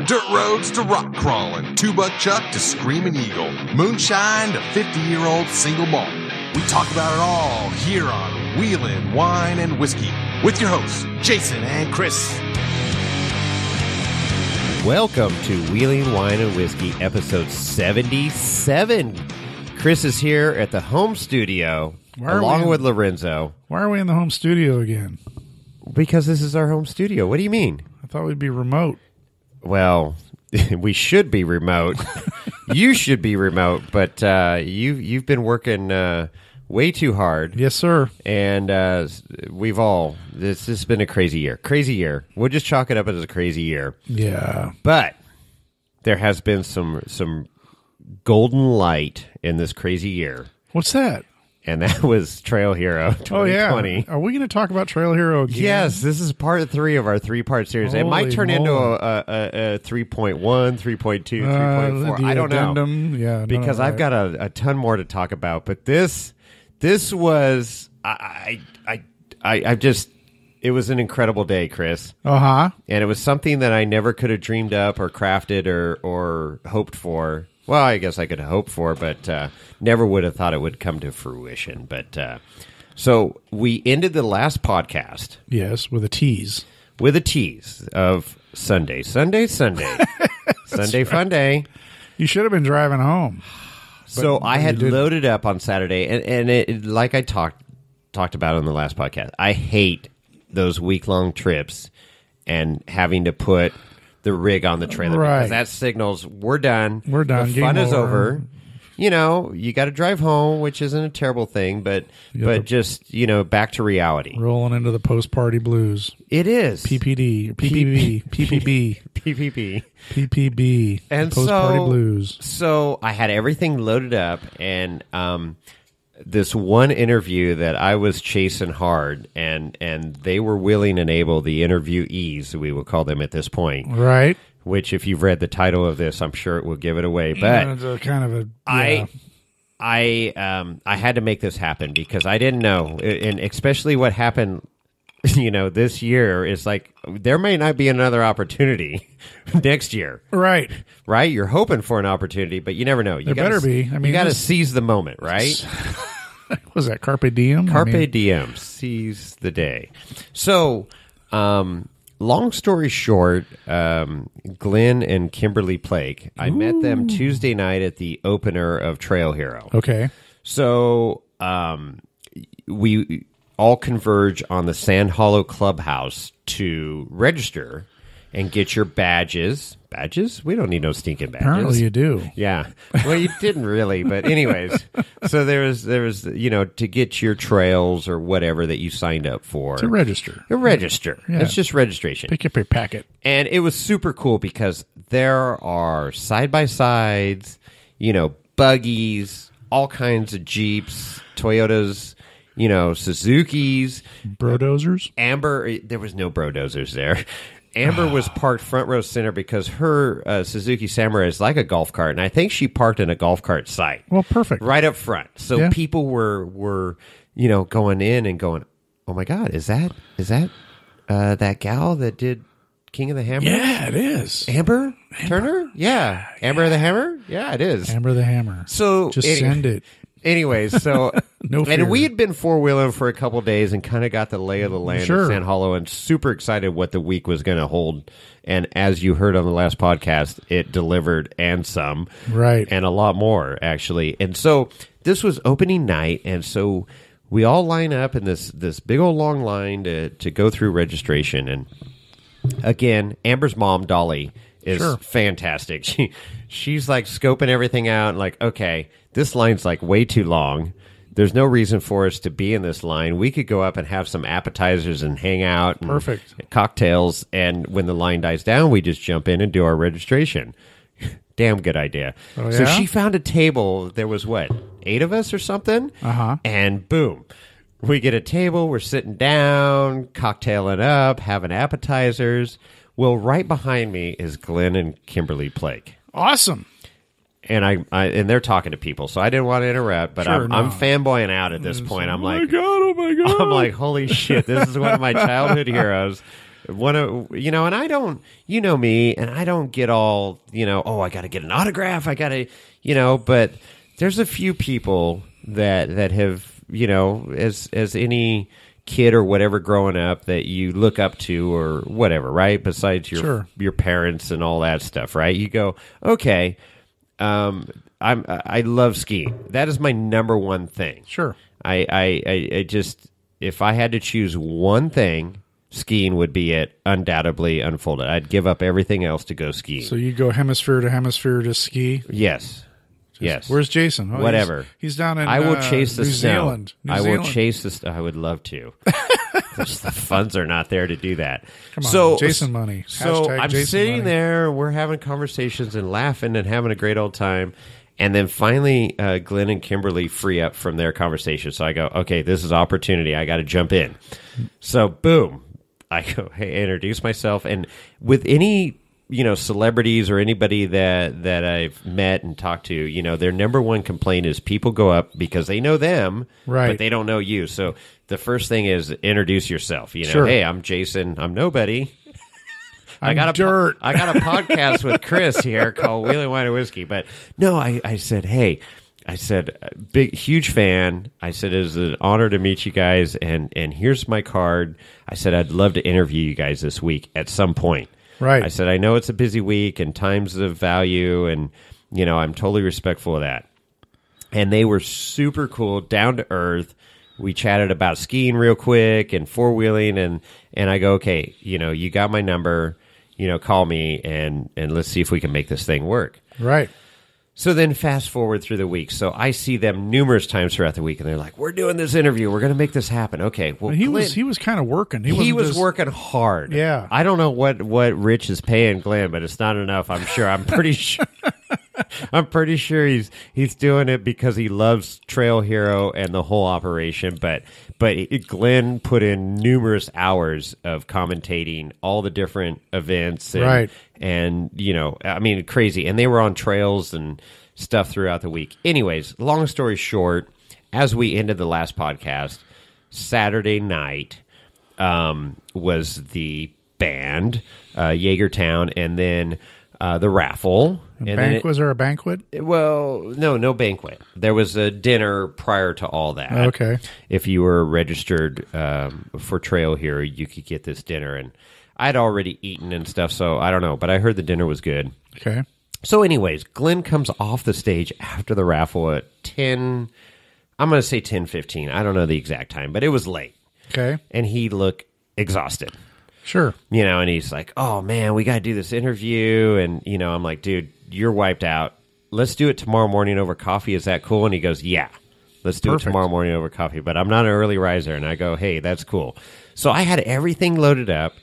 dirt roads to rock crawling, two-buck chuck to screaming eagle, moonshine to 50-year-old single malt. We talk about it all here on Wheelin' Wine and Whiskey with your hosts, Jason and Chris. Welcome to Wheeling Wine and Whiskey, episode 77. Chris is here at the home studio, along with Lorenzo. Why are we in the home studio again? Because this is our home studio. What do you mean? I thought we'd be remote. Well, we should be remote. You should be remote, but you've been working way too hard. Yes, sir. And this has been a crazy year. Crazy year. We'll just chalk it up as a crazy year. Yeah. But there has been some golden light in this crazy year. What's that? And that was Trail Hero 2020. Oh, yeah. Are we going to talk about Trail Hero again? Yes, this is part 3 of our 3-part series. It might turn into a 3.1, 3.2, 3.4. I don't know. Yeah, because I've got a ton more to talk about. But this was, it was an incredible day, Chris. Uh-huh. And it was something that I never could have dreamed up or crafted or hoped for. Well, I guess I could have hoped for, but never would have thought it would come to fruition. But so we ended the last podcast. Yes, with a tease. With a tease of Sunday. Sunday fun day. You should have been driving home. So I had loaded up on Saturday, and it, like I talked about on the last podcast, I hate those week-long trips and having to put the rig on the trailer, because that signals we're done. We're done. The fun is over. You know, you got to drive home, which isn't a terrible thing, but just, back to reality. Rolling into the post-party blues. It is. PPD, PPB. And post-party blues. So I had everything loaded up, and this one interview that I was chasing hard, and they were willing and able, the interviewees, we will call them at this point. Right. Which, if you've read the title of this, I'm sure it will give it away. But it's a kind of a, I had to make this happen because I didn't know, and especially what happened, this year is like there may not be another opportunity next year. Right. Right? You're hoping for an opportunity, but you never know. There better be. I mean, you got to seize the moment, right? Was that Carpe Diem? Carpe Diem. Seize the day. So, long story short, Glen and Kimberly Plake, I met them Tuesday night at the opener of Trail Hero. Okay. So, we all converge on the Sand Hollow Clubhouse to register and get your badges. Badges? We don't need no stinking badges. Apparently you do. Yeah. Well, you didn't really, but anyways. So there was, to get your trails or whatever that you signed up for. To register. Yeah. It's just registration. Pick up your packet. And it was super cool because there are side-by-sides, buggies, all kinds of Jeeps, Toyotas, Suzukis. Brodozers? Amber, there was no brodozers there. Amber was parked front row center because her Suzuki Samurai is like a golf cart, and I think she parked in a golf cart site. Well, perfect. Right up front. So people were going in and going, oh my God, is that that gal that did King of the Hammer? Yeah, it is. Amber Turner? Yeah. Amber the Hammer? Yeah, it is. Amber the Hammer. So just send it. Anyways, so no fear. And we had been 4-wheeling for a couple days and kind of got the lay of the land at Sand Hollow, and super excited what the week was going to hold. And as you heard on the last podcast, it delivered and some, right, and a lot more actually. And so this was opening night, and so we all line up in this big old long line to go through registration. And again, Amber's mom, Dolly, is fantastic. She's like scoping everything out and like, okay, this line's like way too long. There's no reason for us to be in this line. We could go up and have some appetizers and hang out. And perfect. Cocktails. And when the line dies down, we just jump in and do our registration. Damn good idea. Oh, yeah? So she found a table. There was 8 of us or something? Uh-huh. And boom. We get a table. We're sitting down, cocktailing up, having appetizers. Well, right behind me is Glen and Kimberly Plake. Awesome. And and they're talking to people, so I didn't want to interrupt, but I'm fanboying out at this point. I'm like, oh my God. I'm like, holy shit, this is one of my childhood heroes. and I don't, you know me, and I don't get all, oh, I got to get an autograph. I got to, but there's a few people that have, as any kid or whatever growing up that you look up to or whatever, right? Besides your parents and all that stuff, right? You go, okay, I love skiing. That is my number one thing. Sure. I just, if I had to choose one thing, skiing would be it, undoubtedly unfolded. I'd give up everything else to go skiing. So you go hemisphere to hemisphere to ski? Yes. Yes. Where's Jason? Oh, whatever. He's down in I will chase the New snow. Zealand. Will chase the snow. I would love to. Just the funds are not there to do that. Come on, Jason money. So Hashtag I'm Jason sitting money. there. We're having conversations and laughing and having a great old time. And then finally, Glen and Kimberly free up from their conversation. So I go, okay, this is opportunity. I got to jump in. So boom, I go, hey, introduce myself. And with any celebrities or anybody that I've met and talked to, their number one complaint is people go up because they know them, right, but they don't know you. So the first thing is introduce yourself. Sure. Hey, I'm Jason. I'm nobody. I got a podcast with Chris here called Wheeling Wine and Whiskey. But no, I said, hey, big, huge fan. I said, it's an honor to meet you guys. And here's my card. I said, I'd love to interview you guys this week at some point. Right. I said, I know it's a busy week and time's of value. And, I'm totally respectful of that. And they were super cool, down to earth. We chatted about skiing real quick and four-wheeling. And I go, okay, you got my number. Call me and let's see if we can make this thing work. Right. So then fast forward through the week. So I see them numerous times throughout the week, and they're like, we're doing this interview. We're going to make this happen. Okay. Well, he was kind of working. He was working hard. Yeah. I don't know what Rich is paying Glen, but it's not enough, I'm sure. I'm pretty sure. I'm pretty sure he's doing it because he loves Trail Hero and the whole operation. But Glen put in numerous hours of commentating all the different events. And, right. And, crazy. And they were on trails and stuff throughout the week. Anyways, long story short, as we ended the last podcast, Saturday night was the band, Jaegertown, and then the raffle. Was there a banquet? Well, no banquet. There was a dinner prior to all that. Okay. If you were registered for Trail Hero, you could get this dinner. And I'd already eaten and stuff, so I don't know. But I heard the dinner was good. Okay. So anyways, Glen comes off the stage after the raffle at 10, I'm going to say 10:15. I don't know the exact time, but it was late. Okay. And he looked exhausted. Sure. And he's like, oh, man, we got to do this interview. And, I'm like, dude, you're wiped out. Let's do it tomorrow morning over coffee. Is that cool? And he goes, yeah, let's do it tomorrow morning over coffee. But I'm not an early riser. And I go, hey, that's cool. So I had everything loaded up,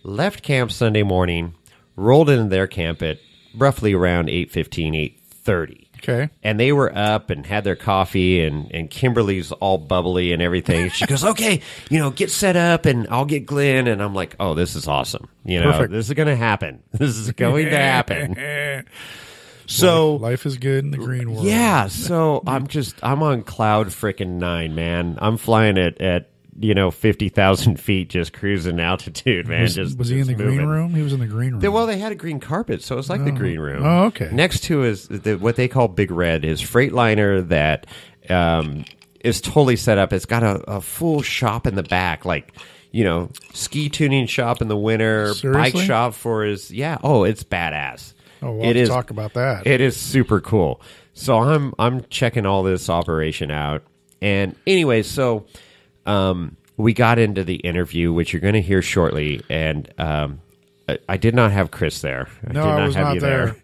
left camp Sunday morning, rolled into their camp at roughly around 8:15, 8:30. Okay. And they were up and had their coffee, and Kimberly's all bubbly and everything. She goes, okay, get set up, and I'll get Glen. And I'm like, oh, this is awesome. Perfect. This is going to happen. This is going to happen. So life is good in the green world. Yeah. So I'm on cloud frickin' 9, man. I'm flying at 50,000 feet, just cruising altitude, man. Was he in the green room? He was in the green room. Well, they had a green carpet, so it's like the green room. Oh, okay. Next to is what they call Big Red, is Freightliner that is totally set up. It's got a full shop in the back, like, ski tuning shop in the winter, Seriously? bike shop for his, it's badass. Oh, we'll have to talk about that. It is super cool. So I'm checking all this operation out. And anyway, so we got into the interview, which you're going to hear shortly, and I did not have Chris there. I was not there.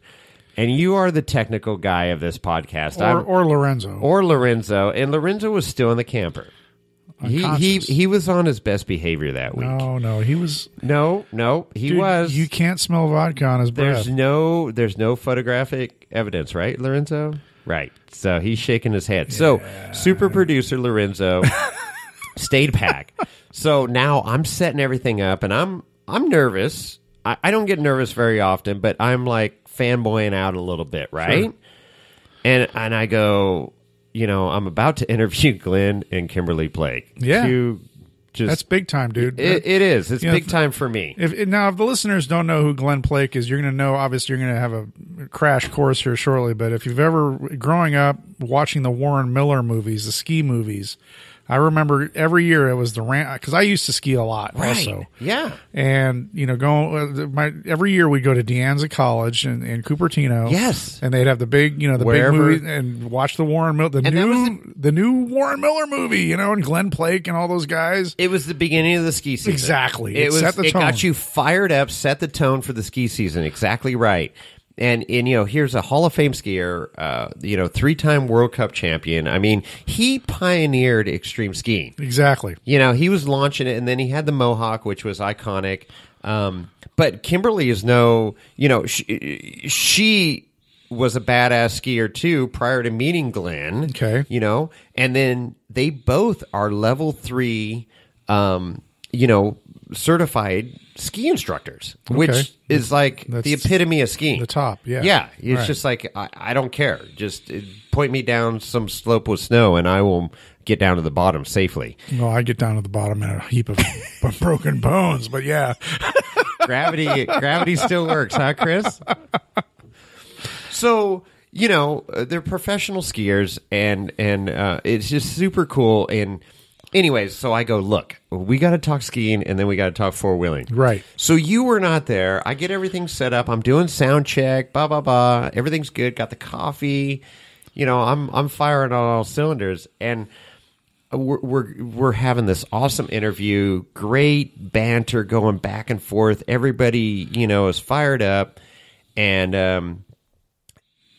And you are the technical guy of this podcast. Or Lorenzo. Or Lorenzo. And Lorenzo was still in the camper. He was on his best behavior that week. No, he was. No, he was. You can't smell vodka on his breath. There's no photographic evidence, right, Lorenzo? Right. So he's shaking his head. Yeah. So super producer Lorenzo stayed back. So now I'm setting everything up, and I'm nervous. I don't get nervous very often, but I'm like fanboying out a little bit, right? Sure. And I go, I'm about to interview Glen and Kimberly Plake. Yeah. Two That's big time, dude. It is. It's big time for me. If the listeners don't know who Glen Plake is, you're going to know. Obviously, you're going to have a crash course here shortly. But if you've ever growing up watching the Warren Miller movies, the ski movies, I remember every year it was the rant because I used to ski a lot also. Yeah. And, every year we'd go to De Anza College in Cupertino. Yes. And they'd have the big, big movie and watch the Warren Miller, the new Warren Miller movie, and Glen Plake and all those guys. It was the beginning of the ski season. Exactly. It set the tone. It got you fired up, set the tone for the ski season. Exactly right. And here's a Hall of Fame skier, 3-time World Cup champion. I mean, he pioneered extreme skiing. Exactly. He was launching it, and then he had the mohawk, which was iconic. But Kimberly is she was a badass skier too prior to meeting Glen. Okay. And then they both are level 3, certified ski instructors, which is like the epitome of skiing. The top, yeah. Yeah, it's just like, I don't care. Just point me down some slope with snow, and I will get down to the bottom safely. Well, I get down to the bottom in a heap of broken bones, but yeah. Gravity still works, huh, Chris? So, they're professional skiers, and it's just super cool. And anyways, so I go, look, we got to talk skiing, and then we got to talk four-wheeling. Right. So you were not there. I get everything set up. I'm doing sound check, blah, blah, blah. Everything's good. Got the coffee. I'm firing on all cylinders. And we're having this awesome interview, great banter going back and forth. Everybody, is fired up. And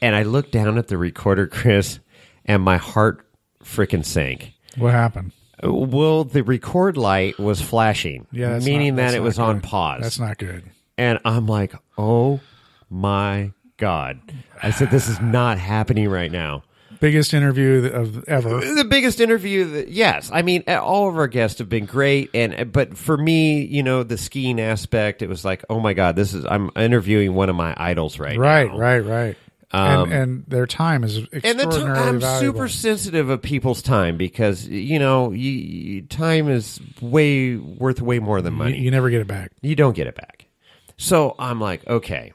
I looked down at the recorder, Chris, and my heart freaking sank. What happened? Well, the record light was flashing, meaning that it was on pause. That's not good. And I'm like, oh my God. I said, this is not happening right now. Biggest interview of ever. The biggest interview, yes. I mean, all of our guests have been great, but for me, the skiing aspect, it was like, oh my God, I'm interviewing one of my idols right now. Right. And their time is extraordinarily I'm valuable. super sensitive of people's time because, time is worth way more than money. You never get it back. You don't get it back. So I'm like, okay.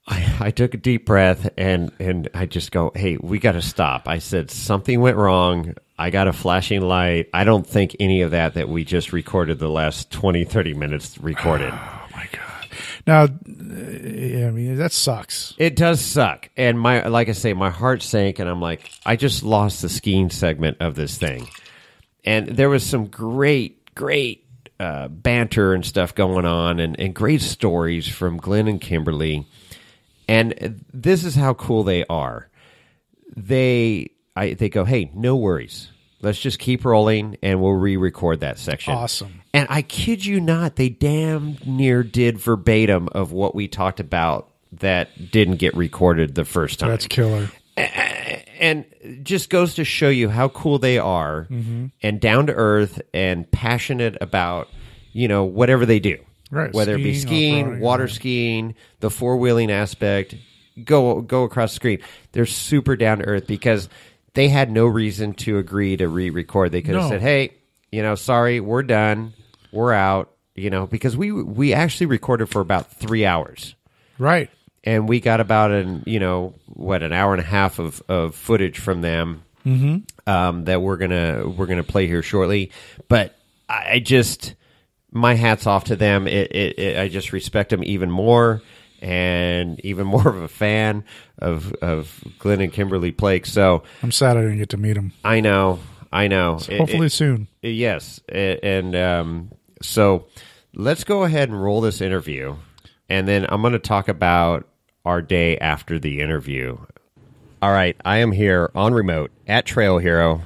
I took a deep breath and I just go, hey, we got to stop. I said, something went wrong. I got a flashing light. I don't think any of that we just recorded the last 20, 30 minutes recorded. Oh, my God. Now, I mean, that sucks. It does suck. And like I say, my heart sank and I'm like, I just lost the skiing segment of this thing. And there was some great banter and stuff going on and great stories from Glen and Kimberly. And this is how cool they are. They go, hey, no worries. Let's just keep rolling, and we'll re-record that section. Awesome. And I kid you not, they damn near did verbatim of what we talked about that didn't get recorded the first time. That's killer. And just goes to show you how cool they are and down to earth and passionate about, whatever they do. Right. Whether it be skiing, water skiing, the four-wheeling aspect, go across the screen. They're super down to earth because they had no reason to agree to re-record. They could have said, hey, sorry, we're done. We're out, because we actually recorded for about 3 hours. Right. And we got about an hour and a half of footage from them that we're gonna play here shortly. But I just, my hat's off to them. I just respect them even more, and even more of a fan of Glen and Kimberly Plake. So I'm sad I didn't get to meet them. I know. So hopefully soon. Yes, so let's go ahead and roll this interview, and then I'm going to talk about our day after the interview. All right, I am here on remote at Trail Hero.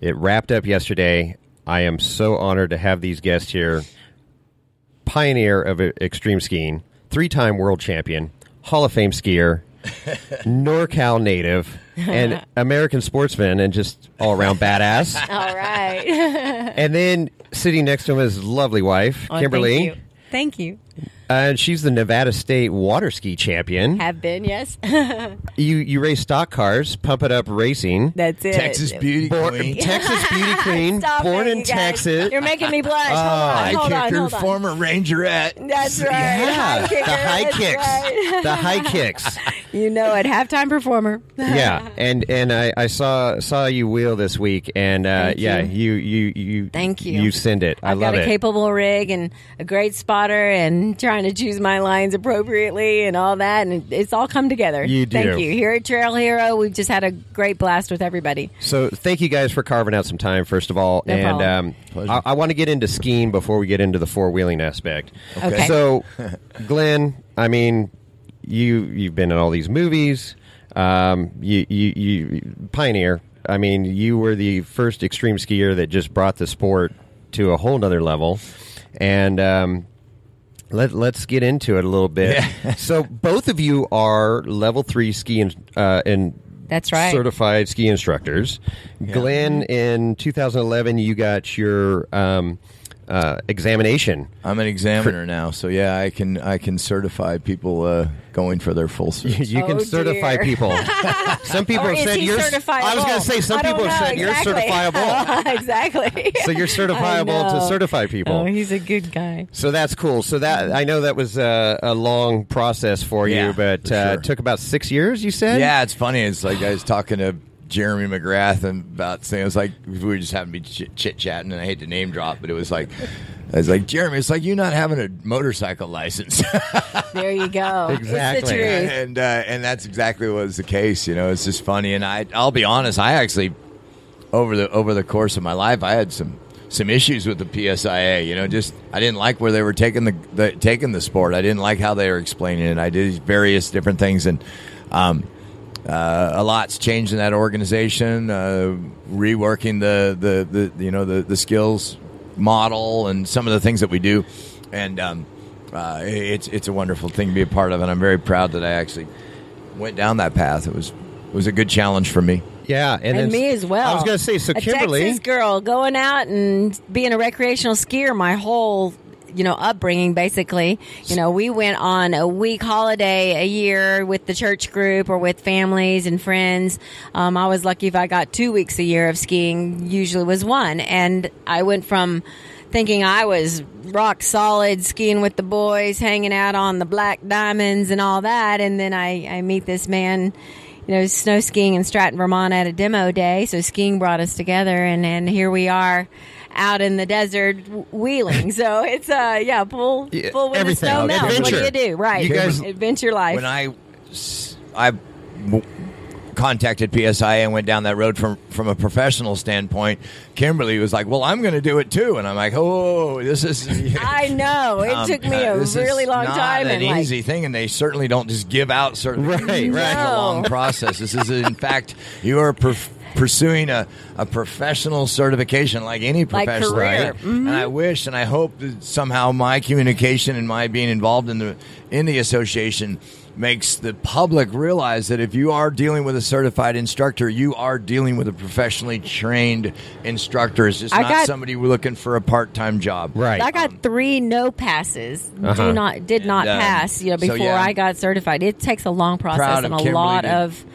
It wrapped up yesterday. I am so honored to have these guests here. Pioneer of extreme skiing, 3-time world champion, Hall of Fame skier, NorCal native, and American sportsman, and just all-around badass. All right. And then sitting next to him is his lovely wife, Kimberly. Thank you. And she's the Nevada State water ski champion. Have been, yes. You race stock cars, Pump It Up Racing. That's it. Texas Beauty Queen. Texas Beauty Queen, Stop born it, in you guys. Texas. You're making me blush. High hold on, kicker, hold on. former Rangerette. That's right. Yeah, High kicker, the high that's kicks. right. The high kicks. You know it. Halftime performer. Yeah, and I saw you wheel this week, and you Thank you. You send it. I I've love got a it. capable rig and a great spotter and trying to choose my lines appropriately and all that, and it's all come together. You do. Thank you. Here at Trail Hero, we've just had a great blast with everybody. So thank you guys for carving out some time, first of all. No and problem. I want to get into skiing before we get into the four-wheeling aspect. Okay. So, Glen, I mean, you've been in all these movies. You pioneer. I mean, you were the first extreme skier that just brought the sport to a whole nother level. And let's get into it a little bit. Yeah. So both of you are level 3 ski and That's right. certified ski instructors. Yeah. Glen, in 2011, you got your examination. I'm an examiner now, so yeah, I can certify people going for their full certs. You can Oh, certify dear. people. Some people Or have is said he you're. certifiable? I was going to say some I don't people have know, said exactly. you're certifiable. Exactly. So you're certifiable I to know. certify people. Oh, he's a good guy. So that's cool. So that I know that was a long process for Yeah, you, but for sure. it took about 6 years. You said, Yeah, it's funny. It's like I was talking to Jeremy McGrath and about saying, it was like we were just having to be chit chatting, and I hate to name drop, but it was like, I was like, Jeremy, it's like you not having a motorcycle license. There you go. Exactly. It's the truth. and that's exactly what was the case. You know, it's just funny. And I'll be honest, I actually over the course of my life, I had some issues with the PSIA. You know, just I didn't like where they were taking the sport. I didn't like how they were explaining it. I did various different things, and a lot's changed in that organization. Reworking the skills model and some of the things that we do, and it's a wonderful thing to be a part of, and I'm very proud that I actually went down that path. It was a good challenge for me. yeah, And then me as well. I was going to say, so a Kimberly, Texas girl going out and being a recreational skier my whole upbringing, basically. We went on a week holiday a year with the church group or with families and friends. I was lucky if I got 2 weeks a year of skiing, usually was one. And I went from thinking I was rock solid skiing with the boys, hanging out on the black diamonds and all that. And then I meet this man, snow skiing in Stratton, Vermont at a demo day. So skiing brought us together, and here we are out in the desert wheeling. So it's full when the everything. snow melts. Adventure. What do you do? Right. You guys- adventure life. When I contacted PSIA and went down that road from a professional standpoint, Kimberly was like, well, I'm going to do it too. And I'm like, oh, this is... I know. It took me a this really is long not time. an and easy thing, and they certainly don't just give out certain Right, things. right. It's a long process. This is, in fact, you are pursuing a professional certification like any Like professional. career. Right? Mhm. And I wish and I hope that somehow my communication and my being involved in the association makes the public realize that if you are dealing with a certified instructor, you are dealing with a professionally trained instructor. It's just not somebody looking for a part-time job. right? I got 3 no passes. Did not pass. Before I got certified. It takes a long process Proud and of a Kimberly lot to- of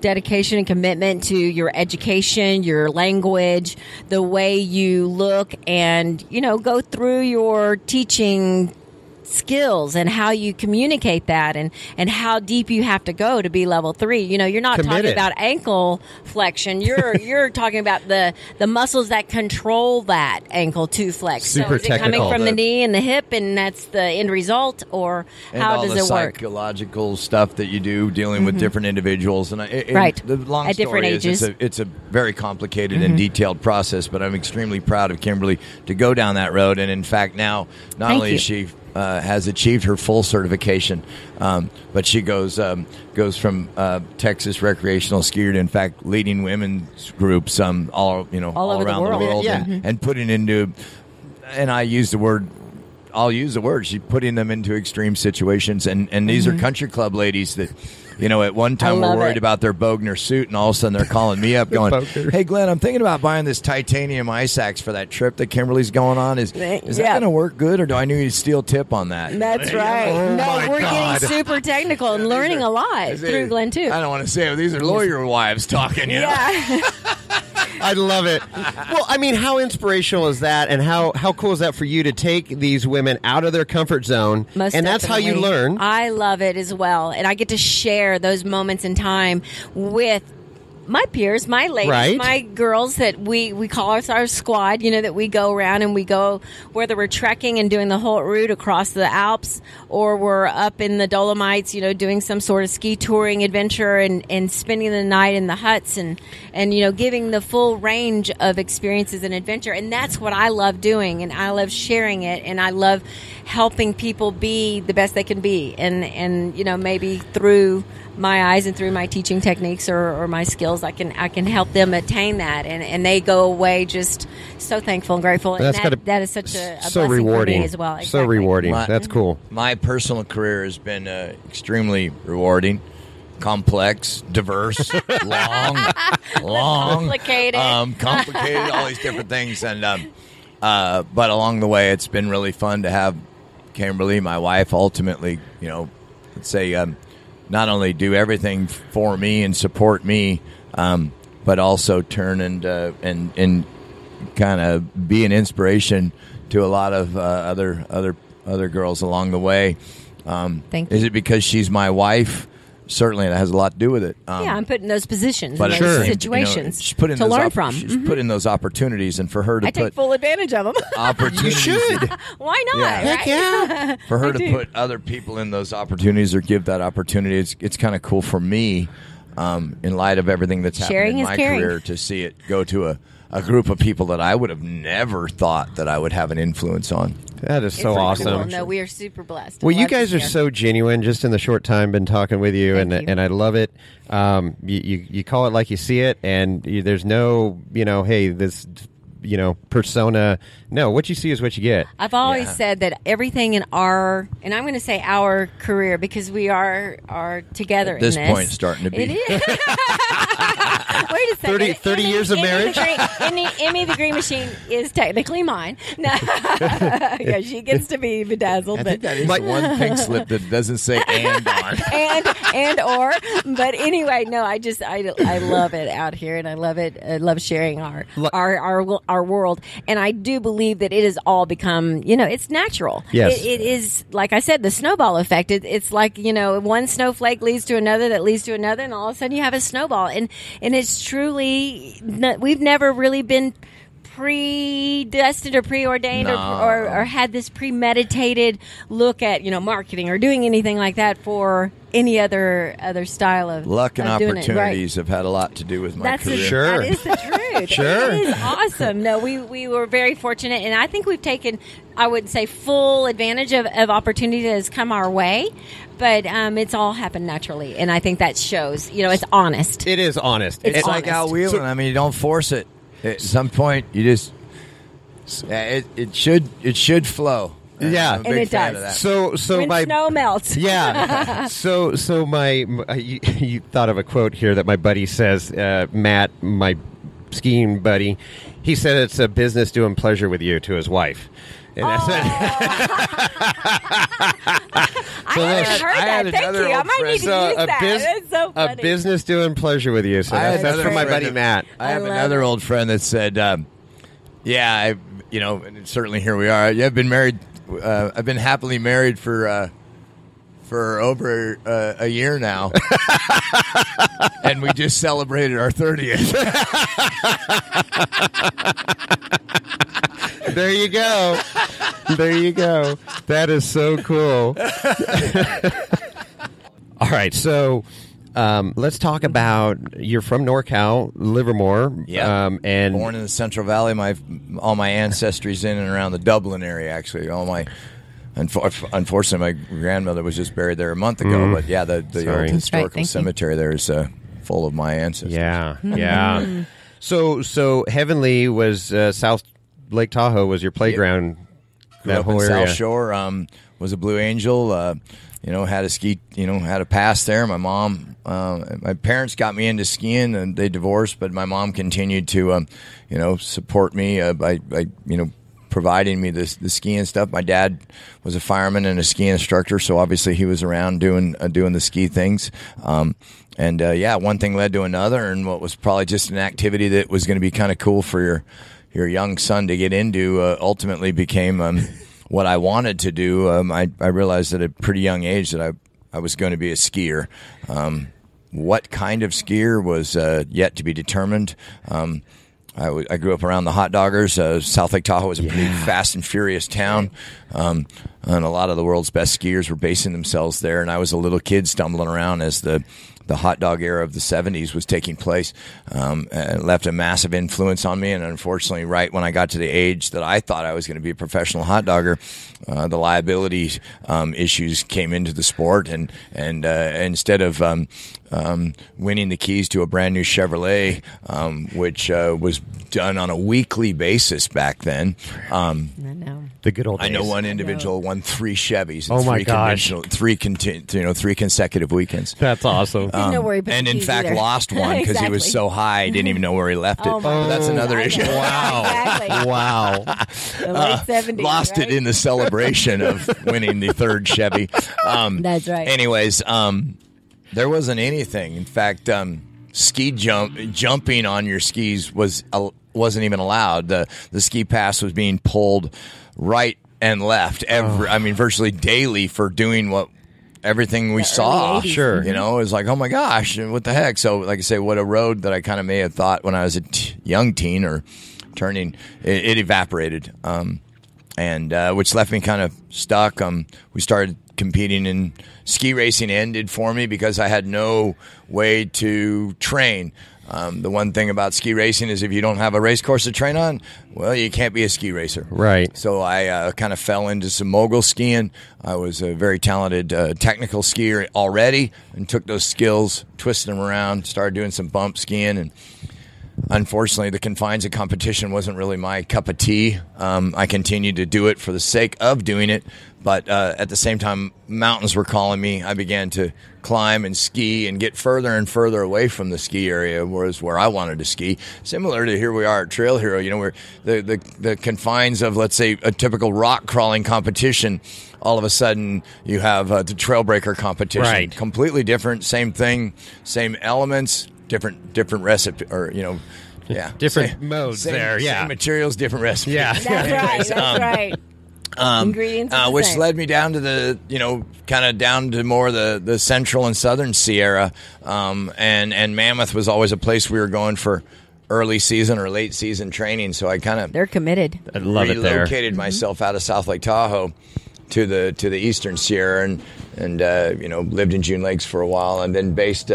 dedication and commitment to your education, your language, the way you look, and go through your teaching skills and how you communicate that, and how deep you have to go to be level 3. You're not Committed. talking about ankle flexion. You're talking about the muscles that control that ankle to flex. Super so is it coming technical. from the knee and the hip, and that's the end result, or And how all does the it work? psychological stuff that you do dealing with different individuals, and Right. The long At story different is ages. it's a very complicated and detailed process. But I'm extremely proud of Kimberly to go down that road, and in fact now not Thank only you. is she has achieved her full certification, but she goes from Texas recreational skier to, in fact, leading women's groups all over the around the world. world, Yeah. and putting into, and I'll use the word. She's putting them into extreme situations, and these are country club ladies that At one time I we're love worried it. about their Bogner suit, and all of a sudden they're calling me up going, Bogner. "Hey, Glenn, I'm thinking about buying this titanium ice axe for that trip that Kimberly's going on. Is that Yeah. going to work good, or do I need a steel tip on that?" That's right. Oh, no, my we're God. getting super technical and learning a lot through Glen too. I don't want to say it, but these are lawyer wives talking, you know? Yeah. I love it. Well, I mean, how inspirational is that, and how cool is that for you to take these women out of their comfort zone, Most and that's how you definitely. learn. I love it as well, and I get to share those moments in time with my peers, my ladies, Right. my girls that we call us our squad, that we go around and we go, whether we're trekking and doing the whole route across the Alps or we're up in the Dolomites, doing some sort of ski touring adventure and spending the night in the huts and giving the full range of experiences and adventure. And that's what I love doing, and I love sharing it, and I love helping people be the best they can be. And maybe through my eyes and through my teaching techniques or my skills, I can help them attain that, and they go away just so thankful and grateful. And that is such a so blessing rewarding for me as well. So Exactly. rewarding. That's cool. My personal career has been extremely rewarding, complex, diverse, long, Complicated. complicated, all these different things. And but along the way, it's been really fun to have Kimberly, my wife, ultimately, let's say, not only do everything for me and support me, but also turn and kind of be an inspiration to a lot of other girls along the way. Thank you. Is it because she's my wife? Certainly, that has a lot to do with it. Yeah, I'm put in those positions, But in at the those same- situations she's put in to those learn from. She's put in those opportunities, and for her to I take put full advantage of them. opportunities, Why not? Yeah. Right? Heck yeah. for her I to do. put other people in those opportunities or give that opportunity, it's kind of cool for me, in light of everything that's happened Sharing in is my caring. career, to see it go to a group of people that I would have never thought that I would have an influence on. That is It's so pretty awesome. Cool. No, we are super blessed. Well, you Love to guys are share. so genuine. Just in the short time been talking with you, Thank and you. and I love it. You call it like you see it, and there's no hey, this persona. No, what you see is what you get. I've always Yeah. said that everything in our, and I'm going to say our career because we are together At this in this. point, starting to be. It is. Wait a second. 30 years of marriage? Emmy the Green Machine is technically mine. No. Yeah, she gets to be bedazzled. I but think that is the one pink slip that doesn't say "and" on. and but anyway, no, I love it out here, and I love it. I love sharing our world, and I do believe that it has all become, it's natural. Yes. It is, like I said, the snowball effect. It's like, one snowflake leads to another that leads to another, and all of a sudden you have a snowball, and it's truly, we've never really been predestined or preordained or had this premeditated look at marketing or doing anything like that for any other style of Luck and of doing it. opportunities have had a lot to do with my That's career. Sure. That is the truth. Sure. It is awesome. No, we were very fortunate, and I think we've taken, I would say, full advantage of opportunity that has come our way, but it's all happened naturally, and I think that shows. It's honest. It is honest. It's It's like honest. out wheeling. I mean, you don't force it. At some point, you just it should flow. Yeah. I'm a And big it fan does. of that. So when my snow melts. Yeah. So you thought of a quote here that my buddy says, Matt, my skiing buddy, he said it's a business doing pleasure with you to his wife. And that's it. I haven't heard I had that. Thank another you. I old might friend- need to use that. That's so a funny. business doing pleasure with you. So I had that's another from my friend buddy that- Matt. I have love another it. old friend that said, "Yeah, and certainly here we are. I've been married. I've been happily married for over a year now, and we just celebrated our 30th." There you go. There you go. That is so cool. All right, so let's talk about, you're from NorCal, Livermore. Yeah, and born in the Central Valley. All my ancestry's in and around the Dublin area. Actually, unfortunately, my grandmother was just buried there a month ago. But yeah, the Sorry. old historical Thank you. cemetery there is full of my ancestors. Yeah, yeah. So Heavenly was South Lake Tahoe was your playground Grew that up whole in area. South Shore. Was a Blue Angel. Had a ski. Had a past there. My mom, my parents got me into skiing, and they divorced. But my mom continued to, support me by providing me the skiing stuff. My dad was a fireman and a ski instructor, so obviously he was around doing the ski things. One thing led to another, and what was probably just an activity that was going to be kind of cool for your young son to get into ultimately became what I wanted to do. I realized at a pretty young age that I was going to be a skier. What kind of skier was yet to be determined. I grew up around the hot doggers. South Lake Tahoe was a pretty fast and furious town, and a lot of the world's best skiers were basing themselves there. And I was a little kid stumbling around as the hot dog era of the 70s was taking place. It left a massive influence on me, and unfortunately, right when I got to the age that I thought I was going to be a professional hot dogger, the liability issues came into the sport, and instead of winning the keys to a brand new Chevrolet, which was done on a weekly basis back then. I know. The good old days. I know one individual won 3 Chevys. In Oh my gosh! Three consecutive weekends. That's awesome. Didn't know where he put And the in keys fact, either. lost one because he was Exactly. so high, he didn't even know where he left it. Oh, my But that's goodness. another I issue. know. Wow. Exactly. Wow. The late 70s. Lost right? it in the celebration of winning the 3rd Chevy. That's right. Anyways, there wasn't anything. In fact, ski jumping on your skis wasn't even allowed. The ski pass was being pulled right and left virtually daily for doing everything we saw. early 80s. Sure. It was like, oh my gosh, what the heck? So, like I say, what a road that I kind of may have thought when I was a young teen or turning, it evaporated. Which left me kind of stuck. We started competing, and ski racing ended for me because I had no way to train. The one thing about ski racing is if you don't have a race course to train on, well, you can't be a ski racer. Right. So I kind of fell into some mogul skiing. I was a very talented technical skier already, and took those skills, twisted them around, started doing some bump skiing, and unfortunately, the confines of competition wasn't really my cup of tea. I continued to do it for the sake of doing it, but at the same time, mountains were calling me. I began to climb and ski and get further and further away from the ski area, where I wanted to ski. Similar to here we are at Trail Hero, where the confines of, let's say, a typical rock crawling competition, all of a sudden you have the trail breaker competition. Right. Completely different, same thing, same elements, different recipe, or Different modes there, yeah. same materials, different recipes. Yeah. That's right. That's right. Ingredients are the which same. led me down to kind of down to more the central and southern Sierra, and Mammoth was always a place we were going for early season or late season training. So I kind of They're committed. I love it there. relocated myself out of South Lake Tahoe to the eastern Sierra, and lived in June Lakes for a while, and then based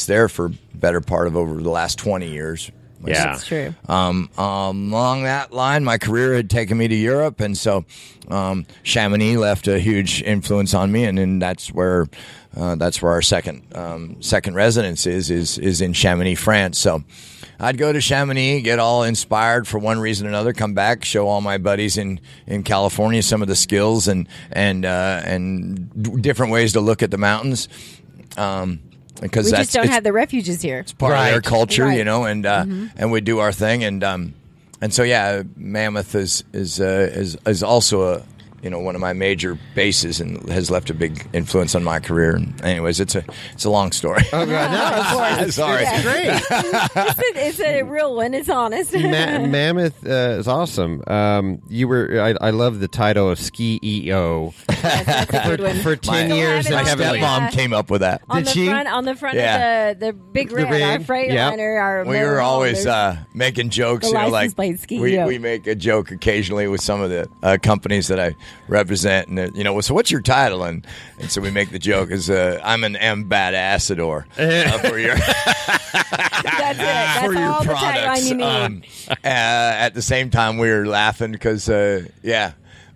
there for better part of over the last 20 years. Yeah. That's true. Along that line, my career had taken me to Europe, and so Chamonix left a huge influence on me, and then that's where our second residence is in Chamonix, France. So I'd go to Chamonix, get all inspired for one reason or another, come back, show all my buddies in California some of the skills and different ways to look at the mountains. Because We that's just don't have the refuges here. part of their Right. culture, Right. and we do our thing, and so yeah, Mammoth is also one of my major bases and has left a big influence on my career. And anyways, it's a long story. Of course. Sorry. It's great. It's a real one. It's honest. Mammoth is awesome. I love the title of Ski EO. That's a good one. For 10 My- years, My I haven't stepmom came up with that. on Did the she? front Yeah. of the big red, rig, our Freightliner, yep. our We were motorhome, always there's- making jokes, the license like plate ski, we yeah. make a joke occasionally with some of the companies that I represent, and so what's your title? And so we make the joke is I'm an ambassador for your That's it. That's for your all products. the tagline you need. At the same time, we were laughing because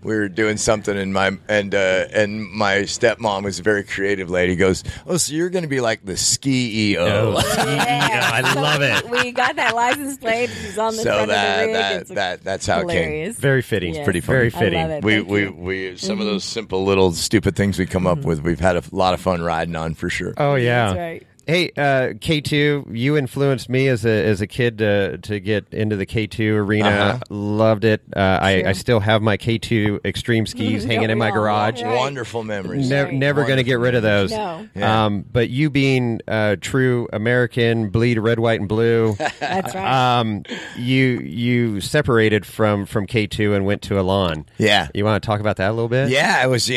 we were doing something, and my stepmom was a very creative lady. Goes, "Oh, so you're going to be like the ski EO?" I love it. We got that license plate. It's on the front of the rig. That's how hilarious. it came. Very fitting. Yes. Pretty funny. Very fitting. I love it. We some of those simple little stupid things we come up with, we've had a lot of fun riding on for sure. Oh yeah. That's right. Hey, K2, you influenced me as a kid to get into the K2 arena. Loved it. I still have my K2 extreme skis hanging in my garage. Right. Wonderful memories. Never going to get rid of those. No. Yeah. But you being true American, bleed red, white, and blue, That's right. you separated from K2 and went to Elan. Yeah. You want to talk about that a little bit? Yeah, it was.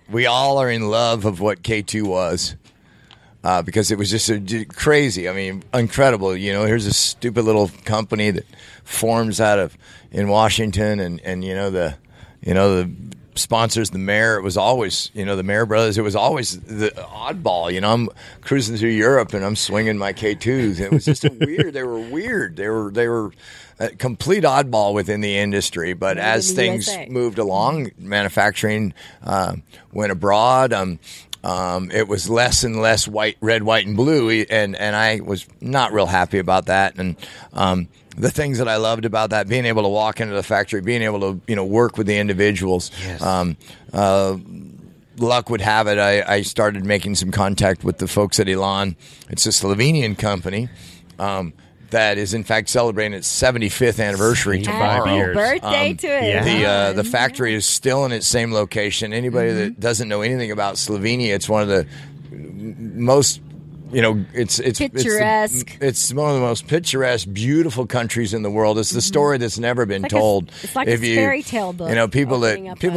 We all are in love of what K2 was. Because it was just crazy. I mean, incredible. Here's a stupid little company that forms in Washington, and the sponsors the mayor. It was always the Mayor Brothers. It was always the oddball. I'm cruising through Europe and I'm swinging my K2s. It was just weird. They were weird. They were a complete oddball within the industry. But as things moved along, manufacturing went abroad. It was less and less red, white, and blue, and I was not real happy about that. And the things that I loved about that, being able to walk into the factory, being able to work with the individuals. Yes. Luck would have it, I started making some contact with the folks at Elan. It's a Slovenian company. That is, in fact, celebrating its 75th anniversary tomorrow. Happy birthday to it. Yeah. The factory is still in its same location. Anybody that doesn't know anything about Slovenia, it's one of the most, it's picturesque. It's one of the most picturesque, beautiful countries in the world. It's the story that's never been told. It's like a fairy tale book. People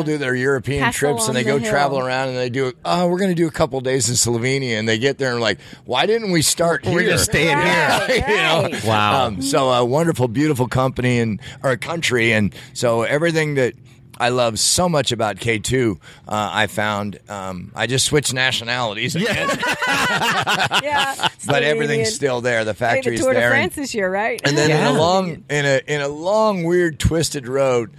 do their European trips and they go travel around and they do. Oh, we're going to do a couple days in Slovenia, and they get there and like, why didn't we start here? We're just staying here. Right. Wow. So a wonderful, beautiful company or country, and so everything that I love so much about K2, I found. I just switched nationalities again. Yeah, but everything's still there. The factory's Tour there. de France this year, right? And then in a long, weird, twisted road,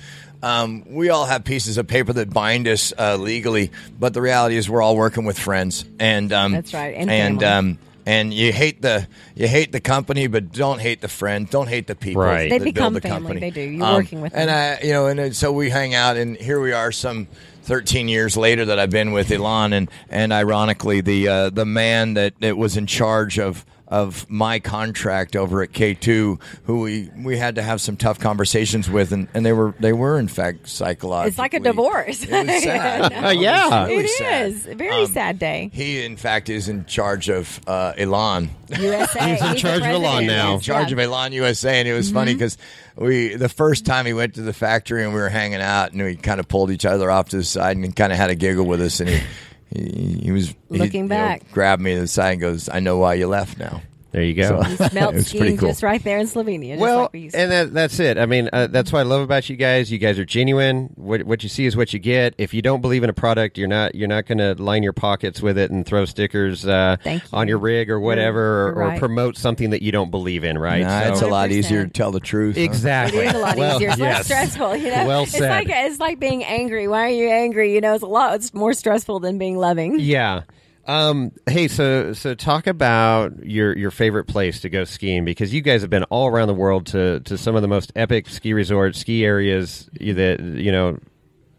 we all have pieces of paper that bind us legally, but the reality is we're all working with friends. And that's right. And and you hate the company, but don't hate the friend. Don't hate the people. Right. They that become build the family. company. They do. You're working with them. And so we hang out, and here we are, some 13 years later that I've been with Elan, and ironically, the man that was in charge of my contract over at K2, who we had to have some tough conversations with, and they were in fact psychologically. It's like a divorce. It was sad. Yeah. It was really It sad. is. A very sad day. He, in fact, is in charge of Elan. USA. He's in charge of Elan now. In charge of Elan USA, and it was funny because the first time he went to the factory and we were hanging out, and we kind of pulled each other off to the side and kind of had a giggle with us, and he was looking back, grabbed me to the side and goes, "I know why you left now." There you go. You smelled It's pretty skiing cool. just right there in Slovenia. Just Well, like we used to. and that's it. I mean, that's what I love about you guys. You guys are genuine. What you see is what you get. If you don't believe in a product, you're not going to line your pockets with it and throw stickers on your rig or whatever, or promote something that you don't believe in. Right? Nah, it's a lot 100%. easier to tell the truth. Huh? Exactly. It is a lot easier. It's less stressful. Well said. It's like being angry. Why are you angry? It's more stressful than being loving. Yeah. Hey, so talk about your favorite place to go skiing, because you guys have been all around the world to some of the most epic ski resorts, ski areas that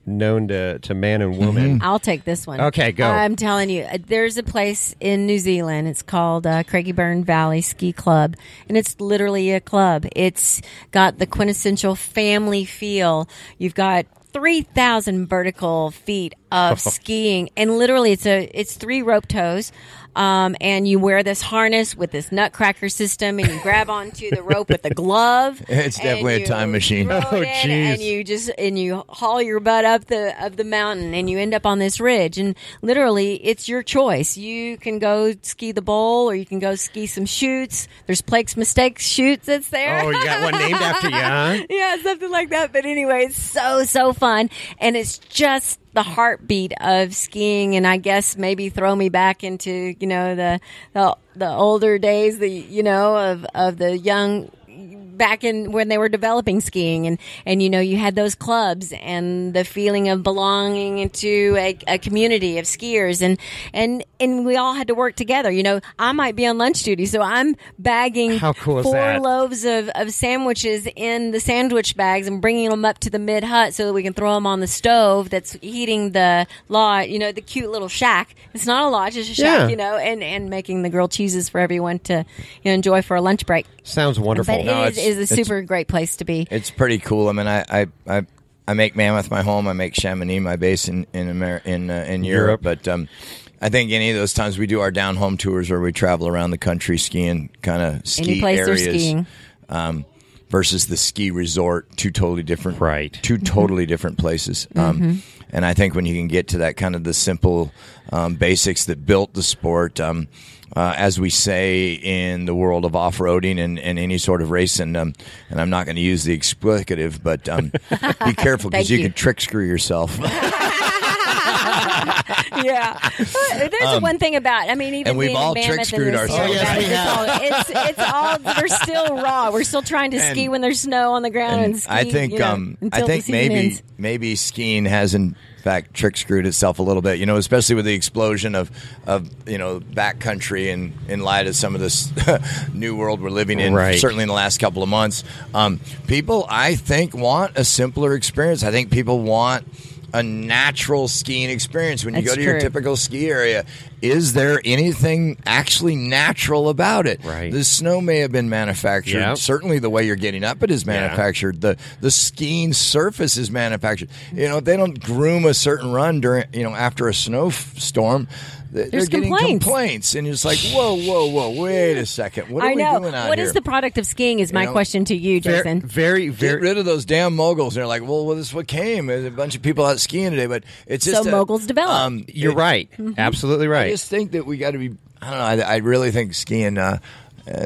known to man and woman. I'll take this one. Okay, go. I'm telling you, there's a place in New Zealand. It's called Craigieburn Valley Ski Club, and it's literally a club. It's got the quintessential family feel. You've got 3,000 vertical feet of skiing, and literally it's 3 rope toes, and you wear this harness with this nutcracker system, and you grab onto the rope with a glove. It's definitely a time machine. Oh, jeez. And you haul your butt up the mountain, and you end up on this ridge, and literally it's your choice. You can go ski the bowl, or you can go ski some chutes. There's Plake's Mistakes chutes that's there. Oh, you got one named after you, huh? Yeah, something like that. But anyway, it's so fun, and it's just the heartbeat of skiing. And I guess maybe throw me back into the older days, of the young back in when they were developing skiing, and you had those clubs and the feeling of belonging into a community of skiers, and we all had to work together. I might be on lunch duty, so I'm bagging How cool is 4 that? loaves of sandwiches in the sandwich bags and bringing them up to the mid hut so that we can throw them on the stove that's heating the lodge, the cute little shack. It's not a lodge, it's a shack, Yeah. and making the grilled cheeses for everyone to enjoy for a lunch break. Sounds wonderful. But No, it is a super great place to be. It's pretty cool. I mean, I make Mammoth my home. I make Chamonix my base in Europe. But I think any of those times we do our down home tours where we travel around the country skiing, kind of ski Any place areas. they're skiing. Versus the ski resort, two totally different places. And I think when you can get to that kind of the simple basics that built the sport, as we say in the world of off-roading and any sort of race, and I'm not going to use the explicative, but be careful because Thank you you. can trick screw yourself. Yeah. There's one thing about, even and we've being all in Mammoth trick-screwed and the ourselves. Sierra Oh, yes, Nevada, it's all, we're still raw. We're still trying to ski when there's snow on the ground and ski, I think until the season ends. maybe skiing has in fact trick screwed itself a little bit, especially with the explosion of backcountry and in light of some of this new world we're living in, Right. certainly in the last couple of months. People, I think, want a simpler experience. I think people want a natural skiing experience. When you That's go to your true. typical ski area, is there anything actually natural about it? Right. The snow may have been manufactured. Yep. Certainly the way you're getting up it is manufactured. The skiing surface is manufactured. If they don't groom a certain run during, after a snowstorm, they're getting complaints. And it's like, whoa, wait a second. What are I know. we doing out What here? is the product of skiing is my question to you, Jason. Very, Get very. rid of those damn moguls. They're like, well, this is what came. There's a bunch of people out skiing today, but it's just moguls develop. You're right. Absolutely right. I just think that we got to be. I don't know. I really think skiing.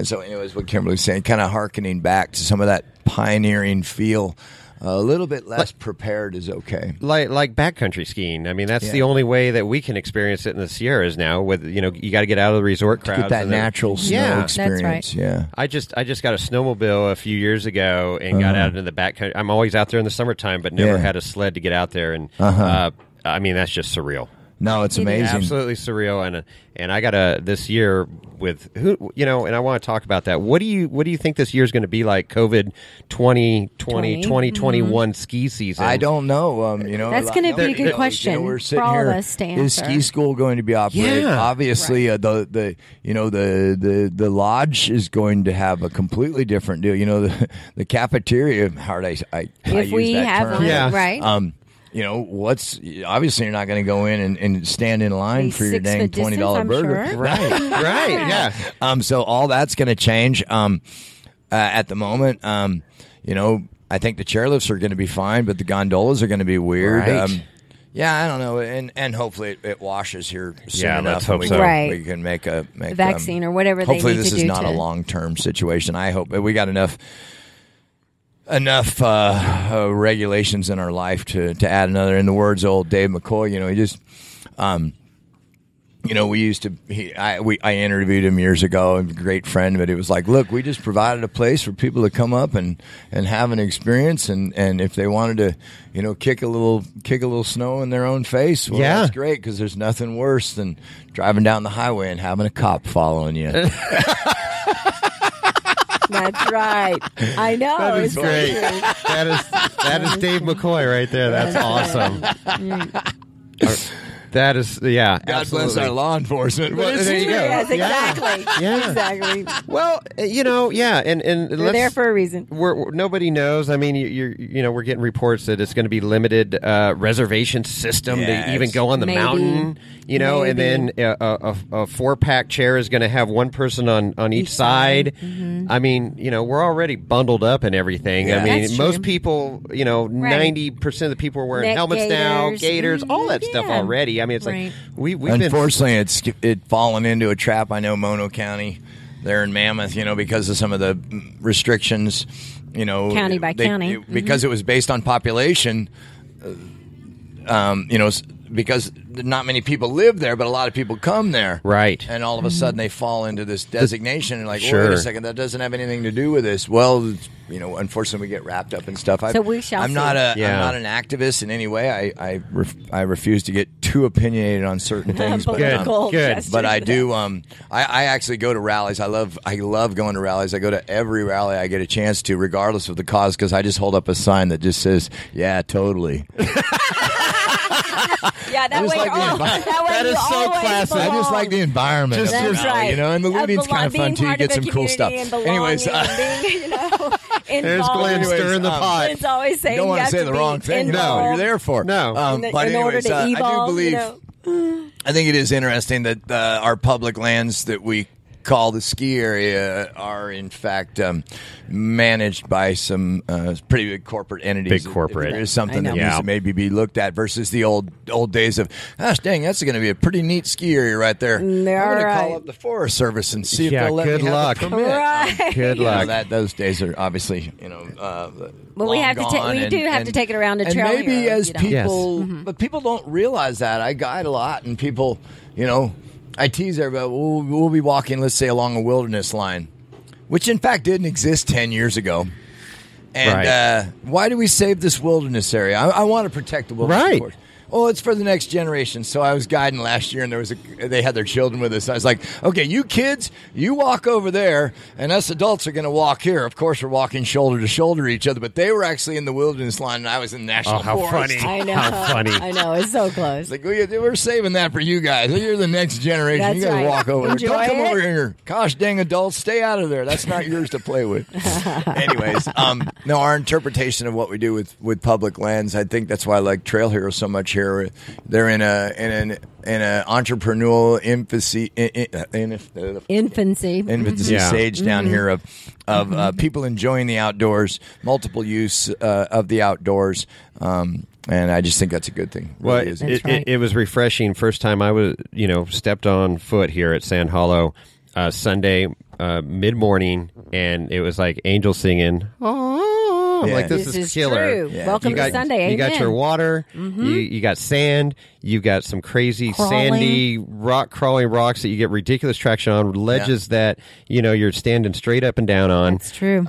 So, anyways, what Kimberly's saying, kind of hearkening back to some of that pioneering feel. A little bit less prepared is okay. Like backcountry skiing. That's the only way that we can experience it in the Sierras now. With you got to get out of the resort crowds. Get that and then- natural snow Yeah. That's experience. right. Yeah. I just got a snowmobile a few years ago and got out into the backcountry. I'm always out there in the summertime, but never Yeah. had a sled to get out there. And that's just surreal. No, it's amazing. Absolutely surreal. And I got this year with who and I want to talk about that. What do you think this year is going to be like? COVID 2021 ski season. I don't know. That's going to be a good question We're for sitting all here. of us to Is answer. ski school going to be operated? Yeah. Obviously, the lodge is going to have a completely different deal. The cafeteria. Hard I If use we that have term. one, Yeah. right? What's obviously you're not going to go in and stand in line Be for your 6 dang foot distance, $20 I'm burger. sure. Right. Yeah. So all that's going to change. At the moment, I think the chairlifts are going to be fine, but the gondolas are going to be weird. Right. I don't know, and hopefully it washes here soon Yeah, enough. let's hope and we so. can, Right. we can make a vaccine or whatever they Hopefully need this to is do not to- a long-term situation. I hope we got enough regulations in our life to add another. In the words of old Dave McCoy, he just we used to. I interviewed him years ago, a great friend, but it was like, look, we just provided a place for people to come up and have an experience, and if they wanted to, kick a little snow in their own face, well, Yeah. that's great, because there's nothing worse than driving down the highway and having a cop following you. That's right. I know. That is it's so great. true. That is Dave McCoy right there. That's awesome. That is, yeah. God absolutely. bless our law enforcement. Well, there you go. Yes, exactly. Yeah. Exactly. Well, and They're there for a reason. Nobody knows. We're getting reports that it's going to be limited reservation system Yeah, to even it's- go on the Maybe. mountain. And then Maybe. a 4-pack chair is going to have one person on each side. We're already bundled up and everything. Yeah. That's most true. people, 90% of the people are wearing Neck helmets now, gaiters. gaiters, all that stuff Yeah. already. It's Right. like we've been. Unfortunately, it's fallen into a trap. I know Mono County, there in Mammoth, because of some of the restrictions, County by county. because it was based on population. Because not many people live there, but a lot of people come there, Right. And all of a sudden they fall into this designation, and like, Sure. wait a second, that doesn't have anything to do with this. Well, it's unfortunately we get wrapped up in stuff. So we shall I'm see. not I'm Yeah. not an activist in any way. I refuse to get too opinionated on certain things. But, Political good. gestures. but I do. I actually go to rallies. I love going to rallies. I go to every rally I get a chance to, regardless of the cause, because I just hold up a sign that just says, "Yeah, totally." Yeah, that way, like That is so classic. I just like the environment. of the That's rally, right. and the looting's kind of fun too. You get some cool stuff. Anyways, There's Glen Anyways, stirring the pot. It's always saying you don't want have to say to the be wrong thing. involved. No, you're there for. No. But in order anyways, to I evolve, do believe. I think it is interesting that our public lands that we call the ski area are in fact managed by some pretty big corporate entities. Big corporate. There is something that Yeah. needs to maybe be looked at versus the old days of, gosh dang, that's going to be a pretty neat ski area right there. I'm going to right. call up the Forest Service and see if Yeah, they'll let good me luck. have a permit. Right. Good luck. Those days are obviously But we long have to gone we do have to take it around a and trail. maybe road, as you know. people, Yes. but people don't realize that. I guide a lot, and people, I tease everybody. We'll be walking, let's say, along a wilderness line, which in fact didn't exist 10 years ago. And Right. why do we save this wilderness area? I want to protect the wilderness. Right. Of course. Oh, it's for the next generation. So I was guiding last year, and they had their children with us. I was like, okay, you kids, you walk over there, and us adults are going to walk here. Of course, we're walking shoulder to shoulder each other, but they were actually in the wilderness line, and I was in national Oh, how forest. funny. I know. How funny. I know. It's so close. It's like, we're saving that for you guys. You're the next generation. That's You guys right. walk over there. Enjoy Don't come it. over here. Gosh dang adults, stay out of there. That's not yours to play with. Anyways, no, our interpretation of what we do with public lands, I think that's why I like Trail Heroes so much here. They're in an entrepreneurial infancy Infancy. stage down here of people enjoying the outdoors, multiple use of the outdoors. And I just think that's a good thing. Well, Really is. That's right. it was refreshing. First time I was, stepped on foot here at Sand Hollow Sunday mid morning, and it was like angels singing. Oh, I'm Yeah. like, this This is is killer. true. Welcome You to got, Sunday. You got Amen. your water. You got sand. You got some crazy Crawling. sandy crawling rocks that you get ridiculous traction on. Ledges that you're standing straight up and down on. That's true.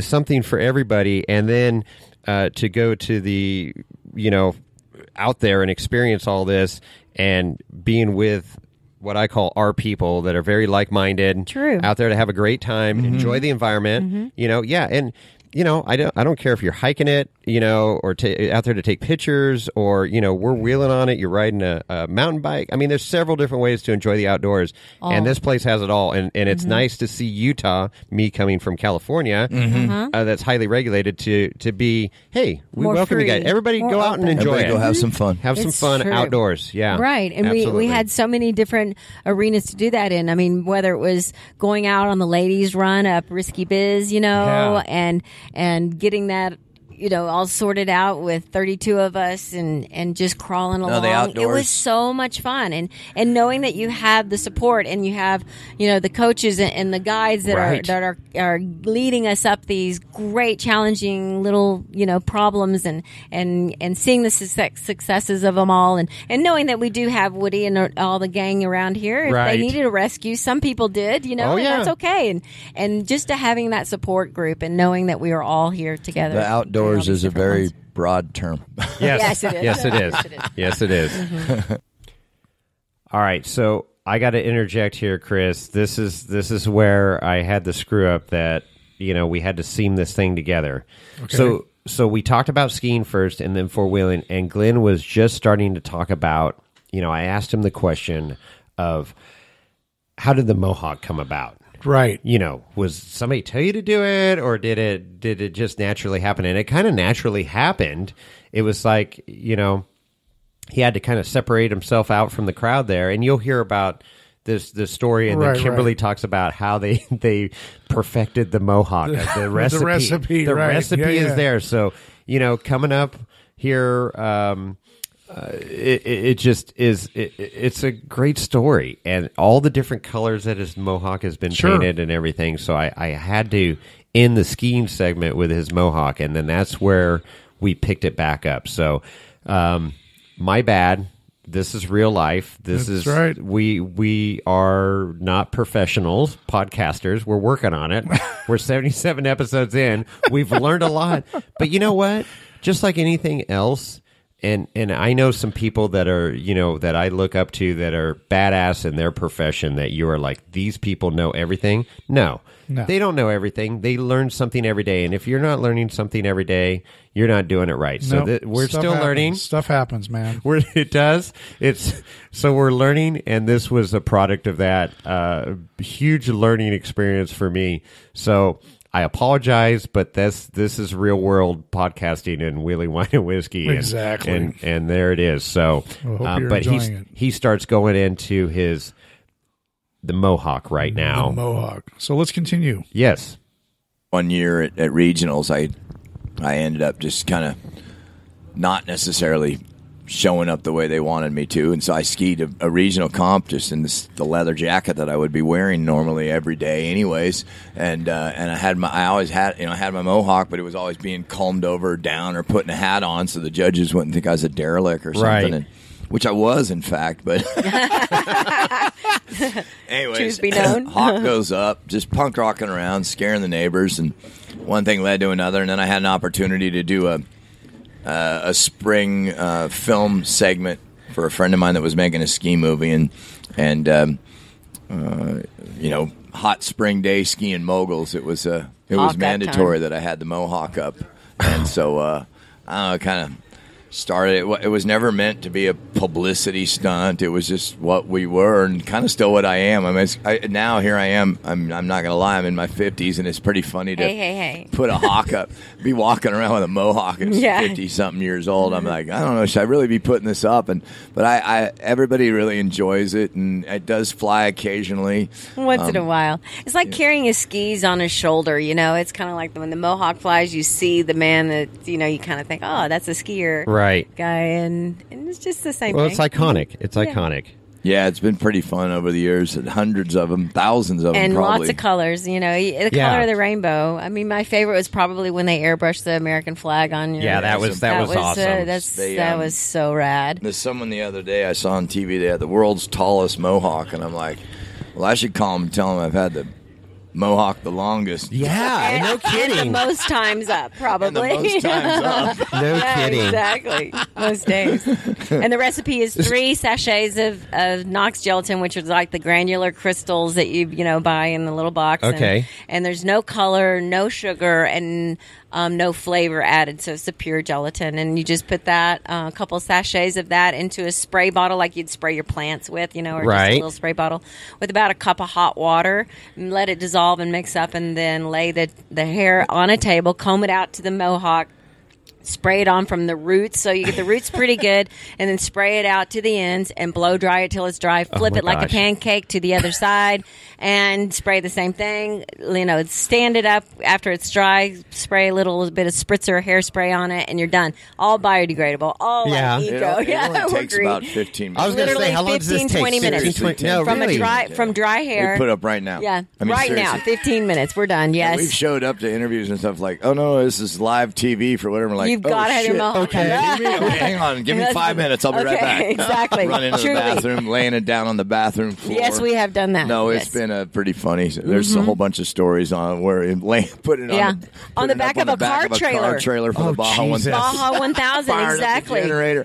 Something for everybody, and then to go to the out there and experience all this and being with what I call our people that are very like-minded. True. Out there to have a great time, enjoy the environment. And I don't care if you're hiking it, or out there to take pictures, or we're wheeling on it. You're riding a mountain bike. I mean, there's several different ways to enjoy the outdoors, and this place has it all. And it's nice to see Utah, me coming from California, that's highly regulated, to be, hey, we More welcome you free, guys. Everybody more go out and open. enjoy Everybody it. go have some fun. Have some It's fun true. outdoors. Yeah, Right. And absolutely. we had so many different arenas to do that in. I mean, whether it was going out on the ladies' run up Risky Biz, Yeah. and getting that, all sorted out with 32 of us and just crawling along. the It outdoors. was so much fun. And knowing that you have the support and you have, the coaches and the guides that Right. are leading us up these great challenging little, problems and seeing the successes of them all and knowing that we do have Woody and all the gang around here. If Right. they needed a rescue, some people did, Oh, and yeah. that's okay. And just to having that support group and knowing that we are all here together. The outdoors All these is a different very ones. broad term. Yes, Yes, it is. Yes, it is. Yes, it is. Yes, it is. All right, so I got to interject here, Chris. This is where I had the screw up that we had to seam this thing together. Okay. So we talked about skiing first, and then four wheeling. And Glenn was just starting to talk about. I asked him the question of how did the mohawk come about. Right. Was somebody tell you to do it, or did it just naturally happen? And it kind of naturally happened. It was like, he had to kind of separate himself out from the crowd there. And you'll hear about this story, and Right, then Kimberly right. talks about how they perfected the mohawk, the recipe. The recipe, the right. recipe Yeah, is yeah. there. So, coming up here, it just is. It's a great story, and all the different colors that his mohawk has been Sure. painted and everything. So I had to end the skiing segment with his mohawk, and then that's where we picked it back up. So my bad. This is real life. This That's is right. We are not professionals podcasters. We're working on it. We're 77 episodes in. We've learned a lot. But you know what? Just like anything else, and I know some people that are, that I look up to that are badass in their profession, that you are like, these people know everything. No. They don't know everything. They learn something every day. And if you're not learning something every day, you're not doing it right. So we're Stuff still happens. learning. Stuff happens, man. It does. So we're learning, and this was a product of that. Huge learning experience for me. So I apologize, but this is real world podcasting and wheeling wine and whiskey. Exactly. And there it is. So, Well, I hope you're but enjoying it. he starts going into the mohawk right now. The mohawk. So let's continue. Yes. One year at regionals, I ended up just kind of not necessarily showing up the way they wanted me to, and so I skied a regional comp just in the leather jacket that I would be wearing normally every day, anyways. And I always had my mohawk, but it was always being combed over, down, or putting a hat on, so the judges wouldn't think I was a derelict or something. Right. And, which I was, in fact, but anyways, Truth be known. hawk goes up, just punk rocking around, scaring the neighbors, and one thing led to another, and then I had an opportunity to do a spring film segment for a friend of mine that was making a ski movie, and hot spring day skiing moguls. It was Hawk mandatory time. that I had the mohawk up, and so I don't know, kind of started. It was never meant to be a publicity stunt. It was just what we were, and kind of still what I am. I mean, now here I am. I'm not going to lie. I'm in my 50s, and it's pretty funny to Hey. put a hawk up, be walking around with a mohawk at Yeah. 50 something years old. I'm like, I don't know, should I really be putting this up? But I everybody really enjoys it, and it does fly occasionally. Once in a while. It's like carrying his skis on his shoulder, It's kind of like when the mohawk flies, you see the man that, you kind of think, oh, that's a skier Right. guy. And it's just the same Well, thing. it's iconic. It's iconic. Yeah, it's been pretty fun over the years. Hundreds of them, thousands of them, And probably. lots of colors, the color of the rainbow. I mean, my favorite was probably when they airbrushed the American flag on your... Yeah, that was awesome. That was so rad. There's someone the other day I saw on TV, they had the world's tallest mohawk, and I'm like, well, I should call him and tell him I've had the mohawk the longest. Yeah, no And the kidding. most times up, probably. And the most times up. No Yeah, kidding. Exactly. Most days. And the recipe is 3 sachets of Knox gelatin, which is like the granular crystals that you buy in the little box. Okay. And there's no color, no sugar, and no flavor added. So it's a pure gelatin. And you just put that, a couple sachets of that into a spray bottle like you'd spray your plants with, or just Right. a little spray bottle with about a cup of hot water. And let it dissolve and mix up, and then lay the hair on a table, comb it out to the mohawk, spray it on from the roots, so you get the roots pretty good, and then spray it out to the ends and blow dry it till it's dry. Flip my it like a gosh. pancake to the other side, and spray the same thing. Stand it up after it's dry. Spray a little bit of spritzer hairspray on it, and you're done. All biodegradable. All Yeah. like It eco. only we're takes green. about 15 I was minutes. going to say, Literally how long does this 15, take? 20 minutes. 15, 20 No, From really? from dry hair. We put up right now. Yeah, I mean, right now, seriously. 15 minutes. We're done. Yes. We've showed up to interviews and stuff like, oh no, this is live TV for whatever. We're like, You've oh, got to have your shit. mohawk. Okay. Okay, hang on, give me 5 minutes. I'll be right Okay, back. exactly. Run into Truly. the bathroom, laying it down on the bathroom floor. Yes, we have done that. No, Yes. it's been a pretty funny. There's a whole bunch of stories on where it put it Yeah. on the, On put the it back up of on a the back car of a trailer. car trailer for Oh, the Baja Jesus. 1000. Baja 1000, Fired up the exactly. generator.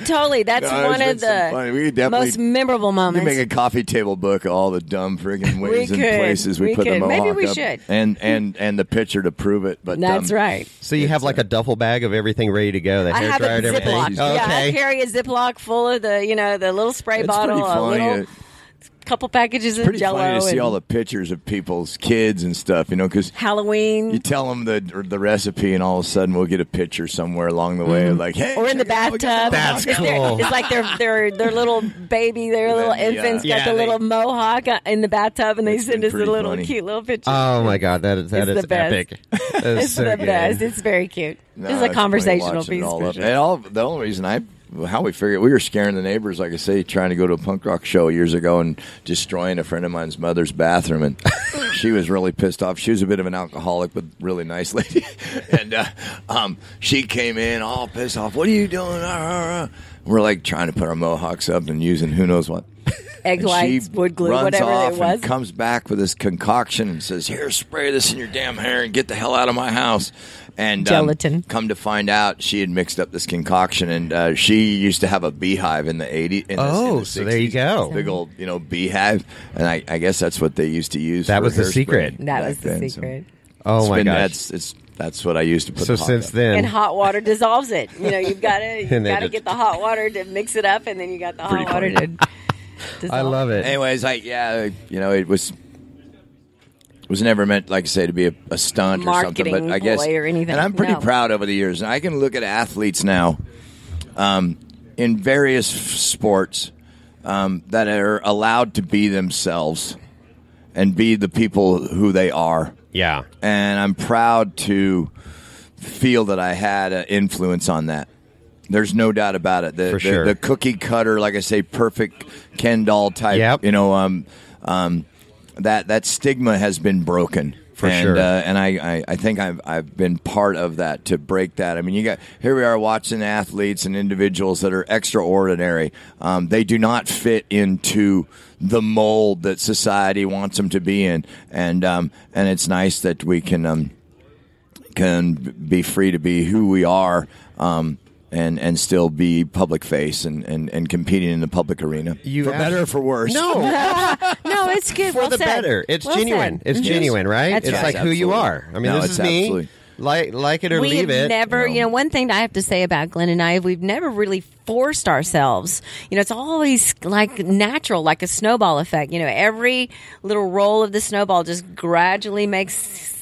Totally. That's No, one it's of been some funny. We the definitely- most memorable You moments. make a coffee table book of all the dumb friggin' ways and could. places we We put the could. mohawk Maybe we up. should. And the picture to prove it. But That's right. So you have like a duffel bag of everything ready to go, the I hair have dryer a and everything? Ziploc. Oh, Yeah, I okay. carry a Ziploc full of the little spray It's bottle, pretty a funny. little couple packages of Pretty Jello, funny to see and all the pictures of people's kids and stuff, because Halloween. you tell them the recipe, and all of a sudden we'll get a picture somewhere along the way, like, hey, Or in the check it out, we got bathtub. the That's mohawk. cool. It's like their little baby, their little then, infants yeah. got the Yeah, little mohawk in the bathtub, and they It's send been us a pretty little funny. cute little picture. Oh my God, that is It's the best. epic. That is It's so the good. best. It's very cute. No, It's a it's conversational funny watching it piece all for up. sure. And the only reason how we figured, we were scaring the neighbors, like I say, trying to go to a punk rock show years ago and destroying a friend of mine's mother's bathroom, and she was really pissed off. She was a bit of an alcoholic, but really nice lady, and she came in all pissed off. What are you doing? we're like trying to put our mohawks up and using who knows what. Egg whites, wood glue, runs whatever off it was. And comes back with this concoction and says, "Here, spray this in your damn hair and get the hell out of my house." And Gelatin. Come to find out, she had mixed up this concoction, and she used to have a beehive in the 80s. In the so there you go. Big old, beehive, and I guess that's what they used to use. That for was the hairspray secret. That was back the then, secret. Oh my gosh! That's what I used to put. So the hot since up. then, And hot water dissolves it. You've got And then to it- get the hot water to mix it up, and then you got the Pretty hot water funny. to dissolve. I love it. Anyways, it was never meant, like I say, to be a stunt or something. But I guess, ploy or anything. and I'm pretty No. proud over the years. And I can look at athletes now, in various sports, that are allowed to be themselves and be the people who they are. Yeah. And I'm proud to feel that I had an influence on that. There's no doubt about it. For sure. The cookie cutter, like I say, perfect Ken doll type. Yep. That stigma has been broken. For and, sure. And I think I've been part of that to break that. I mean, here we are watching athletes and individuals that are extraordinary. They do not fit into the mold that society wants them to be in, and it's nice that we can be free to be who we are. And still be public face and competing in the public arena. For better or for worse. No, No, it's good. for well the said. better. It's Well genuine. said. It's Mhm. genuine, right? That's It's right. like who you are. I mean, No, this it's is me. absolutely. Like it or We leave have it. never, one thing that I have to say about Glenn and I, we've never really forced ourselves. It's always like natural, like a snowball effect. Every little roll of the snowball just gradually makes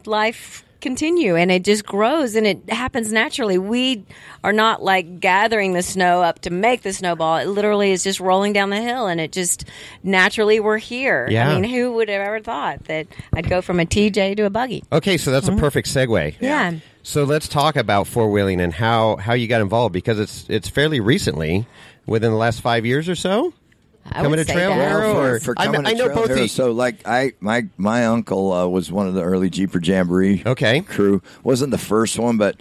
life continue, and it just grows, and it happens naturally. We are not like gathering the snow up to make the snowball. It literally is just rolling down the hill, and it just naturally we're here. Yeah. I mean, who would have ever thought that I'd go from a TJ to a buggy? Okay, so that's a perfect segue. Yeah. So let's talk about four-wheeling and how you got involved, because it's fairly recently, within the last 5 years or so. I Coming would to say Trail that. Hero? For I coming to know Trail both Hero, the- so like my uncle was one of the early Jeeper Jamboree Okay. crew. Wasn't the first one, but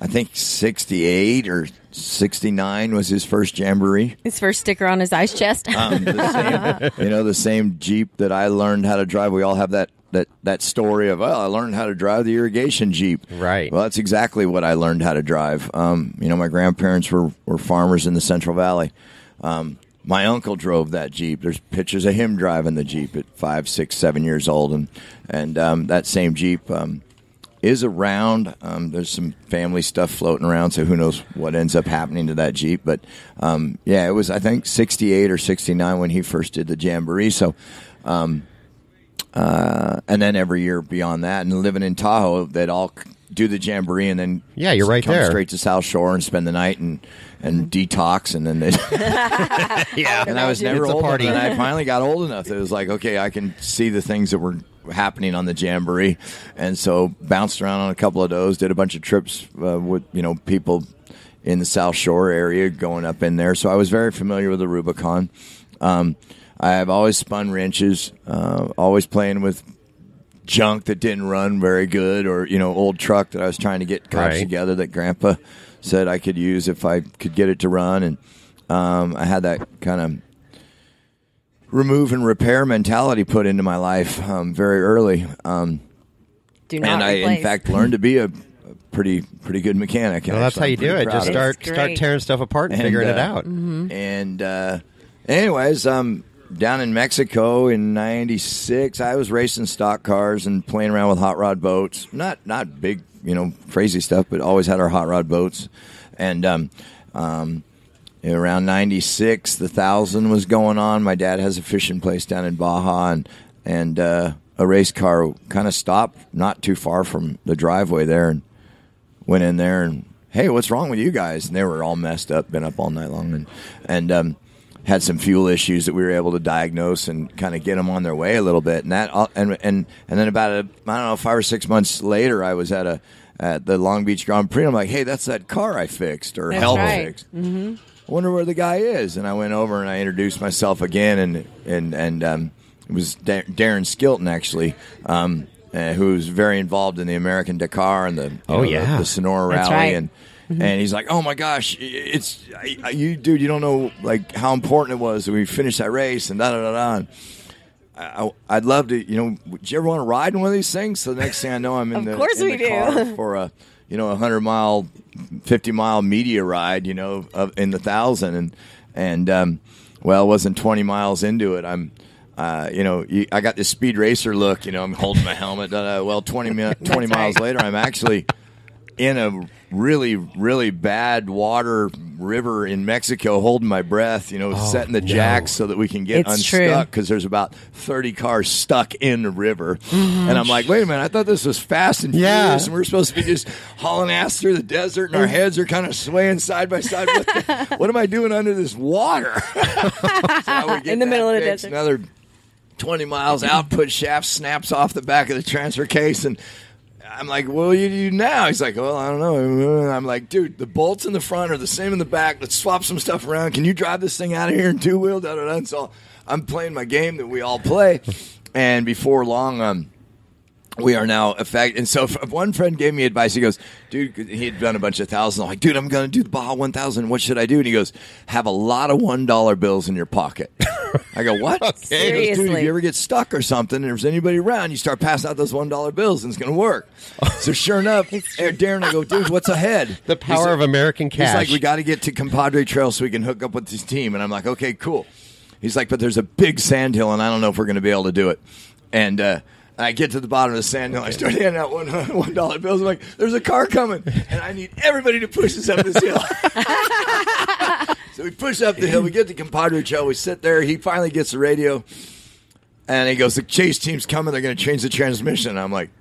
I think 68 or 69 was his first Jamboree. His first sticker on his ice chest. The same Jeep that I learned how to drive. We all have that story of, I learned how to drive the irrigation Jeep. Right. Well, that's exactly what I learned how to drive. My grandparents were farmers in the Central Valley. My uncle drove that Jeep. There's pictures of him driving the Jeep at 5, 6, 7 years old, and that same Jeep is around. There's some family stuff floating around, so who knows what ends up happening to that Jeep. But it was, I think, 68 or 69 when he first did the Jamboree. So, and then every year beyond that, and living in Tahoe, they'd all do the Jamboree, and then Yeah, you're right come there. straight to South Shore and spend the night and detox, and then they. Yeah. And I was never It's a old party. enough, and I finally got old enough that it was like, okay, I can see the things that were happening on the Jamboree, and so bounced around on a couple of those, did a bunch of trips with people in the South Shore area going up in there, so I was very familiar with the Rubicon. I've always spun wrenches, always playing with junk that didn't run very good, or old truck that I was trying to get cops Right. together that Grandpa said I could use if I could get it to run, and I had that kind of remove and repair mentality put into my life very early, Do not and I replace. in fact learned to be a pretty good mechanic. Well, that's how you do it. Just start It's great. tearing stuff apart and And, figuring it out. And anyways, down in Mexico in '96, I was racing stock cars and playing around with hot rod boats. Not big, crazy stuff, but always had our hot rod boats. And around '96, the 1000 was going on. My dad has a fishing place down in Baja, and a race car kind of stopped not too far from the driveway there, and went in there and, hey, what's wrong with you guys? And they were all messed up, been up all night long, and had some fuel issues that we were able to diagnose and kind of get them on their way a little bit. And that, and then about 5 or 6 months later, I was at the Long Beach Grand Prix. I'm like, hey, that's that car I fixed or That's helped right. fix. I wonder where the guy is. And I went over and I introduced myself again, and it was Darren Skilton actually. Who was very involved in the American Dakar and the Oh, yeah. the Sonora That's Rally, right. And he's like, "Oh my gosh, you dude, you don't know like how important it was that we finished that race and da da da da." I'd love to, would you ever want to ride in one of these things? So the next thing I know, I'm in the car for a 100-mile, 50-mile media ride, in the 1,000. And well, it wasn't 20 miles into it. I got this speed racer look, I'm holding my helmet. Well, 20 miles later, I'm actually in a really, really bad water river in Mexico, holding my breath, setting the jacks so that we can get unstuck because there's about 30 cars stuck in the river. Mm-hmm. And I'm like, wait a minute, I thought this was Fast and Furious, and we're supposed to be just hauling ass through the desert, and our heads are kind of swaying side by side. What am I doing under this water? So in the middle of the desert. Another 20 miles, output shaft snaps off the back of the transfer case, and I'm like, what do you do now? He's like, well, I don't know. I'm like, dude, the bolts in the front are the same in the back. Let's swap some stuff around. Can you drive this thing out of here in two-wheel? Da, da, da. And so I'm playing my game that we all play, and before long, we are now effective. And so one friend gave me advice. He goes, dude, he had done a bunch of thousands. I'm like, dude, I'm going to do the Baja 1000. What should I do? And he goes, have a lot of $1 bills in your pocket. I go, what? Okay. He goes, dude, if you ever get stuck or something and there's anybody around, you start passing out those $1 bills and it's going to work. So sure enough, Darren, I go, dude, what's ahead? The power of American cash. He's like, we got to get to Compadre Trail so we can hook up with this team. And I'm like, okay, cool. He's like, but there's a big sand hill and I don't know if we're going to be able to do it. And I get to the bottom of the sand hill. I start handing out $1 bills. I'm like, there's a car coming, and I need everybody to push us up this hill. So we push up the hill. We get to Compadre Trail. We sit there. He finally gets the radio, and he goes, the chase team's coming. They're going to change the transmission. And I'm like,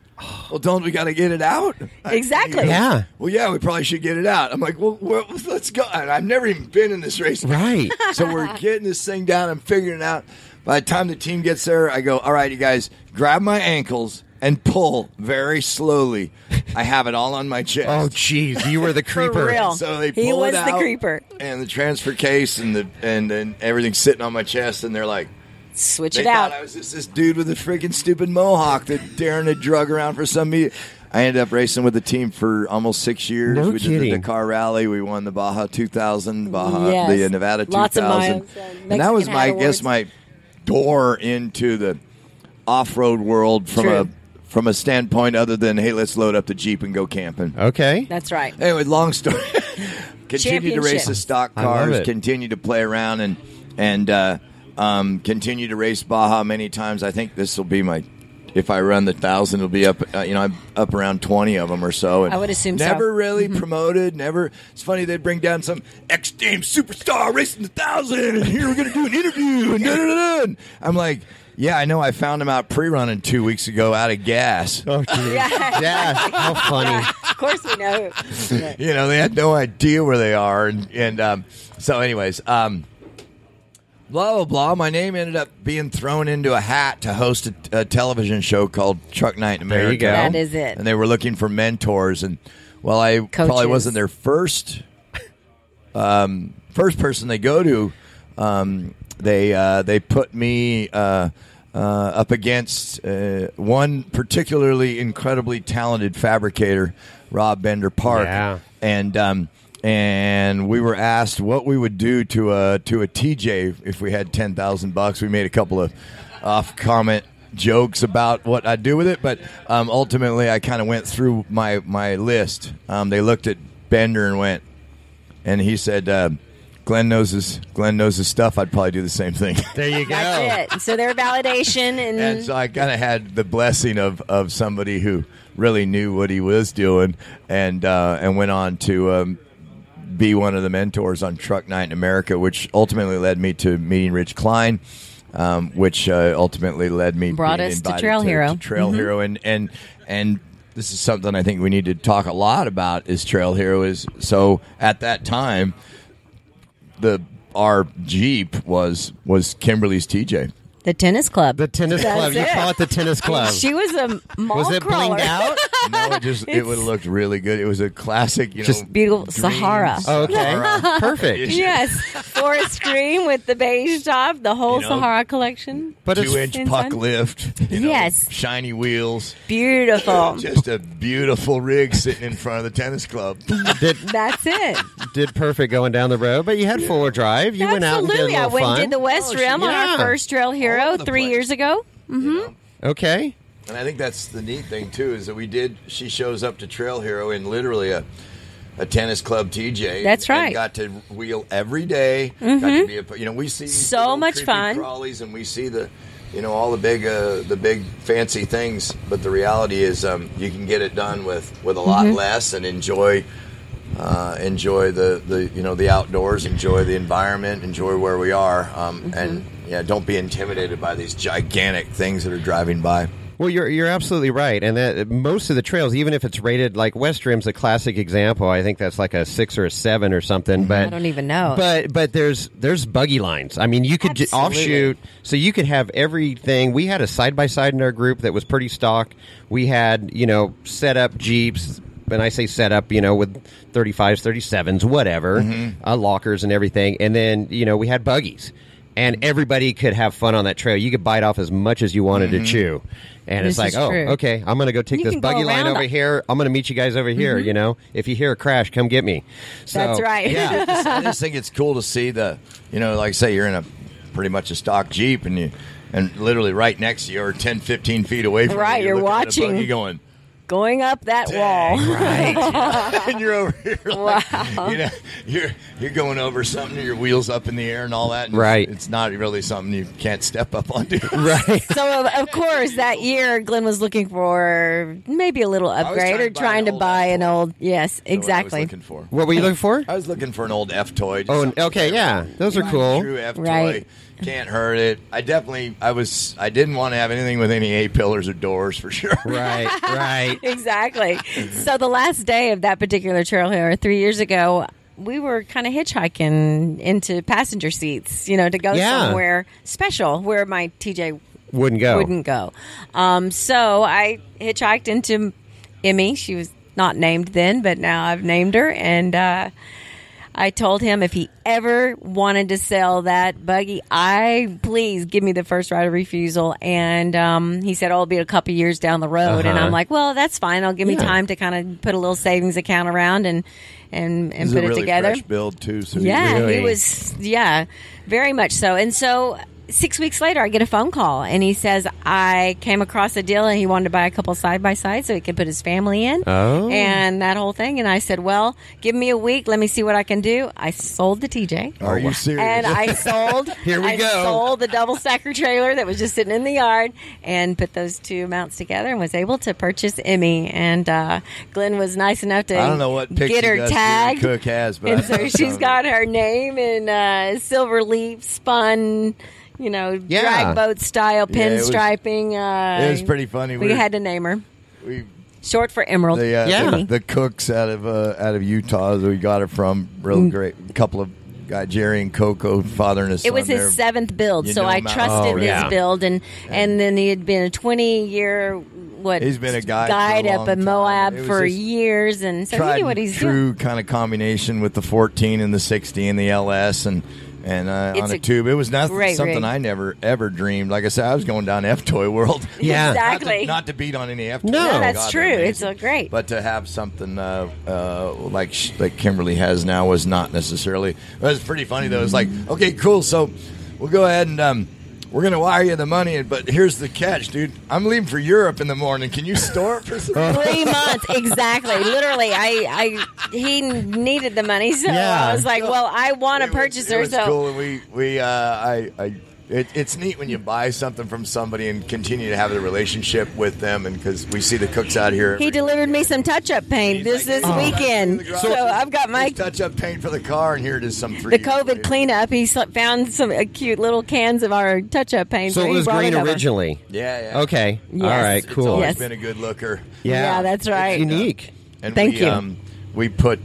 well, don't we got to get it out? Exactly. Goes, yeah. Well, yeah, we probably should get it out. I'm like, well, let's go. And I've never even been in this race. Right. So we're getting this thing down. I'm figuring it out. By the time the team gets there, I go, all right, you guys, grab my ankles and pull very slowly. I have it all on my chest. Oh, jeez, you were the creeper. For real. So they He pull was it the out, creeper. and the transfer case and everything's sitting on my chest, and they're like, Switch they it out. thought I was just this dude with a freaking stupid mohawk that Darren had drug around for some media. I ended up racing with the team for almost 6 years. No We kidding. did the Dakar Rally. We won the Baja 2000, Yes. the Nevada 2000. Lots of miles. And that was Mexican my, hat awards. my door into the off-road world from a standpoint other than, hey, let's load up the Jeep and go camping. Okay. That's right. Anyway, long story. Continue to race the Championship. stock I love cars. it. Continue to play around and continue to race Baja many times. I think this will be if I run the 1,000, it'll be up. I'm up around 20 of them or so. And I would assume so. never really promoted. Never. It's funny they'd bring down some X-Games superstar racing the 1,000, and here we're going to do an interview. And da-da-da-da. And I'm like, yeah, I know. I found him out pre-running 2 weeks ago out of gas. Oh, geez. Yeah. How funny. Of course we know. They had no idea where they are, and so anyways, blah, blah, blah. My name ended up being thrown into a hat to host a television show called Truck Night in America. There you go. That is it. And they were looking for mentors. And, well, I probably Coaches. wasn't their first person they go to. They put me up against one particularly incredibly talented fabricator, Rob Bender Park. Yeah. And we were asked what we would do to a TJ if we had $10,000. We made a couple of off-comment jokes about what I'd do with it, but ultimately I kind of went through my list. They looked at Bender and went, and he said, Glen knows his stuff. I'd probably do the same thing. There you go. That's it. So their validation And so I kind of had the blessing of somebody who really knew what he was doing, and went on to be one of the mentors on Truck Night in America, which ultimately led me to meeting Rich Klein, which ultimately led me Brought being us to invited Trail Hero. to Trail Hero, and this is something I think we need to talk a lot about. Is Trail Hero is so at that time, our Jeep was Kimberly's TJ. The tennis club. The tennis That's club. You it. call it the tennis club. She was a mall Was it crawler. blinged out? No, it would have looked really good. It was a classic, Just beautiful dreams. Sahara. Oh, okay. Perfect. Yes, forest green with the beige top, the whole You know, Sahara collection. But it's 2-inch inside. puck lift. Yes. Shiny wheels. Beautiful. Just a beautiful rig sitting in front of the tennis club. That's it. did perfect going down the road, but you had 4-wheel drive. You went out and did a Absolutely. I little went fun. and did the West Rim on yeah. our first Trail Hero All over the 3 place. years ago. You know? Okay. And I think that's the neat thing too, is that she shows up to Trail Hero in literally a tennis club TJ. That's right. And got to wheel every day. Got to be we see these So little much creepy fun. crawlies, and we see all the big fancy things. But the reality is, you can get it done with a lot less and enjoy the outdoors, enjoy the environment, enjoy where we are, and don't be intimidated by these gigantic things that are driving by. Well, you're absolutely right, and that most of the trails, even if it's rated like West Rim's a classic example, I think that's like a 6 or a 7 or something. But I don't even know. But there's buggy lines. I mean, you could Absolutely. offshoot, so you could have everything. We had a side by side in our group that was pretty stock. We had set up Jeeps. And I say set up, with 35s, 37s, whatever, lockers and everything. And then, we had buggies. And everybody could have fun on that trail. You could bite off as much as you wanted to chew. And This it's like, is true. okay, I'm going to go take You this can go buggy line around over it. here. I'm going to meet you guys over here, If you hear a crash, come get me. So, That's right. Yeah. I just think it's cool to see like I say, you're in a pretty much a stock Jeep, and literally right next to you or 10, 15 feet away from Right, you, you're looking at a watching. buggy going, Going up that wall. right. And you're over here like, Wow. you're going over something, your wheels up in the air and all that. And Right. It's not really something you can't step up onto. Right. So, of course, that year, Glenn was looking for maybe a little upgrade or trying to buy an old. Yes, exactly. I was looking for. What were you looking for? I was looking for an old F toy. just Oh, something okay, yeah. Those are cool. True F toy. Right. Can't hurt it. I didn't want to have anything with any A-pillars or doors for sure. Right, right. Exactly. So the last day of that particular trail here 3 years ago, we were kind of hitchhiking into passenger seats, to go Yeah. somewhere special where my TJ Wouldn't go. wouldn't go. So I hitchhiked into Emmy. She was not named then, but now I've named her. And I told him if he ever wanted to sell that buggy, please give me the first right of refusal. And he said, it'll be a couple years down the road. And I'm like, well, that's fine. I'll give me time to kind of put a little savings account around and This is put a it really together. fresh build too. So Yeah, Really? he was. Yeah, very much so. And so 6 weeks later, I get a phone call, and he says I came across a deal, and he wanted to buy a couple side by sides so he could put his family in, and that whole thing. And I said, well, give me a week, let me see what I can do. I sold the TJ. Are you serious? And I sold. Here we go. Sold the double stacker trailer that was just sitting in the yard, and put those two amounts together, and was able to purchase Emmy. And Glenn was nice enough to I don't know what pixie get her dust tagged. Cook has, but And I so thought she's got her name in silver leaf spun, drag boat style Yeah, it was- pinstriping. it was pretty funny. We had to name her. we Short for Emerald. the cooks out of Utah that we got her from. Real great. A couple of got Jerry and Coco, father and his son. It was his there. seventh build, You so know I him out- trusted Oh, his yeah. build, and then he had been a 20-year He's been a guide for a up long in time. Moab It was for just years, and so he tried knew what and he's doing. true kind of combination with the 14 and the 60 and the LS and It's on a a tube. It was nothing, great something rig. I never ever dreamed. Like I said, I was going down F toy world. Yeah. Exactly. Not to beat on any F toy. No. No, that's God, true. they're It's amazing. great. But to have something like Kimberly has now was not necessarily. It was pretty funny though. It's like, okay, cool. So we'll go ahead and we're going to wire you the money, but here's the catch, dude. I'm leaving for Europe in the morning. Can you store it for some? 3 months, exactly. Literally, he needed the money, so Yeah. I was like, "Well, I want to It was- purchase it her." was So cool. And it's neat when you buy something from somebody and continue to have a relationship with them, and because we see the cooks out here. he delivered me some touch-up paint He's this like, weekend. So I've got my touch-up paint for the car, and here it is. the COVID cleanup. He found some cute little cans of our touch-up paint. So he it was brought green over. originally. Yeah. Okay. Yes. All right. It's Cool. always Yes. been a good looker. Yeah, that's right. It's unique. And Thank we, you. We put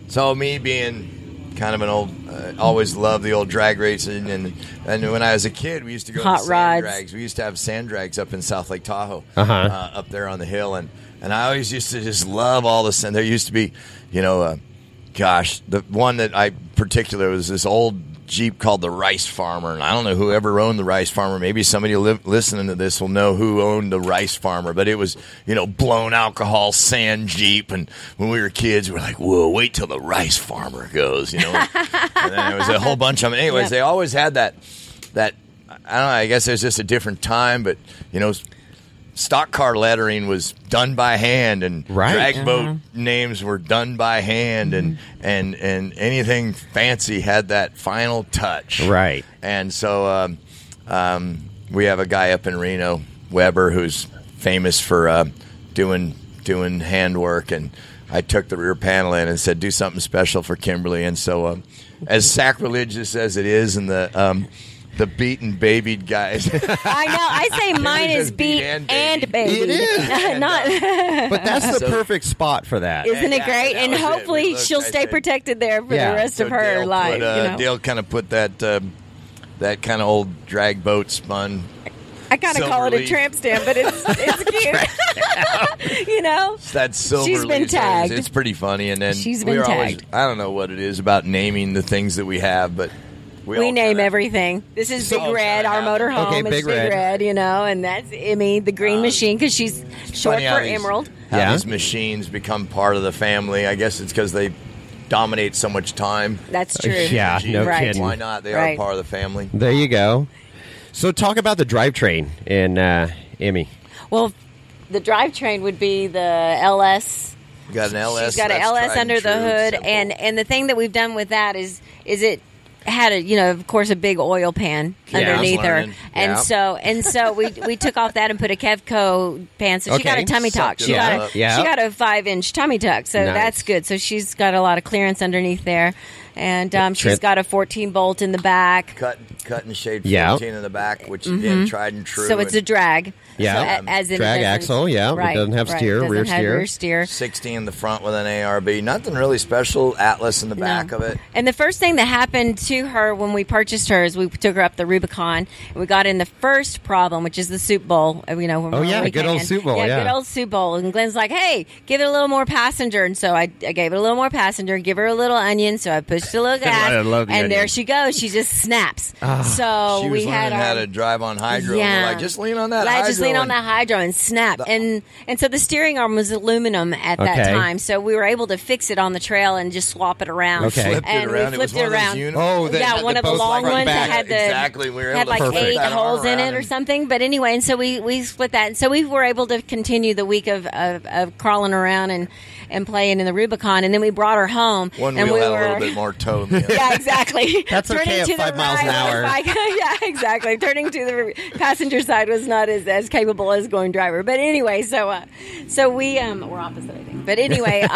so me being kind of an old. Always loved the old drag racing, and when I was a kid, we used to go Hot to sand rods. drags. We used to have sand drags up in South Lake Tahoe, Uh-huh. up there on the hill, and I always used to just love all the sand. There used to be, the one that I particularly was this old Jeep called the Rice Farmer, and I don't know whoever owned the Rice Farmer. Maybe somebody listening to this will know who owned the Rice Farmer, but it was, blown alcohol sand Jeep, and when we were kids, we were like, whoa, wait till the Rice Farmer goes, and then there was a whole bunch of them. Anyways, They always had that, I don't know, I guess it was just a different time, but, stock car lettering was done by hand, and drag boat names were done by hand, and anything fancy had that final touch. Right. And so we have a guy up in Reno, Weber, who's famous for doing handwork, and I took the rear panel in and said, do something special for Kimberly. And so as sacrilegious as it is, and the beat and babied guys. I know. I say mine is beat and baby. It is. Not. But that's the perfect spot for that. Isn't it great? that And was it. hopefully We she'll looked, I stay said- protected there for the rest of her Dale life. Dale kind of put that kind of old drag boat spun. I kind of call it a Silver tramp stamp, but it's cute. It's that silver She's been leaf. tagged. It's pretty funny. And then She's been we're always, tagged. I don't know what it is about naming the things that we have, but we all name kinda- everything. This is Big all Red, kinda our have them. motorhome. Okay, It's Big Red. and that's Emmy, the green machine, because she's short Funny how for these- Emerald. How Yeah. these machines become part of the family. I guess it's because they dominate so much time. That's true. Yeah, no Right. kidding. Why not? They Right. are part of the family. There you go. So talk about the drivetrain in Emmy. Well, the drivetrain would be the LS. You got an LS. She's got an that's LS tried and under the true, hood, simple. and the thing that we've done with that is it had of course, a big oil pan Yeah. underneath I was her, learning. and so we took off that and put a Kevco pan, so she got Okay. a tummy tuck. Sucked She it got all a up. Yeah. she got a 5-inch tummy tuck, so Nice. that's good. So she's got a lot of clearance underneath there, and she's Trent- got a 14 bolt in the back. cut and shade 14 Yeah. in the back, which again tried and true. So it's a drag. Yeah. So, as in Drag as in- axle, yeah. It doesn't have steer, doesn't rear have steer. rear steer. 60 in the front with an ARB. Nothing really special. Atlas in the back No. of it. And the first thing that happened to her when we purchased her is we took her up the Rubicon. And we got in the first problem, which is the soup bowl. When Oh, yeah, we good came old in. soup bowl, yeah. good old soup bowl. And Glenn's like, "Hey, give it a little more passenger." And so I gave it a little more passenger. Give her a little onion. So I pushed a little gas, I love the and there onion. she goes. She just snaps. So She was we had learning how our- to drive on hydro. Yeah. We're like, just lean on that Like, hydro. just lean on and- that hydro and snap. And so the steering arm was aluminum at that Okay. time. So we were able to fix it on the trail and just swap it around. Okay. Flipped it And around. we It was flipped it one of those around. uni- Oh, that Yeah, had one the of the both long front and ones that back. had the Exactly. We were had able like to flip 8 that arm holes in around it or and- something. But anyway, and so we split that, and so we were able to continue the week of crawling around and playing in the Rubicon, and then we brought her home. One and wheel we had were, a little bit more toe than the other. Yeah, exactly. That's okay Turning at to the 5 miles an right hour. was like- yeah, exactly. Turning to the passenger side was not as capable as going driver. But anyway, so we we're opposite, I think. But anyway,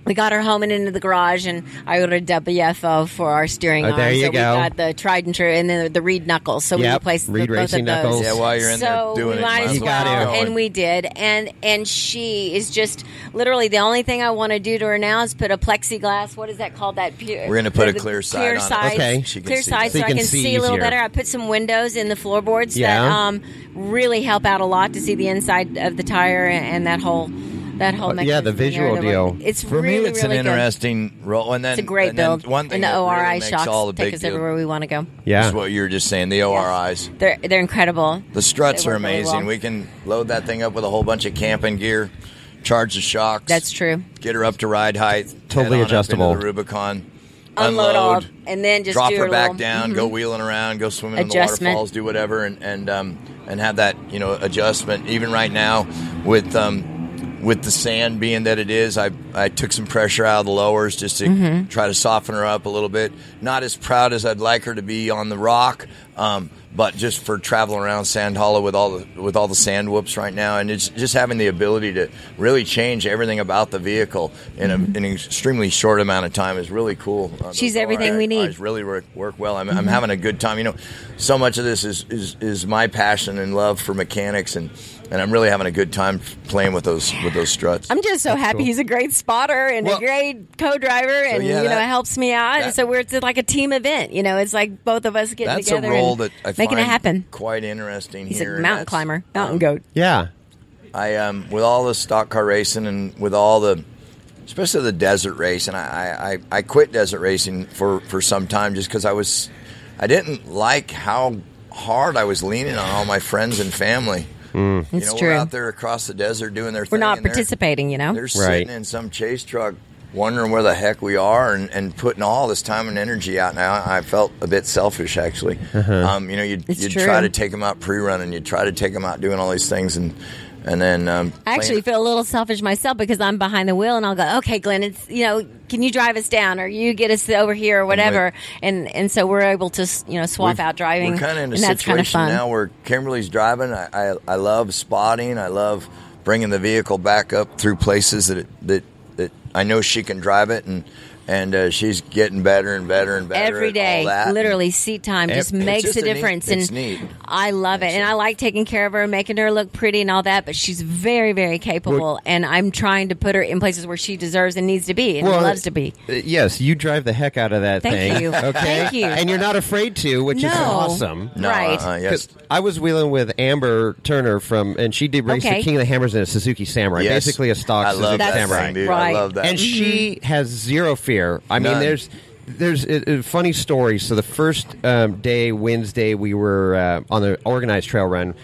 we got her home and into the garage, and I ordered WFO for our steering arm. there you so go. we got the tried and true, and then the reed knuckles. So we Yep, replaced reed both racing of those. knuckles. Yeah, while you're in there So doing we it, might you as might gotta well, go. and we did, and she is just literally the only thing I want to do to her now is put a plexiglass. What is that called? That pure. We're gonna put a the clear side clear on it. sides, Okay. She can clear see sides, better. so I So you can can see see a little easier. better. I put some windows in the floorboards Yeah. that really help out a lot to see the inside of the tire and that whole mechanism. yeah, the visual in there. deal. It's For really, me, it's really an good. interesting role. And then It's a great and then build. One thing and the that ORI really makes shocks all the take big us deal everywhere we want to go. Yeah. is what you were just saying. The ORIs. They're incredible. The struts They are work really amazing. well. We can load that thing up with a whole bunch of camping gear, charge the shocks. That's true. Get her up to ride height. Totally head on adjustable. Up into the Rubicon. Unload all, and then just drop do her a back little- down, go wheeling around, go swimming in the Adjustment. waterfalls, do whatever, and have that adjustment. Even right now with the sand being that it is, I took some pressure out of the lowers just to try to soften her up a little bit. Not as proud as I'd like her to be on the rock, but just for traveling around Sand Hollow with all the sand whoops right now, and it's just having the ability to really change everything about the vehicle in an extremely short amount of time is really cool. She's Those everything we need. ORIs really work well. I'm having a good time. so much of this is my passion and love for mechanics, and I'm really having a good time playing with those struts. I'm just so happy he's a great spotter and a great co-driver, and it helps me out. So it's like a team event. It's like both of us getting together a role and that I making find it happen. Quite interesting. He's here, a mountain climber, mountain goat. Yeah. I with all the stock car racing and with all the, especially the desert race, and I quit desert racing for some time just because I didn't like how hard I was leaning on all my friends and family. It's true. We're out there across the desert doing their thing. We're not participating, They're sitting in some chase truck wondering where the heck we are and putting all this time and energy out. Now I felt a bit selfish, actually. You'd try to take them out pre-running. You'd try to take them out doing all these things, and then I actually feel a little selfish myself because I'm behind the wheel and I'll go, okay, Glenn, it's can you drive us down or you get us over here or whatever, and so we're able to swap out driving. We're kind of in a and that's kind of situation fun. now where Kimberly's driving. I love spotting. I love bringing the vehicle back up through places that I know she can drive it, and she's getting better and better and better every day. All that. Literally, seat time just makes a difference, it's and neat. I love it. And I like taking care of her, making her look pretty and all that. But she's very, very capable, and I'm trying to put her in places where she deserves and needs to be, and loves to be. Yes, you drive the heck out of that thing. Thank you. Okay, Thank you. And you're not afraid to, which is awesome. No, right? Yes. I was wheeling with Amber Turner and she did race the King of the Hammers in a Suzuki Samurai, basically a stock Suzuki Samurai. Thing, dude. Right. I love that. And she has zero fear. I mean, there's a funny story. So the first day, Wednesday, we were on the organized trail run.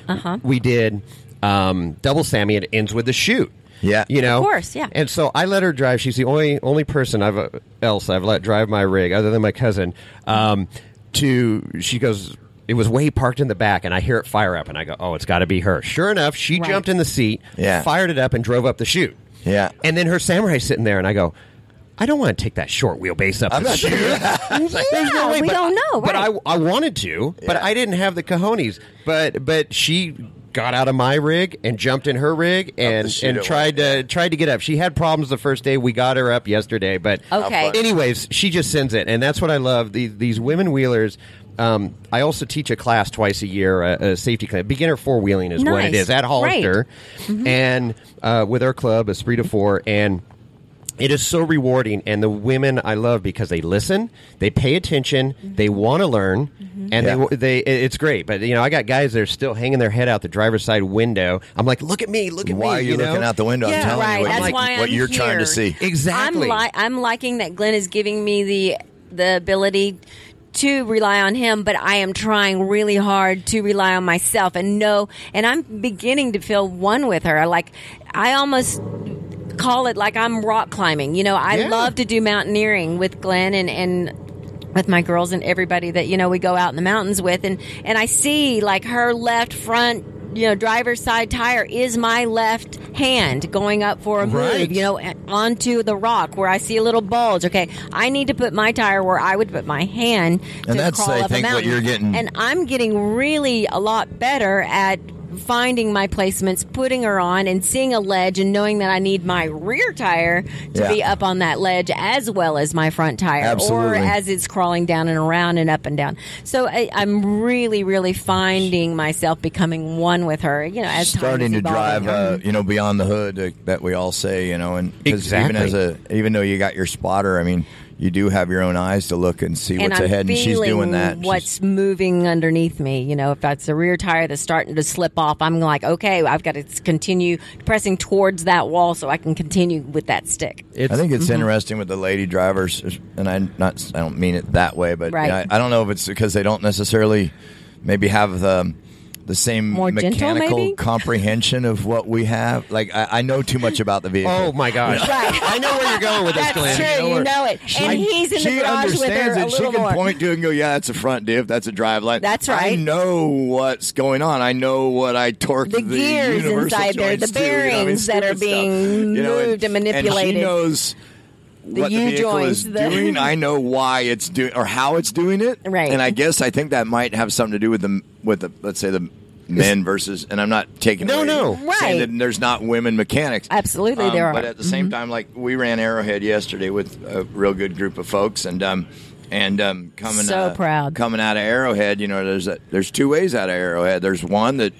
We did double Sammy. It ends with the shoot. Yeah, of course, yeah. And so I let her drive. She's the only person I've let drive my rig, other than my cousin. She goes. It was way parked in the back, and I hear it fire up, and I go, "Oh, it's got to be her." Sure enough, she jumped in the seat, fired it up, and drove up the chute. Yeah, and then her Samurai's sitting there, and I go, I don't want to take that short wheelbase up the chute. There's no way. We don't know. But right. I wanted to, but I didn't have the cojones. But she got out of my rig and jumped in her rig and tried to get up. She had problems the first day. We got her up yesterday, but anyways, she just sends it, and that's what I love. These women wheelers. I also teach a class twice a year, a safety class. Beginner four-wheeling is what it is at Hollister, and with our club, Esprit de Four, and it is so rewarding. And the women I love because they listen, they pay attention, they want to learn, and it's great. But I got guys that are still hanging their head out the driver's side window. I'm like, look at me, look at me. Why are you looking out the window? I'm telling you what you're trying to see. Exactly. I'm liking that Glenn is giving me the ability to rely on him, but I am trying really hard to rely on myself and I'm beginning to feel one with her. I almost call it like I'm rock climbing. I love to do mountaineering with Glenn and with my girls and everybody that we go out in the mountains with, and I see like her left front driver's side tire is my left hand going up for a move, onto the rock where I see a little bulge. Okay, I need to put my tire where I would put my hand to and that's, crawl I up think, a mountain. what you're getting. And I'm getting really a lot better at finding my placements, putting her on, and seeing a ledge and knowing that I need my rear tire to be up on that ledge as well as my front tire. Absolutely. Or as it's crawling down and around and up and down. So I'm really, really finding myself becoming one with her, as starting to drive, beyond the hood that we all say, and even though you got your spotter, I mean, you do have your own eyes to look and see what's ahead, and she's doing that. What's moving underneath me? If that's the rear tire that's starting to slip off, I'm like, okay, I've got to continue pressing towards that wall so I can continue with that stick. I think it's interesting with the lady drivers, and I don't mean it that way, but I don't know if it's because they don't necessarily maybe have the same more mechanical gentle, comprehension of what we have. Like, I know too much about the vehicle. Oh, my gosh. Right. I know where you're going with this, Glenn. That's true. You know it. And he's in the garage with her a little she can more. point to it and go, yeah, that's a front diff, that's a drive light. That's right. I know what's going on. I know what I torque the gears inside there, the bearings that are being moved and manipulated. And she knows what the vehicle is doing. I know why it's doing or how it's doing it. Right. And I think that might have something to do with the let's say the men versus, and I'm not taking away saying that there's not women mechanics. Absolutely, there are. But at the same time, like we ran Arrowhead yesterday with a real good group of folks, and And So proud. coming out of Arrowhead, there's two ways out of Arrowhead. There's one that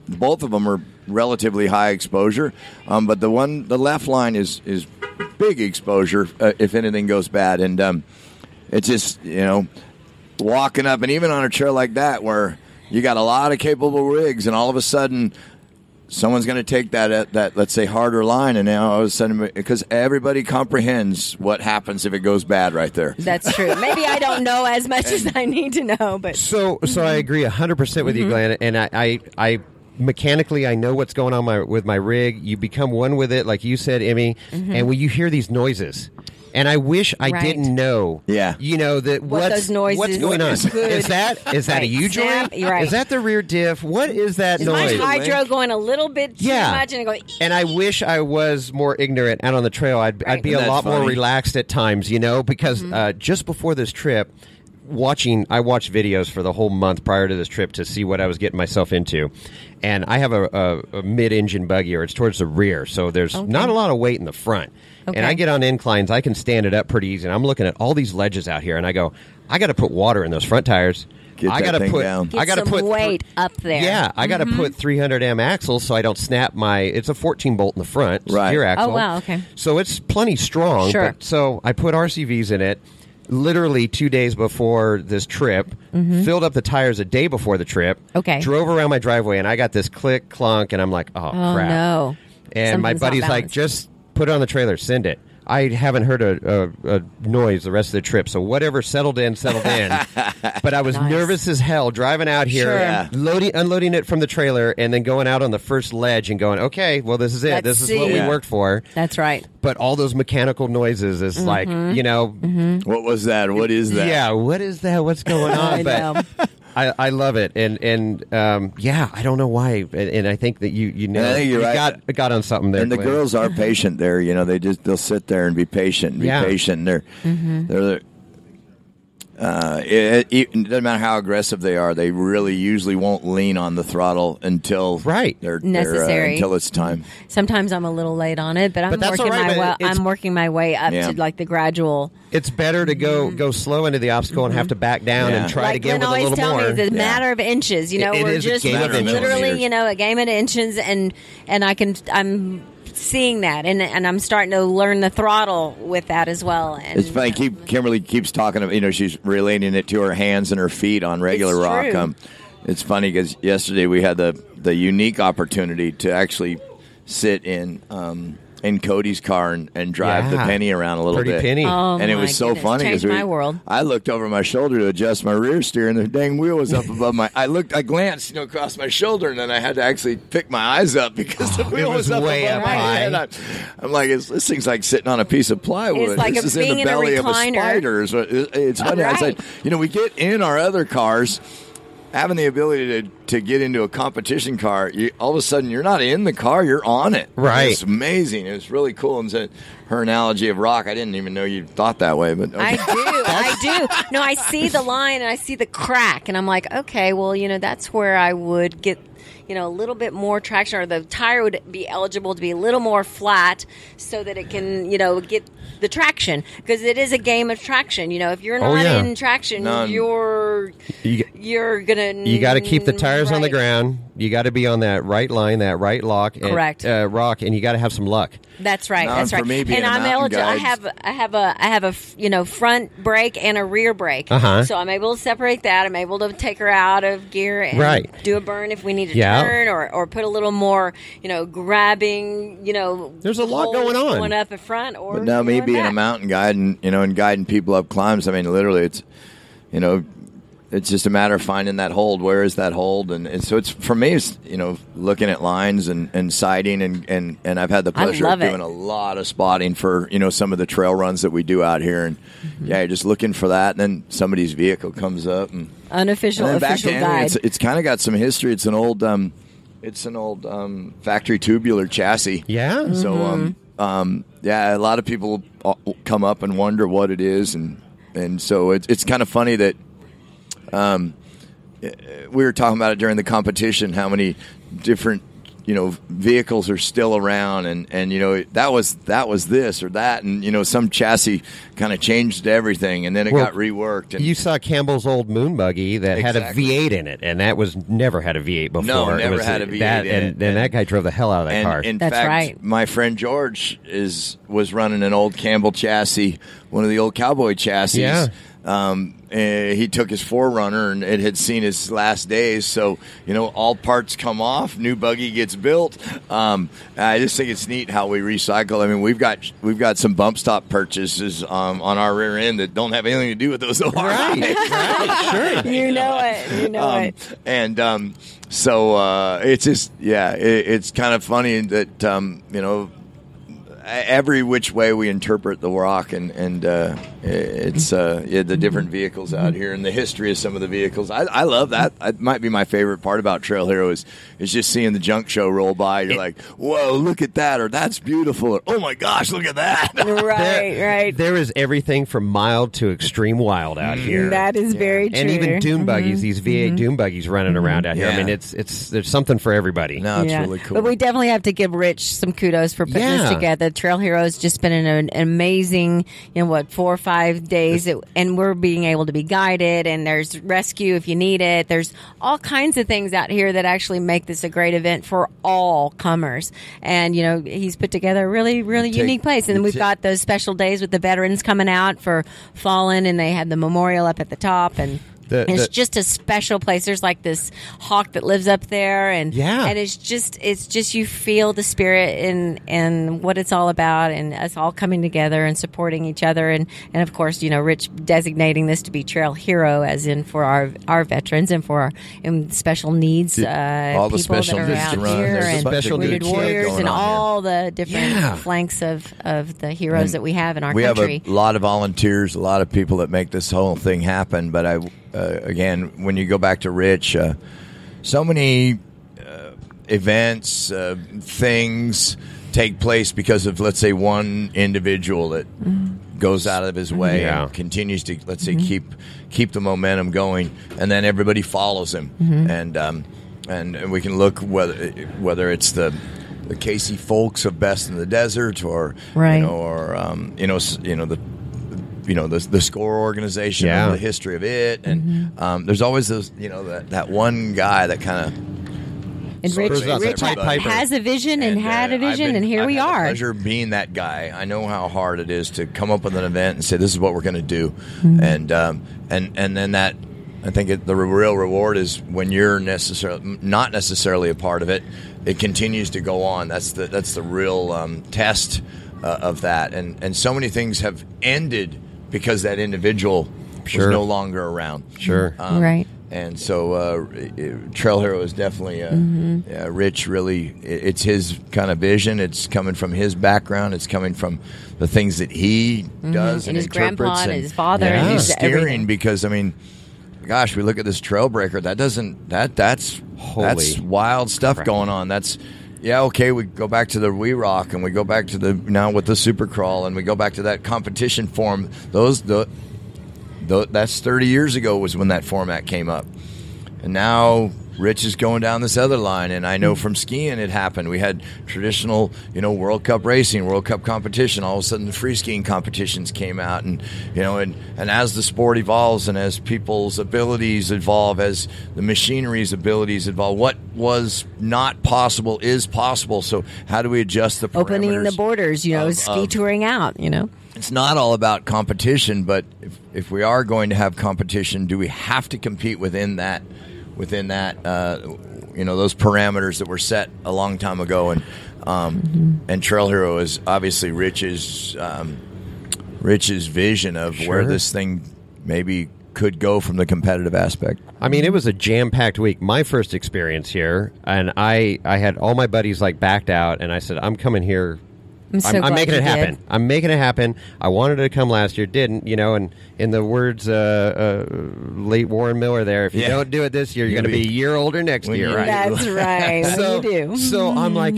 both of them are relatively high exposure, but the left line is big exposure if anything goes bad. And it's just walking up, and even on a trail like that where you got a lot of capable rigs, and all of a sudden someone's going to take that let's say harder line, and now all of a sudden, because everybody comprehends what happens if it goes bad right there. That's true. Maybe I don't know as much as I need to know, but So I agree 100% with you, Glenn, and I mechanically I know what's going on with my rig. You become one with it, like you said, Emmy, and when you hear these noises. And I wish I didn't know. Yeah. That those noises what's going on. could- Is that a U joint? Right. Is that the rear diff? What is that is noise? my hydro going a little bit too much and going? And I wish I was more ignorant out on the trail. I'd be a That's lot more funny. relaxed at times, because just before this trip, I watched videos for the whole month prior to this trip to see what I was getting myself into. And I have a mid-engine buggy, or it's towards the rear, so there's not a lot of weight in the front. Okay. And I get on inclines, I can stand it up pretty easy. And I'm looking at all these ledges out here, and I go, I got to put water in those front tires. Get I that gotta thing put down. Get I got to some put weight up there. Yeah, I got to put 300M axles so I don't snap it's a 14 bolt in the front Right. steer axle. Oh, wow, okay. So it's plenty strong. Sure. So I put RCVs in it. Literally 2 days before this trip, filled up the tires a day before the trip. Okay. Drove around my driveway, and I got this click clunk, and I'm like, oh crap. No. And my Something's not buddy's like, balanced. just put it on the trailer, send it. I haven't heard a noise the rest of the trip, so whatever settled in. But I was Nice. nervous as hell driving out here, Sure. Yeah. unloading it from the trailer, and then going out on the first ledge and going, okay, well, this is it. Let's This is what see. we Yeah. worked for. That's right. But all those mechanical noises is like, What was that? What is that? yeah, what is that? What's going on? I know. I love it, and I don't know why, and I think that you know I think you're you right. got on something there. And the Glenn. girls are patient there. They'll sit there and be patient and be Yeah. patient. They're it doesn't matter how aggressive they are. They really usually won't lean on the throttle until Right. they're Necessary. until it's time. Sometimes I'm a little late on it, but I'm But that's working all right, but it's- I'm working my way up Yeah. to like the gradual. It's better to go slow into the obstacle and have to back down Yeah. and try Like again Glenn with a always little tell more. me, it's a matter of inches. It We're is a just game of literally, millimeters. a game of inches, and I'm seeing that, and I'm starting to learn the throttle with that as well. And It's funny. Kimberly keeps talking about, she's relating it to her hands and her feet on regular It's rock. true. It's funny because yesterday we had the unique opportunity to actually sit in Cody's car and drive the Yeah. Penny around a little Pretty bit. Penny. Oh, And it my was so goodness. funny Changed my world. I looked over my shoulder to adjust my rear steer, and the dang wheel was up above my. I glanced, across my shoulder, and then I had to actually pick my eyes up because the wheel was was up way above up my high. head. I'm like, this thing's like sitting on a piece of plywood. It's like this is in being the in a belly of a recliner. spider. So it's funny. I said, Right. we get in our other cars. Having the ability to get into a competition car, all of a sudden you're not in the car, you're on it. Right. It's amazing. It was really cool. And so her analogy of rock, I didn't even know you thought that way. But okay. I do. No, I see the line and I see the crack, and I'm like, okay, well, that's where I would get, a little bit more traction, or the tire would be eligible to be a little more flat so that it can, get the traction, because it is a game of traction. If you're not yeah. in traction, None. you're gonna. You got to keep the tires on the Right. ground. You got to be on that right line, that right lock, and, Correct. rock, and you got to have some luck. That's right. No, That's for right. me, being and a I'm mountain eligible. guide- I have a front brake and a rear brake. Uh-huh. So I'm able to separate that. I'm able to take her out of gear and Right. do a burn if we need to Yeah. turn, or put a little more, grabbing. There's a lot hold going on. Going up in front, or But now me going being a back. mountain guide and guiding people up climbs, I mean, literally, it's it's just a matter of finding that hold. Where is that hold? And so it's for me, it's looking at lines and sighting and I've had the pleasure of love it. doing a lot of spotting for some of the trail runs that we do out here, and yeah, you're just looking for that, and then somebody's vehicle comes up and Unofficial, and then back official to guide. it's kind of got some history. It's an old factory tubular chassis. Yeah. So, yeah, a lot of people come up and wonder what it is, and so it's kind of funny that we were talking about it during the competition, how many different vehicles are still around, and that was this or that, and some chassis kind of changed everything, and then it got reworked. And you saw Campbell's old moon buggy that had a Exactly. V8 in it, and that was never had a V8 before. No, It never was had a V8 in it. and that guy drove the hell out of that car. In That's fact, right. my friend George was running an old Campbell chassis, one of the old cowboy chassis. Yeah. He took his 4Runner, and it had seen his last days. So, all parts come off, new buggy gets built. I just think it's neat how we recycle. I mean, we've got some bump stop purchases on our rear end that don't have anything to do with those ORIs. Right, sure. You know it. And so it's just, it's kind of funny that, every which way we interpret the rock, and it's the different vehicles out here and the history of some of the vehicles. I love that. It might be my favorite part about Trail Hero is just seeing the junk show roll by. You're like, whoa, look at that, or that's beautiful, or oh my gosh, look at that. Right. There is everything from mild to extreme wild out here. That is very true. And even dune buggies, these V8 dune buggies running around out here. Yeah. I mean, it's there's something for everybody. No, it's really cool. But we definitely have to give Rich some kudos for putting this together. Trail Hero's just been an amazing, 4 or 5 days, and we're being able to be guided, and there's rescue if you need it. There's all kinds of things out here that actually make this a great event for all comers. And, he's put together a really, really unique place. And then we've got those special days with the veterans coming out for Fallen, and they have the memorial up at the top, and it's just a special place. There's like this hawk that lives up there, and it's just you feel the spirit and what it's all about, and us all coming together and supporting each other, and of course, Rich designating this to be Trail Hero, as in for our veterans and for our special needs all the people special that are needs out to run. here, There's and special wounded needs warriors, going and on all the different flanks of the heroes that we have in our we country. have a lot of volunteers, a lot of people that make this whole thing happen. But again, when you go back to Rich, so many events, things take place because of, let's say, one individual that goes out of his way and continues to, let's say, keep the momentum going, and then everybody follows him. And we can look whether it's the Casey Folks of Best in the Desert, or the SCORE organization, and the history of it, and there's always those, that one guy that kind of. And Rich has a vision and had a vision, and here we are. I've had the are. pleasure of being that guy. I know how hard it is to come up with an event and say, this is what we're going to do. And then that, I think the real reward is when you're not necessarily a part of it, it continues to go on. That's the real test of that. And so many things have ended because that individual was no longer around. Right. And so Trail Hero is definitely Rich. Really, it's his kind of vision. It's coming from his background. It's coming from the things that he does and his interprets, grandpa and his father. and he's and steering everything. Because I mean, gosh, we look at this Trailbreaker. That's wild stuff going on. That's. Yeah, okay, we go back to the We Rock, and we go back to now with the Supercrawl, and we go back to that competition form. That's 30 years ago was when that format came up. And now Rich is going down this other line, and I know from skiing it happened. We had traditional, World Cup racing, World Cup competition. All of a sudden, the free skiing competitions came out, and and as the sport evolves, and as people's abilities evolve, as the machinery's abilities evolve, what was not possible is possible. So how do we adjust the parameters? Opening the borders, ski touring out, It's not all about competition, but if we are going to have competition, do we have to compete within that those parameters that were set a long time ago? And Trail Hero is obviously Rich's vision of where this thing maybe could go from the competitive aspect. I mean, it was a jam-packed week. My first experience here, and I had all my buddies backed out, and I said, I'm coming here. I'm making it happen. I'm making it happen. I wanted to come last year, didn't, and in the words late Warren Miller there, if you don't do it this year, you're going to be a year older next year. Right? That's right. So, you do. So I'm like,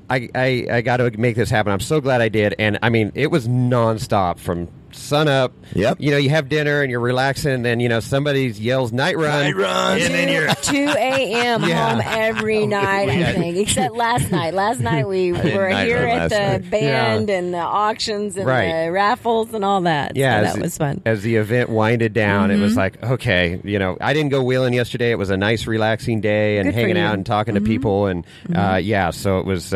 I got to make this happen. I'm so glad I did. And I mean, it was nonstop from sun up. Yep. You have dinner and you're relaxing, and then somebody yells night run. Night run. And then you're 2 a.m. home every night, I think, except last night. Last night we were night here run at last the night. band and the auctions and Right. the raffles and all that. Yeah, so that was fun. As the event winded down, it was like, okay, I didn't go wheeling yesterday. It was a nice, relaxing day and Good for hanging you. out and talking to people, and so it was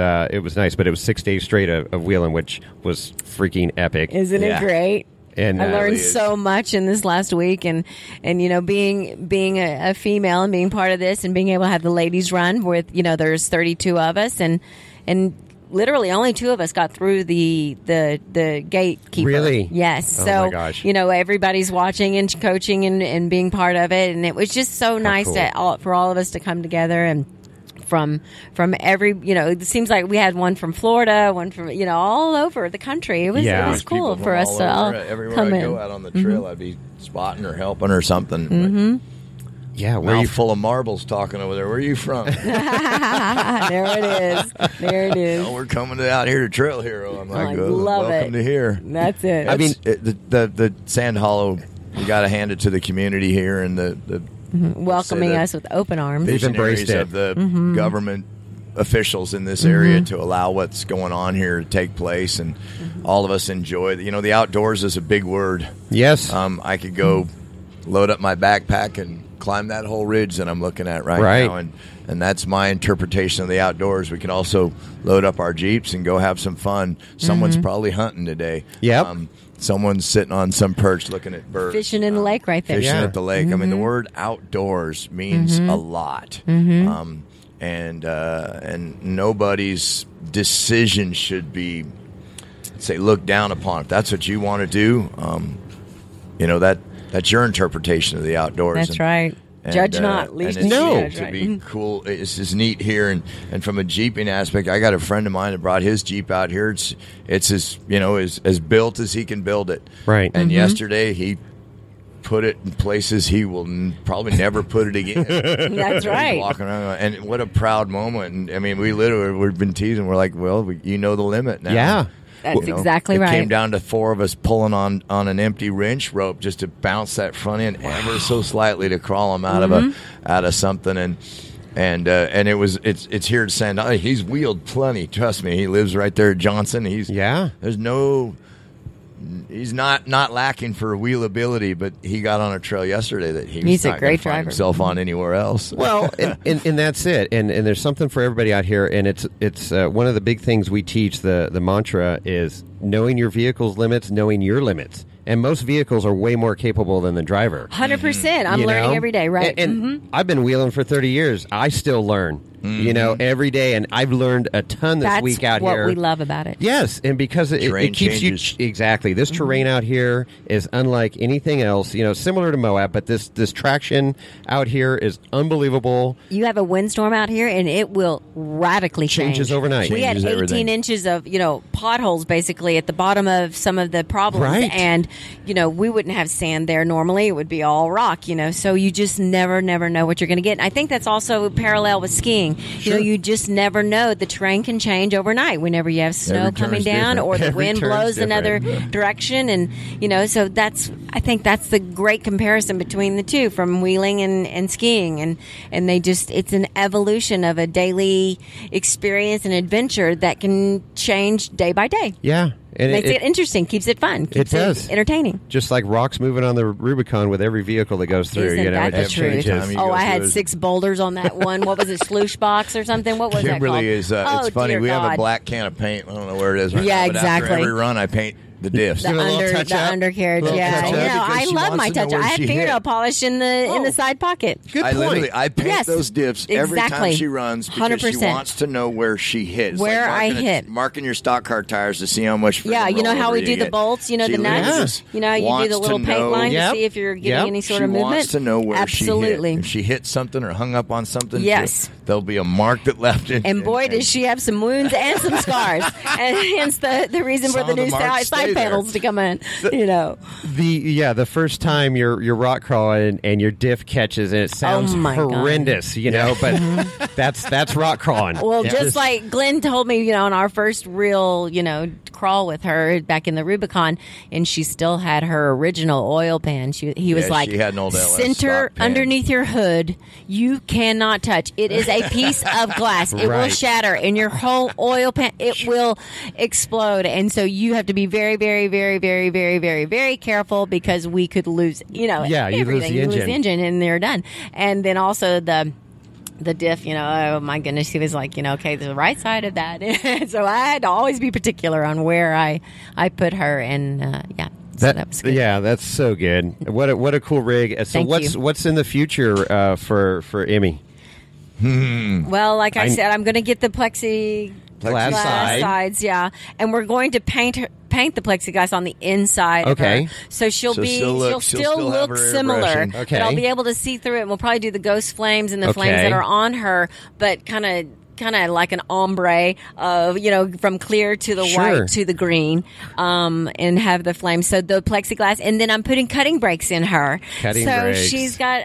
nice. But it was 6 days straight of wheeling, which was freaking epic. Isn't Yeah. it great? And I learned really is. so much in this last week, and being a female and being part of this, and being able to have the ladies run with there's 32 of us, and literally only 2 of us got through the gatekeeper. Really? Yes. Oh, So my gosh. everybody's watching and coaching and being part of it, and it was just so nice cool. for all of us to come together and. From every it seems like we had one from Florida, one from all over the country. It was Yeah. it was People cool from for us all to all over. Everywhere come I in. go out on the trail, I'd be spotting or helping or something. yeah, where you Mouth full of marbles talking over there. Where are you from? There it is. There it is. Oh, we're coming out here to Trail Hero. I'm like, I oh, love welcome it. to here. That's it. I mean, the Sand Hollow, you got to hand it to the community here and the welcoming say that us with open arms. They've embraced visionaries it. of the government officials in this area to allow what's going on here to take place, and all of us enjoy. The outdoors is a big word. yes, I could go load up my backpack and climb that whole ridge that I'm looking at right Right. now, and that's my interpretation of the outdoors. We can also load up our Jeeps and go have some fun. Someone's probably hunting today. Yep. Someone's sitting on some perch looking at birds. Fishing in the lake right there. Fishing Yeah. at the lake. I mean, the word outdoors means a lot. And nobody's decision should be, say, looked down upon. If that's what you want to do, that's your interpretation of the outdoors. That's right. Judge not, least and you it's judge, to right? be cool. It's just neat here, and from a jeeping aspect, I got a friend of mine that brought his Jeep out here. It's as built as he can build it. Right. And yesterday he put it in places he will probably never put it again. That's right. Walking around, and what a proud moment. And I mean, we've been teasing. We're like, well, the limit now. Yeah. That's exactly it right. came down to 4 of us pulling on an empty wrench rope just to bounce that front end ever so slightly to crawl him out of something, and it's here at Sand. He's wheeled plenty. Trust me, he lives right there at Johnson. He's not lacking for wheelability, but he got on a trail yesterday that he's a not great gonna find driver. himself on anywhere else. Well, and that's it. And there's something for everybody out here. And it's one of the big things we teach. The mantra is knowing your vehicle's limits, knowing your limits. And most vehicles are way more capable than the driver. 100%. I'm You learning know? every day, right? And I've been wheeling for 30 years. I still learn, every day. And I've learned a ton this That's week out what here. we love about it. Yes, and because it Terrain keeps changes. you exactly. This terrain out here is unlike anything else. Similar to Moab, but this traction out here is unbelievable. You have a windstorm out here, and it will radically Changes change. overnight. We had Changes 18 everything. inches of potholes basically at the bottom of some of the problems, Right. and we wouldn't have sand there normally. It would be all rock. So you just never know what you're going to get. And I think that's also parallel with skiing. You just never know. The terrain can change overnight whenever you have snow Every coming turn's down, different. or the Every wind turn's blows different. another direction, and so I think that's the great comparison between the two, from wheeling and skiing, and it's an evolution of a daily experience and adventure that can change day by day. Yeah, and Makes it interesting, keeps it fun, keeps does. entertaining. just like rocks moving on the Rubicon with every vehicle that goes through. Isn't that it the just truth? changes. You Oh, go I had through 6 boulders on that one. What was it, sluice box or something? What was Kimberly that called? is. It's funny. Dear We have a God. black can of paint. I don't know where it is right Yeah, now. But after exactly. every run, I paint the diffs. The, a little under, touch the up? undercarriage, Little yeah. touch up? Because I she love wants my to know touch. where I have she fingernail hit. polish in the side pocket. Good I point. literally I paint Yes, those diffs every exactly. time she runs because she 100%. wants to know where she hit. It's Where like I hit. marking your stock car tires to see how much. Yeah, friggin' you know how rollover we you do the get. bolts, She the literally nuts? just You do wants the little to paint know- line Yep. to see if you're getting Yep. any sort she of movement. wants to know where Absolutely. she hit. If she hit something or hung up on something, Yes. there'll be a mark that left it. And boy, does she have some wounds and some scars, and hence the reason for Some the of the new marks stay side there. panels to come in. The first time you're rock crawling and your diff catches and it sounds Oh, my God. horrendous, but that's rock crawling. Well, Yeah. just like Glenn told me, on our first real, crawl with her back in the Rubicon, and she still had her original oil pan. He was like, she had an old LS center stock pan. underneath your hood, you cannot touch. It is a piece of glass. It will Right. shatter, and your whole oil pan, it will explode. And so you have to be very, very, very, very, very, very, very careful because we could lose, Yeah, you lose everything. the You lose engine. the engine, and they're done. And then also the diff, oh my goodness, he was like, okay, the right side of that. So I had to always be particular on where I put her, and so that was good. Yeah, that's so good. What a cool rig. So Thank you. what's in the future for Emmy? Well, like I said, I'm going to get the plexiglass Glass side. sides, and we're going to paint the plexiglass on the inside. Okay. of her. So she'll So she'll still have look her similar. airbrushing. Okay. But I'll be able to see through it. And we'll probably do the ghost flames and the flames Okay. that are on her, but kind of like an ombre of from clear to the Sure. white to the green, and have the flames. So the plexiglass, and then I'm putting cutting brakes in her. Cutting so brakes. she's got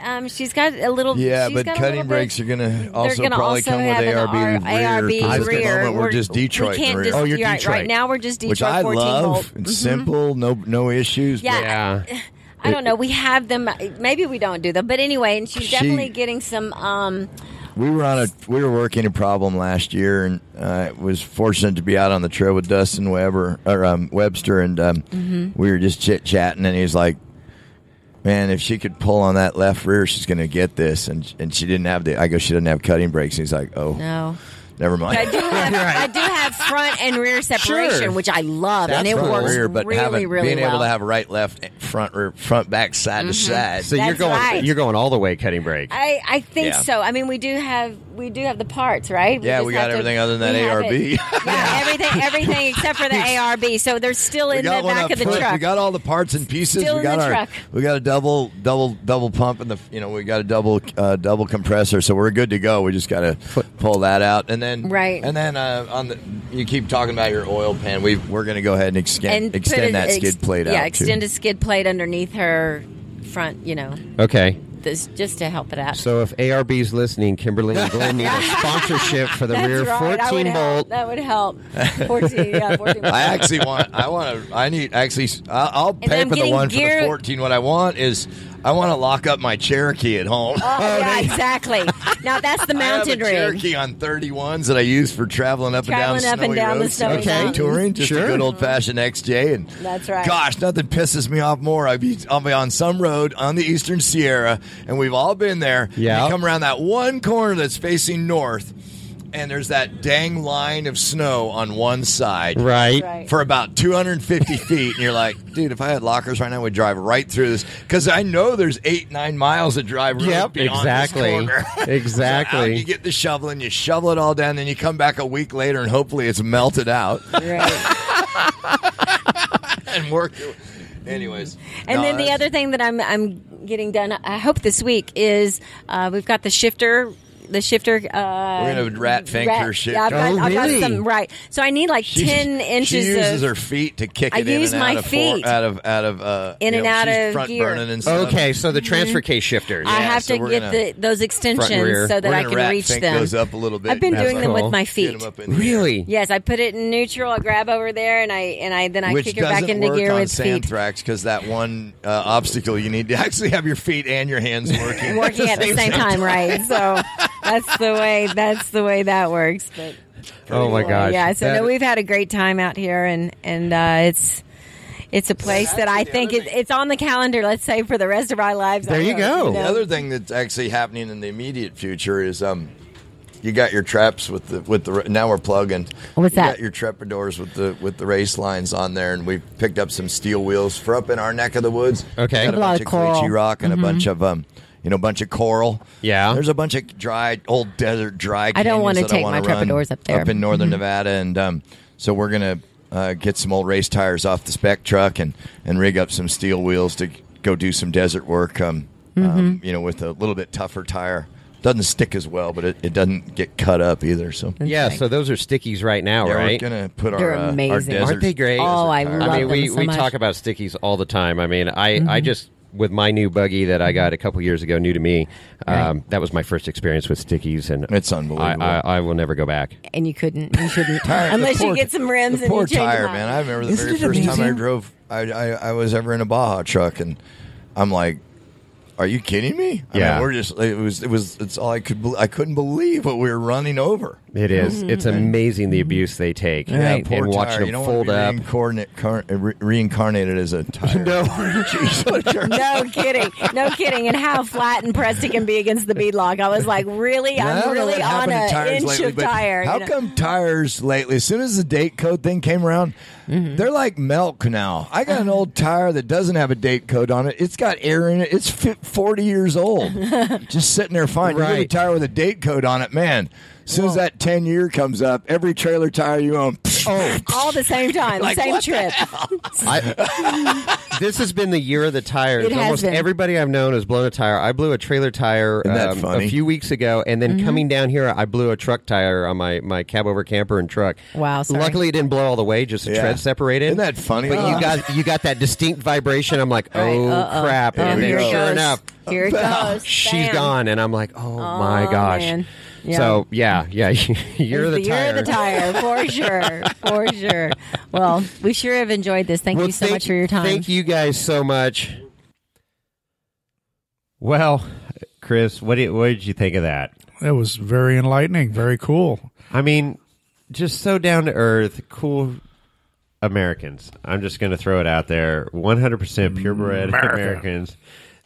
a little. Yeah, she's but got a cutting little brakes bit- are going to they're also gonna probably also come with have an ARB rear. ARB 'cause at the rear. moment we're just Detroit We can't rear. just, Oh, you're right, Detroit. right now we're just Detroit Which I 14 love. volt. It's simple, no issues. Yeah. Yeah. I don't know. We have them. Maybe we don't do them, but anyway, and she's She- definitely getting some. We were working a problem last year, and was fortunate to be out on the trail with Dustin Webster, and we were just chit chatting, and he's like, "Man, if she could pull on that left rear, she's going to get this." And she didn't have I go, "She doesn't have cutting brakes." And he's like, "Oh, No. never mind." I do have front and rear separation, Sure. which I love, and it Front works rear, but really, really being well. able to have right, left, front, rear, front, back, side to side. So That's right. you're going all the way cutting brake. I think Yeah. so. I mean, we do have the parts, right? Yeah, just we got have to- everything other than we that have ARB. it. Yeah, everything except for the ARB. So they're still in the got one back up of the front. truck. We got all the parts and pieces. Still we in got the our truck. we got a double pump and we got a double compressor, so we're good to go. We just got to pull that out, and then Right. and then you keep talking about your oil pan. We're going to go ahead and extend put that skid plate out. Yeah, too. extend a skid plate underneath her front. Okay. This, just to help it out. So if ARB's listening, Kimberly and Glen need a sponsorship for the That's rear right. 14 bolt. That would help. 14, yeah, 14 I'll pay I'm for the getting one for gear- the 14. What I want is I want to lock up my Cherokee at home. yeah, exactly. Now that's the mountain I have a rig. Cherokee on 31s that I use for traveling up Traveling up and and down down the roads, snowy mountains. touring, just Sure. a good old fashioned XJ. And That's right. Gosh, nothing pisses me off more. I'll be on some road on the Eastern Sierra, and we've all been there. Yeah. You come around that one corner that's facing north, and there's that dang line of snow on one side. Right. Right. For about 250 feet, and you're like, dude, if I had lockers right now, we'd drive right through this because I know there's 8-9 miles of drive road Yep, beyond exactly. this corner. Exactly. So out you get the shovel and you shovel it all down, then you come back a week later and hopefully it's melted out Right. and work. Anyways, And no, then the that's- other thing that I'm getting done, I hope this week, is we've got the shifter. The shifter. we're gonna rat finger shit. Yeah, I've got really? some right. So I need like 10 inches. She uses of, her feet to kick I it in use and my out of feet. out of In and out she's of front gear. burning and stuff. Okay, so the transfer case shifters. I have so to we're get gonna- those extensions rear. so that We're I gonna can rat reach fink them. those up a little bit. I've been That's doing them cool. with my Get feet. 'em up in the air. Really? Yes, I put it in neutral. I grab over there and I Which kick her back doesn't into work gear on with feet. Sandthrax because that one obstacle you need to actually have your feet and your hands working. Working at the same time, right? So that's the way that works. But Oh my gosh. yeah. So That- no, we've had a great time out here, and it's a place that I think it's on the calendar. Let's say for the rest of our lives. There you go. The other thing that's actually happening in the immediate future is you got your traps with the now we're plugging. What's you that? got your trepadors with the race lines on there, and we've picked up some steel wheels for up in our neck of the woods. Okay. Got a A lot bunch of of coral. caliche rock and a bunch of bunch of coral. Yeah. There's a bunch of old desert dry. I don't want wanna to take my trepadors up there. in northern Nevada, and so we're gonna get some old race tires off the spec truck and rig up some steel wheels to go do some desert work. With a little bit tougher tire. Doesn't stick as well, but it doesn't get cut up either. So Yeah, so those are stickies right now, yeah, right? we're gonna put They're our amazing. desert. Aren't they great? Oh, I desert tire. love I mean, them we so we much. talk about stickies all the time. I mean, I just with my new buggy that I got a couple years ago, new to me. That was my first experience with stickies, and it's unbelievable. I will never go back. And you shouldn't, unless you get some rims and poor you change tire, them out. man. I remember the very first time I drove. I was ever in a Baja truck, and I'm like, "Are you kidding me?" I mean, we're just it's all I couldn't believe what we were running over. It is. It's amazing the abuse they take. Yeah, and poor watching tire. them You fold up. Reincarnated as a tire. No. Jeez, what a jerk. No kidding. And how flat and pressed it can be against the beadlock. I was like, really? I'm really on an inch of tire. How come tires lately, as soon as the date code thing came around, they're like milk now? I got an old tire that doesn't have a date code on it. It's got air in it. It's 40 years old. Just sitting there fine. You get a tire with a date code on it, man. As soon as that 10-year comes up, every trailer tire you own, all the same time, like, the same trip. This has been the year of the tires. It has Almost been. Everybody I've known has blown a tire. I blew a trailer tire a few weeks ago, and then coming down here, I blew a truck tire on my cab over camper and truck. Wow, sorry. Luckily, it didn't blow all the way; just the tread separated. Isn't that funny? But you got that distinct vibration. I'm like, crap! And here then it sure goes. enough, Here it goes. she's Bam. gone, and I'm like, oh my gosh. Man. Yeah. So year of the Year of the tire, for sure. Well, we sure have enjoyed this. Thank you so much for your time. Thank you guys so much. Well, Chris, what did you think of that? It was very enlightening, very cool. I mean, just so down to earth, cool Americans. I'm just going to throw it out there. 100% purebred Americans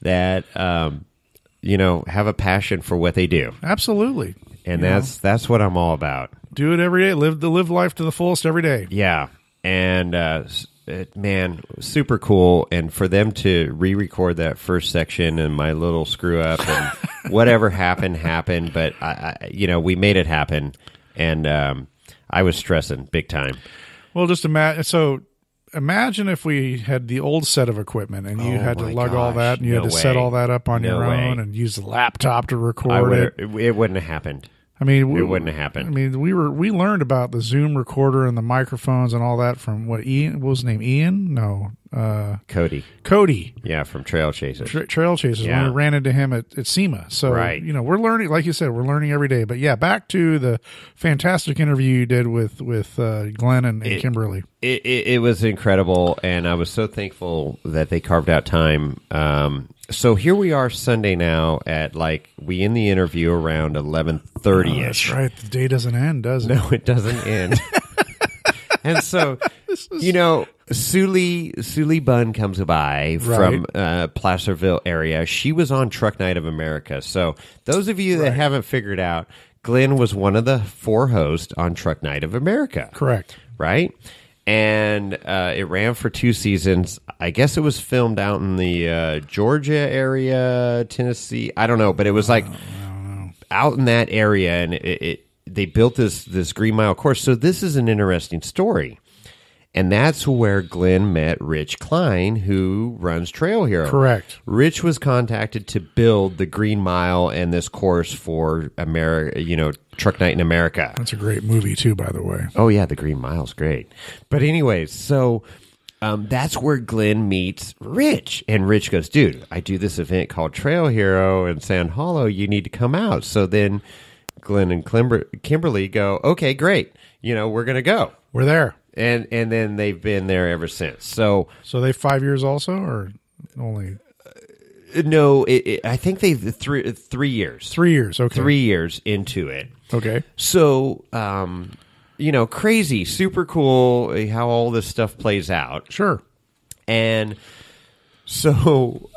that have a passion for what they do. Absolutely. And that's what I'm all about. Do it every day. Live life to the fullest every day. Yeah. And man, super cool. And for them to re-record that first section and my little screw up and whatever happened. But we made it happen. And I was stressing big time. Well, just imagine if we had the old set of equipment and you had to lug all that and you had to set all that up on your own and use the laptop to record it. It wouldn't have happened. I mean, it wouldn't have happened. I mean, we learned about the Zoom recorder and the microphones and all that from Ian? What was his name? Ian? No, Cody. Yeah, from Trail Chasers. Trail Chasers. Yeah. When we ran into him at SEMA. So we're learning. Like you said, we're learning every day. But yeah, back to the fantastic interview you did with Glen and Kimberly. It was incredible, and I was so thankful that they carved out time. So here we are Sunday now at we end the interview around 11:30ish. That's right. The day doesn't end, does it? No, it doesn't end. And so, Sully Bunn comes by from Placerville area. She was on Truck Night of America. So those of you that haven't figured out, Glen was one of the 4 hosts on Truck Night of America. Correct. Right? And it ran for 2 seasons. I guess it was filmed out in the Georgia area, Tennessee. I don't know, but it was out in that area, and they built this Green Mile course. So this is an interesting story. And that's where Glen met Rich Klein, who runs Trail Hero. Correct. Rich was contacted to build the Green Mile and this course for America, Truck Night in America. That's a great movie too, by the way. Oh yeah, the Green Mile's great. But anyways, so that's where Glen meets Rich, and Rich goes, "Dude, I do this event called Trail Hero in Sand Hollow. You need to come out." So then Glen and Kimberly go, "Okay, great. We're gonna go. We're there." And then they've been there ever since. So they 5 years also, or only? No, I think they've 3 years. 3 years, okay. 3 years into it. Okay. So, crazy, super cool how all this stuff plays out. Sure. And so,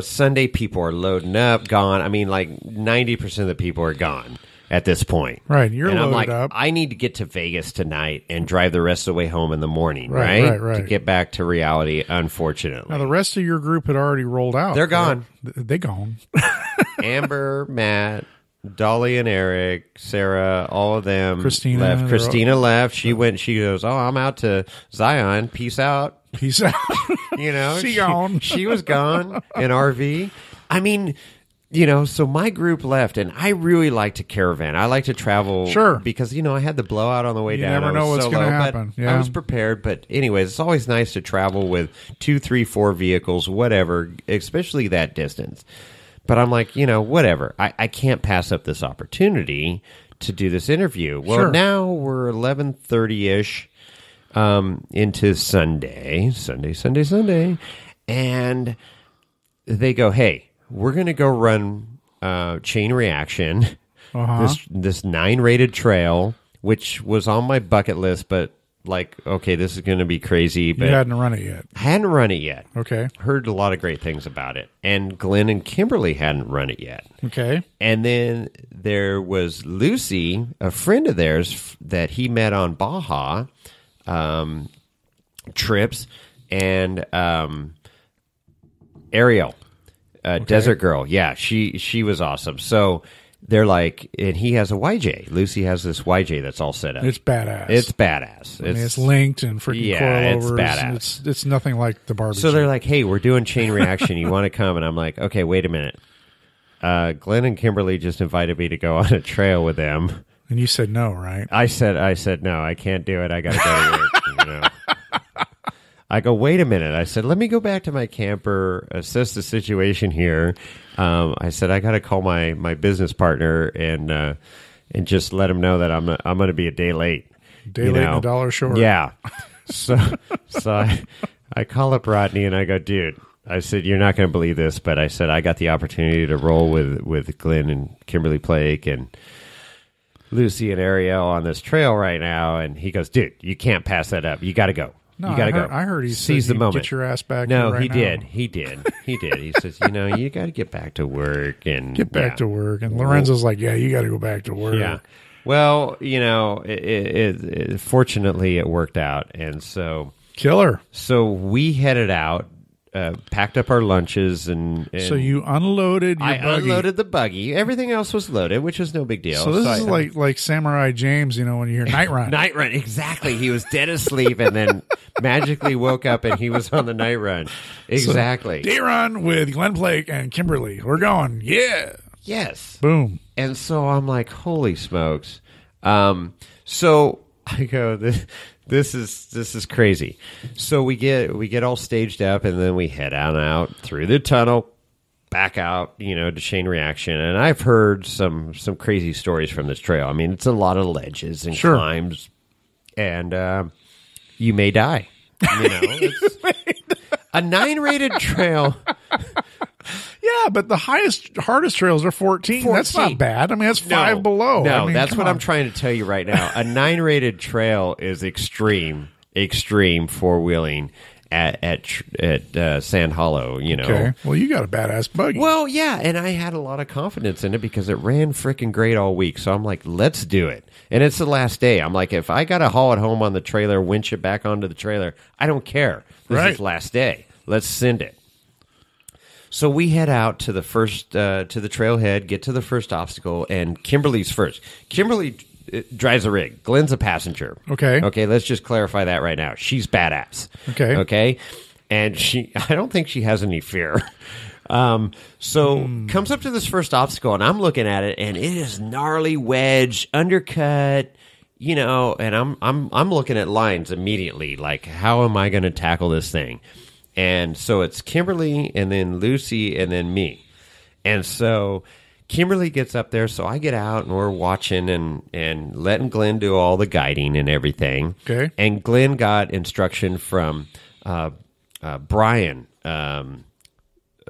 Sunday, people are loading up, gone. I mean, 90% of the people are gone at this point. Right. You're and loaded I'm up. I need to get to Vegas tonight and drive the rest of the way home in the morning, right? To get back to reality, unfortunately. Now, the rest of your group had already rolled out. They're gone. They're gone. Amber, Matt, Dolly and Eric, Sarah, all of them Christina left. Christina left. She goes, "Oh, I'm out to Zion. Peace out." Peace out. She gone. She was gone in RV. I mean, So my group left, and I really like to caravan. I like to travel, Sure, because I had the blowout on the way down. You never know what's going to happen. Yeah. I was prepared, but anyways, it's always nice to travel with 2, 3, 4 vehicles, whatever, especially that distance. But I'm like, whatever. I can't pass up this opportunity to do this interview. Well, Sure. Now we're 11:30-ish into Sunday, and they go, hey, we're going to go run chain reaction, this 9-rated trail, which was on my bucket list, but okay, this is going to be crazy. But you hadn't run it yet. Hadn't run it yet. Okay. Heard a lot of great things about it. And Glen and Kimberly hadn't run it yet. Okay. And then there was Lucy, a friend of theirs that he met on Baja trips, and Ariel. Desert Girl, yeah, she was awesome. So they're like, and he has a YJ. Lucy has this YJ that's all set up. It's badass. It's linked and freaking coilovers. It's badass. It's nothing like the barbecue. So they're like, hey, we're doing chain reaction. You want to come? And I'm like, okay, wait a minute. Glen and Kimberly just invited me to go on a trail with them. And you said no, right? I said no, I can't do it. I got to go to work. I go, wait a minute. I said, let me go back to my camper, assess the situation here. I said, I got to call my business partner and just let him know that I'm going to be a day late. Day late and $1 short. Yeah. So I call up Rodney and I go, dude, I said, you're not going to believe this, but I said, I got the opportunity to roll with Glen and Kimberly Plake and Lucy and Ariel on this trail right now. And he goes, dude, you can't pass that up. You got to go. No, you got to go. I heard he seize said the moment. Get your ass back. No, here right he now. did. He did. He says, you got to get back to work and Get back to work. And Lorenzo's like, yeah, you got to go back to work. Yeah. Well, fortunately it worked out, and so killer. So we headed out. Packed up our lunches and so you unloaded your I buggy. unloaded the buggy. Everything else was loaded, which was no big deal. So this is like Samurai James, when you hear Night Run. Night Run, exactly. He was dead asleep and then magically woke up and he was on the Night Run. Exactly. So, day run with Glen Plake and Kimberly. We're going. Yeah. Yes. Boom. And so I'm like, holy smokes. So I go, this is crazy. So we get all staged up, and then we head out through the tunnel, back out, to chain reaction. And I've heard some crazy stories from this trail. I mean, it's a lot of ledges and climbs, and you may die. It's a 9-rated trail. Yeah, but the hardest trails are 14. That's not bad. I mean, that's 5 below. No, that's what I'm trying to tell you right now. A 9-rated trail is extreme four-wheeling at Sand Hollow, Okay. Well, you got a badass buggy. Well, yeah, and I had a lot of confidence in it because it ran freaking great all week. So I'm like, let's do it. And it's the last day. I'm like, if I got to haul it home on the trailer, winch it back onto the trailer, I don't care. This is last day. Let's send it. So we head out to the first to the trailhead, get to the first obstacle, and Kimberly's first. Kimberly drives a rig. Glen's a passenger. Okay. Let's just clarify that right now. She's badass. Okay. And I don't think she has any fear. Comes up to this first obstacle, and I'm looking at it, and it is gnarly wedge, undercut. And I'm looking at lines immediately, like, how am I going to tackle this thing? And so it's Kimberly and then Lucy and then me. And so Kimberly gets up there, so I get out and we're watching and letting Glen do all the guiding and everything. Okay. And Glen got instruction from Brian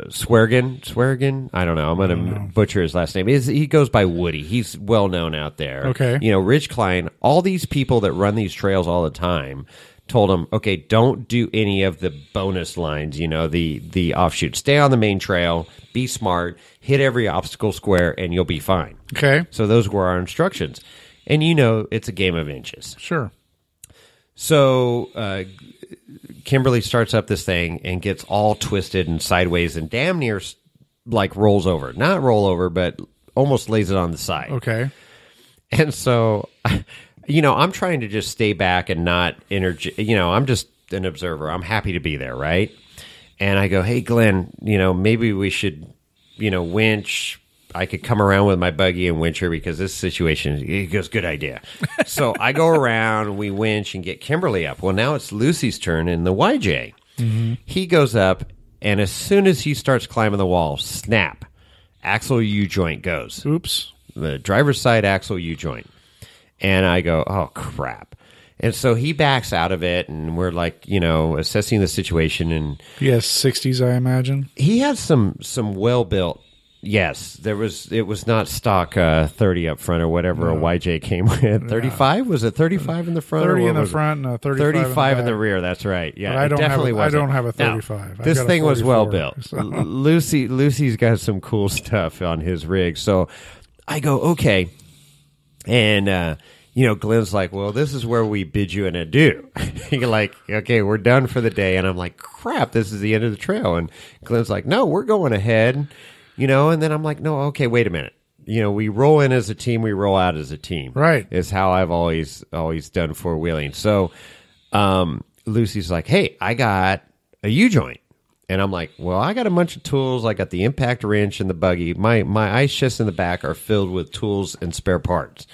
Sweargan. I don't know. I'm going to butcher his last name. He goes by Woody. He's well known out there. Okay. Rich Klein, all these people that run these trails all the time told him, okay, don't do any of the bonus lines, the offshoots. Stay on the main trail, be smart, hit every obstacle square, and you'll be fine. Okay. So those were our instructions. And it's a game of inches. Sure. So Kimberly starts up this thing and gets all twisted and sideways and damn near rolls over. Not roll over, but almost lays it on the side. Okay. And so I'm trying to just stay back and not I'm just an observer. I'm happy to be there, right? And I go, hey, Glen, maybe we should winch. I could come around with my buggy and winch her because this situation, he goes, good idea. So I go around, we winch and get Kimberly up. Well, now it's Lucy's turn in the YJ. Mm-hmm. He goes up, and as soon as he starts climbing the wall, snap, axle U-joint goes. Oops. The driver's side axle U-joint. And I go, oh, crap. And so he backs out of it, and we're like, assessing the situation. And yes, 60s, I imagine. He had some well-built. Yes, it was not stock 30 up front or whatever a YJ came with. 35? Was it 35 in the front? 30 in the front and 35 in the rear. That's right. Yeah, but I don't have a 35. No, this thing was well built. So. Lucy's got some cool stuff on his rig. So I go, okay. And, Glenn's like, well, this is where we bid you an adieu. You're like, okay, we're done for the day. And I'm like, crap, this is the end of the trail. And Glenn's like, no, we're going ahead. And then I'm like, no, okay, wait a minute. We roll in as a team, we roll out as a team. Right. Is how I've always done four-wheeling. So Lucy's like, hey, I got a U-joint. And I'm like, well, I got a bunch of tools. I got the impact wrench and the buggy. My ice chests in the back are filled with tools and spare parts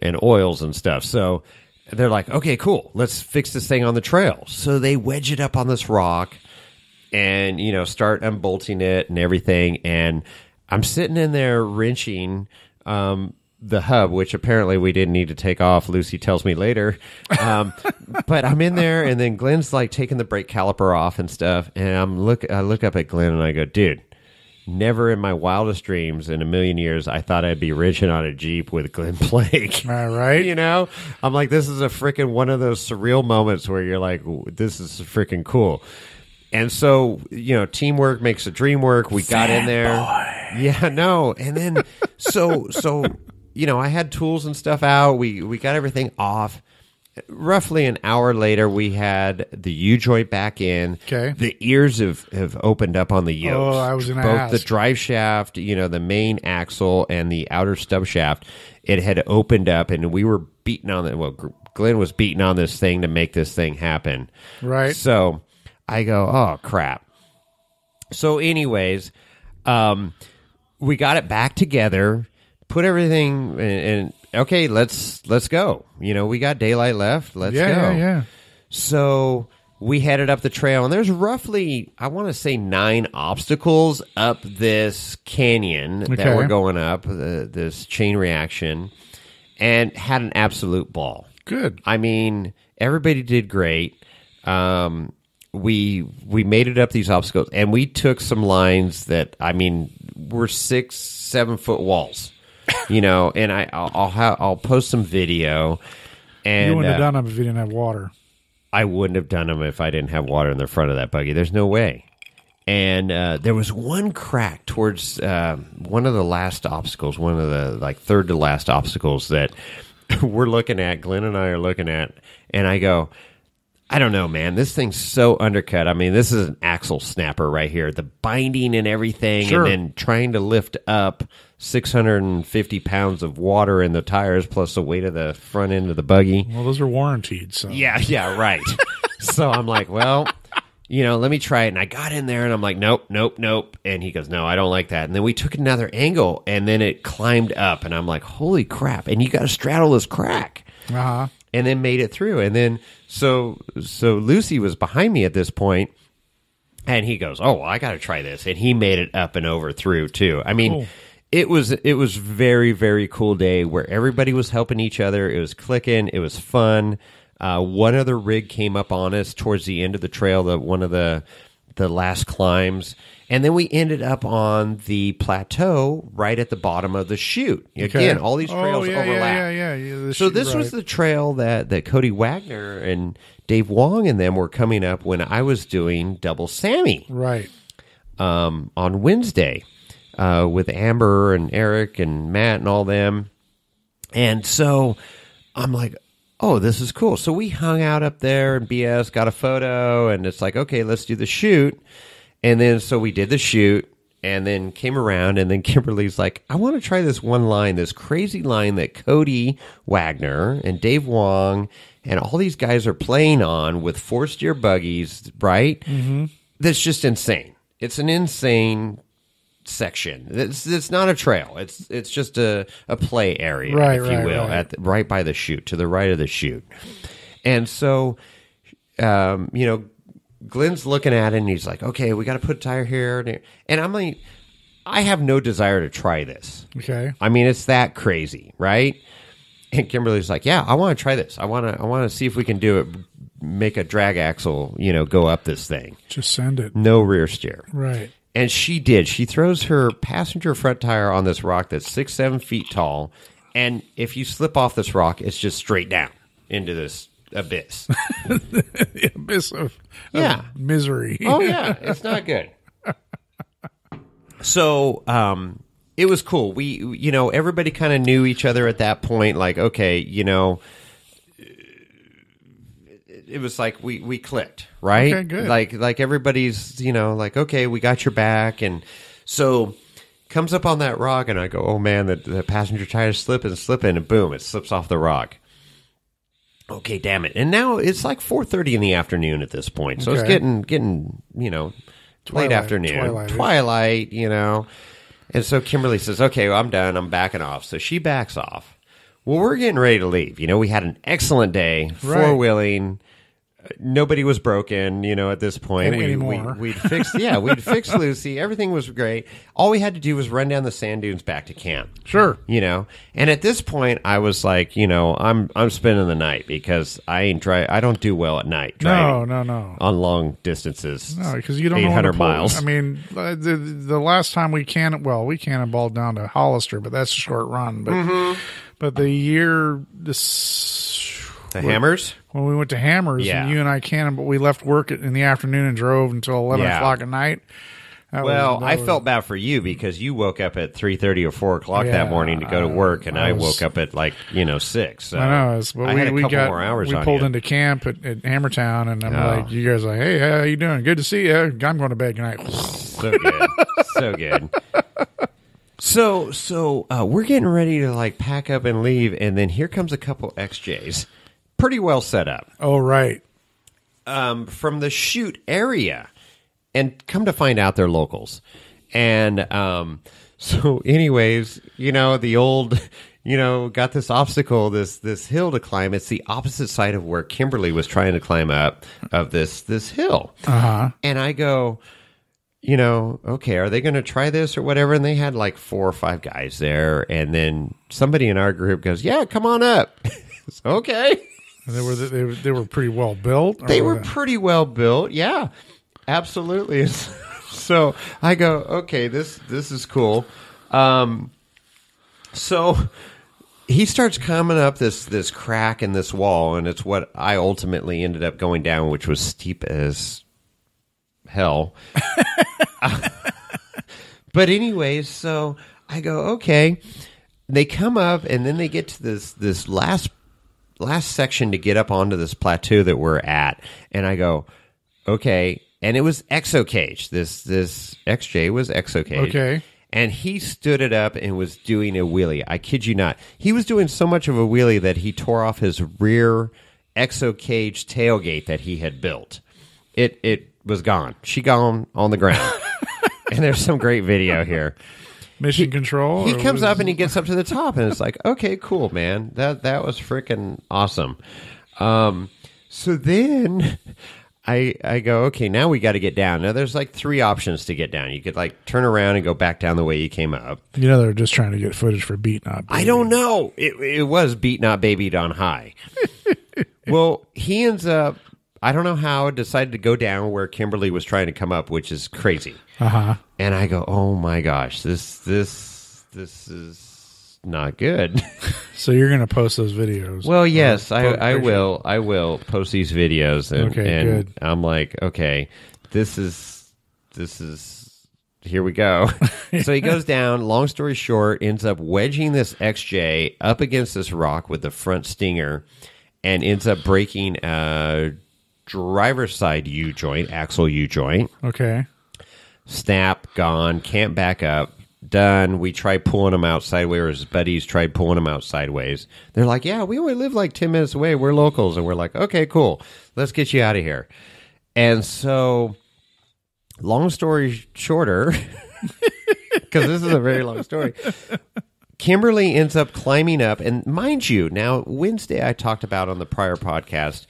and oils and stuff. So they're like, okay, cool. Let's fix this thing on the trail. So they wedge it up on this rock. And, start unbolting it and everything. And I'm sitting in there wrenching the hub, which apparently we didn't need to take off. Lucy tells me later. But I'm in there, and then Glenn's like taking the brake caliper off and stuff. And I look up at Glenn and I go, dude, never in my wildest dreams in a million years I thought I'd be wrenching on a Jeep with Glen Plake. All right. I'm like, this is a freaking one of those surreal moments where you're like, this is freaking cool. And so, teamwork makes the dream work. We got in there. Boy. Yeah, no. And then, so I had tools and stuff out. We got everything off. Roughly an hour later, we had the U-joint back in. Okay. The ears have opened up on the yokes. Oh, I was going to Both ask. the drive shaft, the main axle, and the outer stub shaft, it had opened up, and we were beating on it. Well, Glenn was beating on this thing to make this thing happen. Right. So I go, oh, crap. So anyways, we got it back together, put everything, and okay, let's go. We got daylight left. Let's go. Yeah. So we headed up the trail, and there's roughly, I want to say 9 obstacles up this canyon that we're going up, this chain reaction, and had an absolute ball. Good. I mean, everybody did great. We made it up these obstacles, and we took some lines that, were 6-7 foot walls, and I'll post some video. And you wouldn't have done them if you didn't have water. I wouldn't have done them if I didn't have water in the front of that buggy. There's no way. And there was one crack towards one of the last obstacles, one of the third to last obstacles that we're looking at, Glenn and I are looking at, and I go, I don't know, man. This thing's so undercut. This is an axle snapper right here. The binding and everything, sure. And then trying to lift up 650 pounds of water in the tires plus the weight of the front end of the buggy. Well, those are warranted. So. Yeah, right. So I'm like, well, let me try it. And I got in there, and I'm like, nope. And he goes, no, I don't like that. And then we took another angle, and then it climbed up. And I'm like, holy crap. And you got to straddle this crack. Uh-huh. And then made it through. And then so Lucy was behind me at this point, and he goes, oh, well, I got to try this. And he made it up and over through too. Cool. It was very, very cool day where everybody was helping each other. It was clicking. It was fun. One other rig came up on us towards the end of the trail, one of the last climbs. And then we ended up on the plateau right at the bottom of the chute. Again, all these trails overlap. Yeah. So this was the trail that Cody Wagner and Dave Wong and them were coming up when I was doing Double Sammy. Right. On Wednesday with Amber and Eric and Matt and all them. And so I'm like, oh, this is cool. So we hung out up there and BS, got a photo, and it's like, okay, let's do the shoot. And then so we did the shoot and then came around, and then Kimberly's like, I want to try this one line, this crazy line that Cody Wagner and Dave Wong and all these guys are playing on with 4-steer buggies, right? Mm-hmm. That's just insane. It's an insane section. It's not a trail. It's just a play area, Right, if you right, will, right. right by the chute, to the right of the chute. And so, Glenn's looking at it, and he's like, okay, we got to put a tire here. And I'm like, I have no desire to try this. Okay. I mean, it's that crazy, right? And Kimberly's like, yeah, I want to try this. I want to see if we can do it, make a drag axle, go up this thing. Just send it. No rear steer. Right. And she did. She throws her passenger front tire on this rock that's 6-7 feet tall. And if you slip off this rock, it's just straight down into this abyss. The abyss of misery. Oh, yeah. It's not good. So, it was cool. We, everybody kind of knew each other at that point. Like, okay, it was like we clicked, right? Okay, good. Like everybody's, like, okay, we got your back. And so comes up on that rock, and I go, oh, man, the passenger tire's slipping, and boom, it slips off the rock. Okay, damn it. And now it's like 4:30 in the afternoon at this point. So it's getting late afternoon. Twilight, And so Kimberly says, okay, well, I'm done. I'm backing off. So she backs off. Well, we're getting ready to leave. We had an excellent day, four-wheeling. Nobody was broken, at this point. Anymore. We'd fixed Lucy. Everything was great. All we had to do was run down the sand dunes back to camp. Sure. And at this point, I was like, I'm spending the night because I don't do well at night driving. No. On long distances. No, because you don't know 800 miles. I mean, the last time we cannonballed down to Hollister, but that's a short run. But the year Hammers? When we went to Hammers, and you and I we left work in the afternoon and drove until 11 o'clock at night. I felt bad for you because you woke up at 3:30 or 4 o'clock that morning to go to work, and I woke up at 6. So I know. I had a couple more hours on We pulled you. into camp at Hammertown, and I'm like, you guys are like, hey, how you doing? Good to see you. I'm going to bed. Good night. So good. So good. So we're getting ready to pack up and leave, and then here comes a couple XJs. Pretty well set up. Oh, right. From the chute area. And come to find out they're locals. And so anyways, the old, got this obstacle, this hill to climb. It's the opposite side of where Kimberly was trying to climb up of this hill. Uh-huh. And I go, okay, are they going to try this or whatever? And they had 4 or 5 guys there. And then somebody in our group goes, yeah, come on up. Okay. And they were pretty well built? They were pretty well built, yeah. Absolutely. So I go, okay, this is cool. So he starts coming up this crack in this wall, and it's what I ultimately ended up going down, which was steep as hell. But anyways, so I go, okay. They come up, and then they get to this last section to get up onto this plateau that we're at, and I go, okay. And it was exo-cage. This XJ was exo-cage. Okay. And he stood it up and was doing a wheelie. I kid you not. He was doing so much of a wheelie that he tore off his rear exo-cage tailgate that he had built. It was gone. She gone on the ground. And there's some great video here. Mission control? He comes up and he gets up to the top, and it's like, okay, cool, man. That was freaking awesome. So then I go, okay, now we got to get down. Now there's 3 options to get down. You could turn around and go back down the way you came up. They're just trying to get footage for Beat Not Baby. I don't know. It was Beat Not Babied on high. Well, he ends up, I don't know how, decided to go down where Kimberly was trying to come up, which is crazy. Uh-huh. And I go, oh my gosh, this is not good. So you're going to post those videos? Well, yes, I will. I will post these videos, and good. I'm like, okay, this is here we go. So he goes down. Long story short, ends up wedging this XJ up against this rock with the front stinger, and ends up breaking a driver's side U-joint, axle U-joint. Okay. Snap, gone, can't back up. Done. We tried pulling him out sideways, or his buddies tried pulling him out sideways. They're like, yeah, we only live 10 minutes away. We're locals. And we're like, okay, cool. Let's get you out of here. And so, long story shorter, because this is a very long story. Kimberly ends up climbing up, and mind you, now Wednesday I talked about on the prior podcast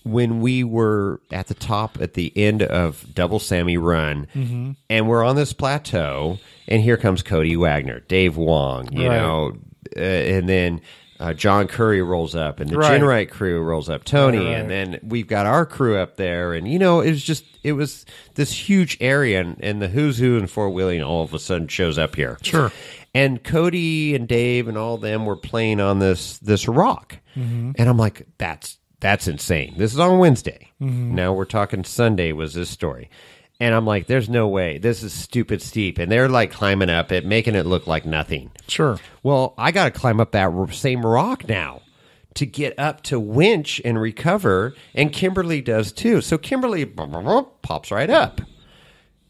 when we were at the top at the end of Double Sammy Run, and we're on this plateau, and here comes Cody Wagner, Dave Wong, you know, and then John Curry rolls up, and the Genrite crew rolls up, Tony, and then we've got our crew up there, and it was this huge area, and the who's who in four wheeling all of a sudden shows up here. Sure. And Cody and Dave and all them were playing on this rock, and I'm like, that's insane. This is on Wednesday. Now we're talking Sunday was this story. And I'm like, there's no way. This is stupid steep. And they're like climbing up it, making it look like nothing. Sure. Well, I got to climb up that same rock now to get up to winch and recover. And Kimberly does too. So Kimberly pops right up.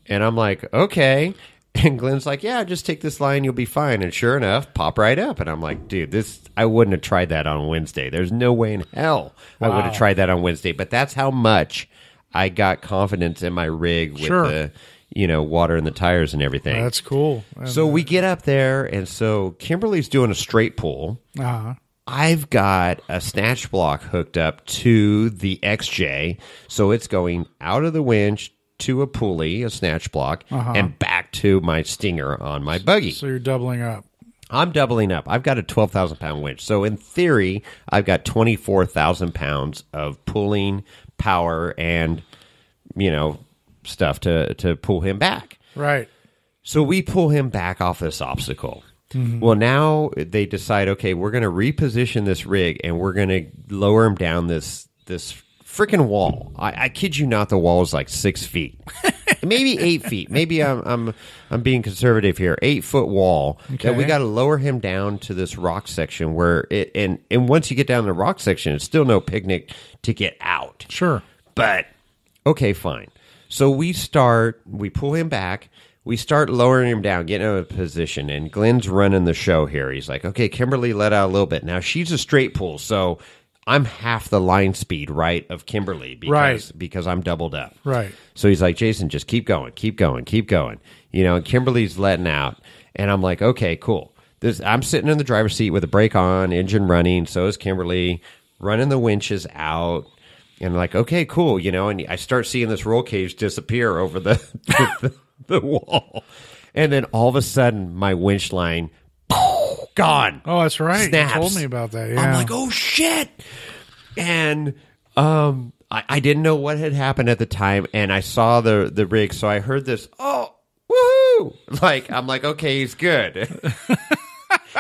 And I'm like, okay. And Glen's like, yeah, just take this line. You'll be fine. And sure enough, pop right up. And I'm like, dude, I wouldn't have tried that on Wednesday. There's no way in hell I would have tried that on Wednesday. But that's how much I got confidence in my rig with the, water in the tires and everything. That's cool. So we get up there, and so Kimberly's doing a straight pull. I've got a snatch block hooked up to the XJ, so it's going out of the winch to a pulley, a snatch block, and back to my stinger on my buggy. So you're doubling up. I'm doubling up. I've got a 12,000-pound winch. So in theory, I've got 24,000 pounds of pulling power and, stuff to pull him back. Right. So we pull him back off this obstacle. Well, now they decide, okay, we're going to reposition this rig and we're going to lower him down this freaking wall. I kid you not, the wall is like 6 feet. Maybe 8 feet. Maybe I'm being conservative here. 8-foot wall that we got to lower him down to this rock section where it and once you get down the rock section, it's still no picnic to get out. Sure. But okay, fine. So we pull him back. We start lowering him down, getting him in a position, and Glen's running the show here. He's like, okay, Kimberly let out a little bit. Now she's a straight pull, so I'm half the line speed, right, of Kimberly because I'm doubled up. Right. So he's like, Jason, just keep going, keep going, keep going. And Kimberly's letting out. And I'm like, okay, cool. I'm sitting in the driver's seat with the brake on, engine running. So is Kimberly, running the winches out. And like, okay, cool. And I start seeing this roll cage disappear over the wall. And then all of a sudden, my winch line gone. Oh, that's right. Snaps. You told me about that. Yeah. I'm like, oh shit. And I didn't know what had happened at the time, and I saw the rig, so I heard this, oh, woohoo! I'm like, okay, he's good.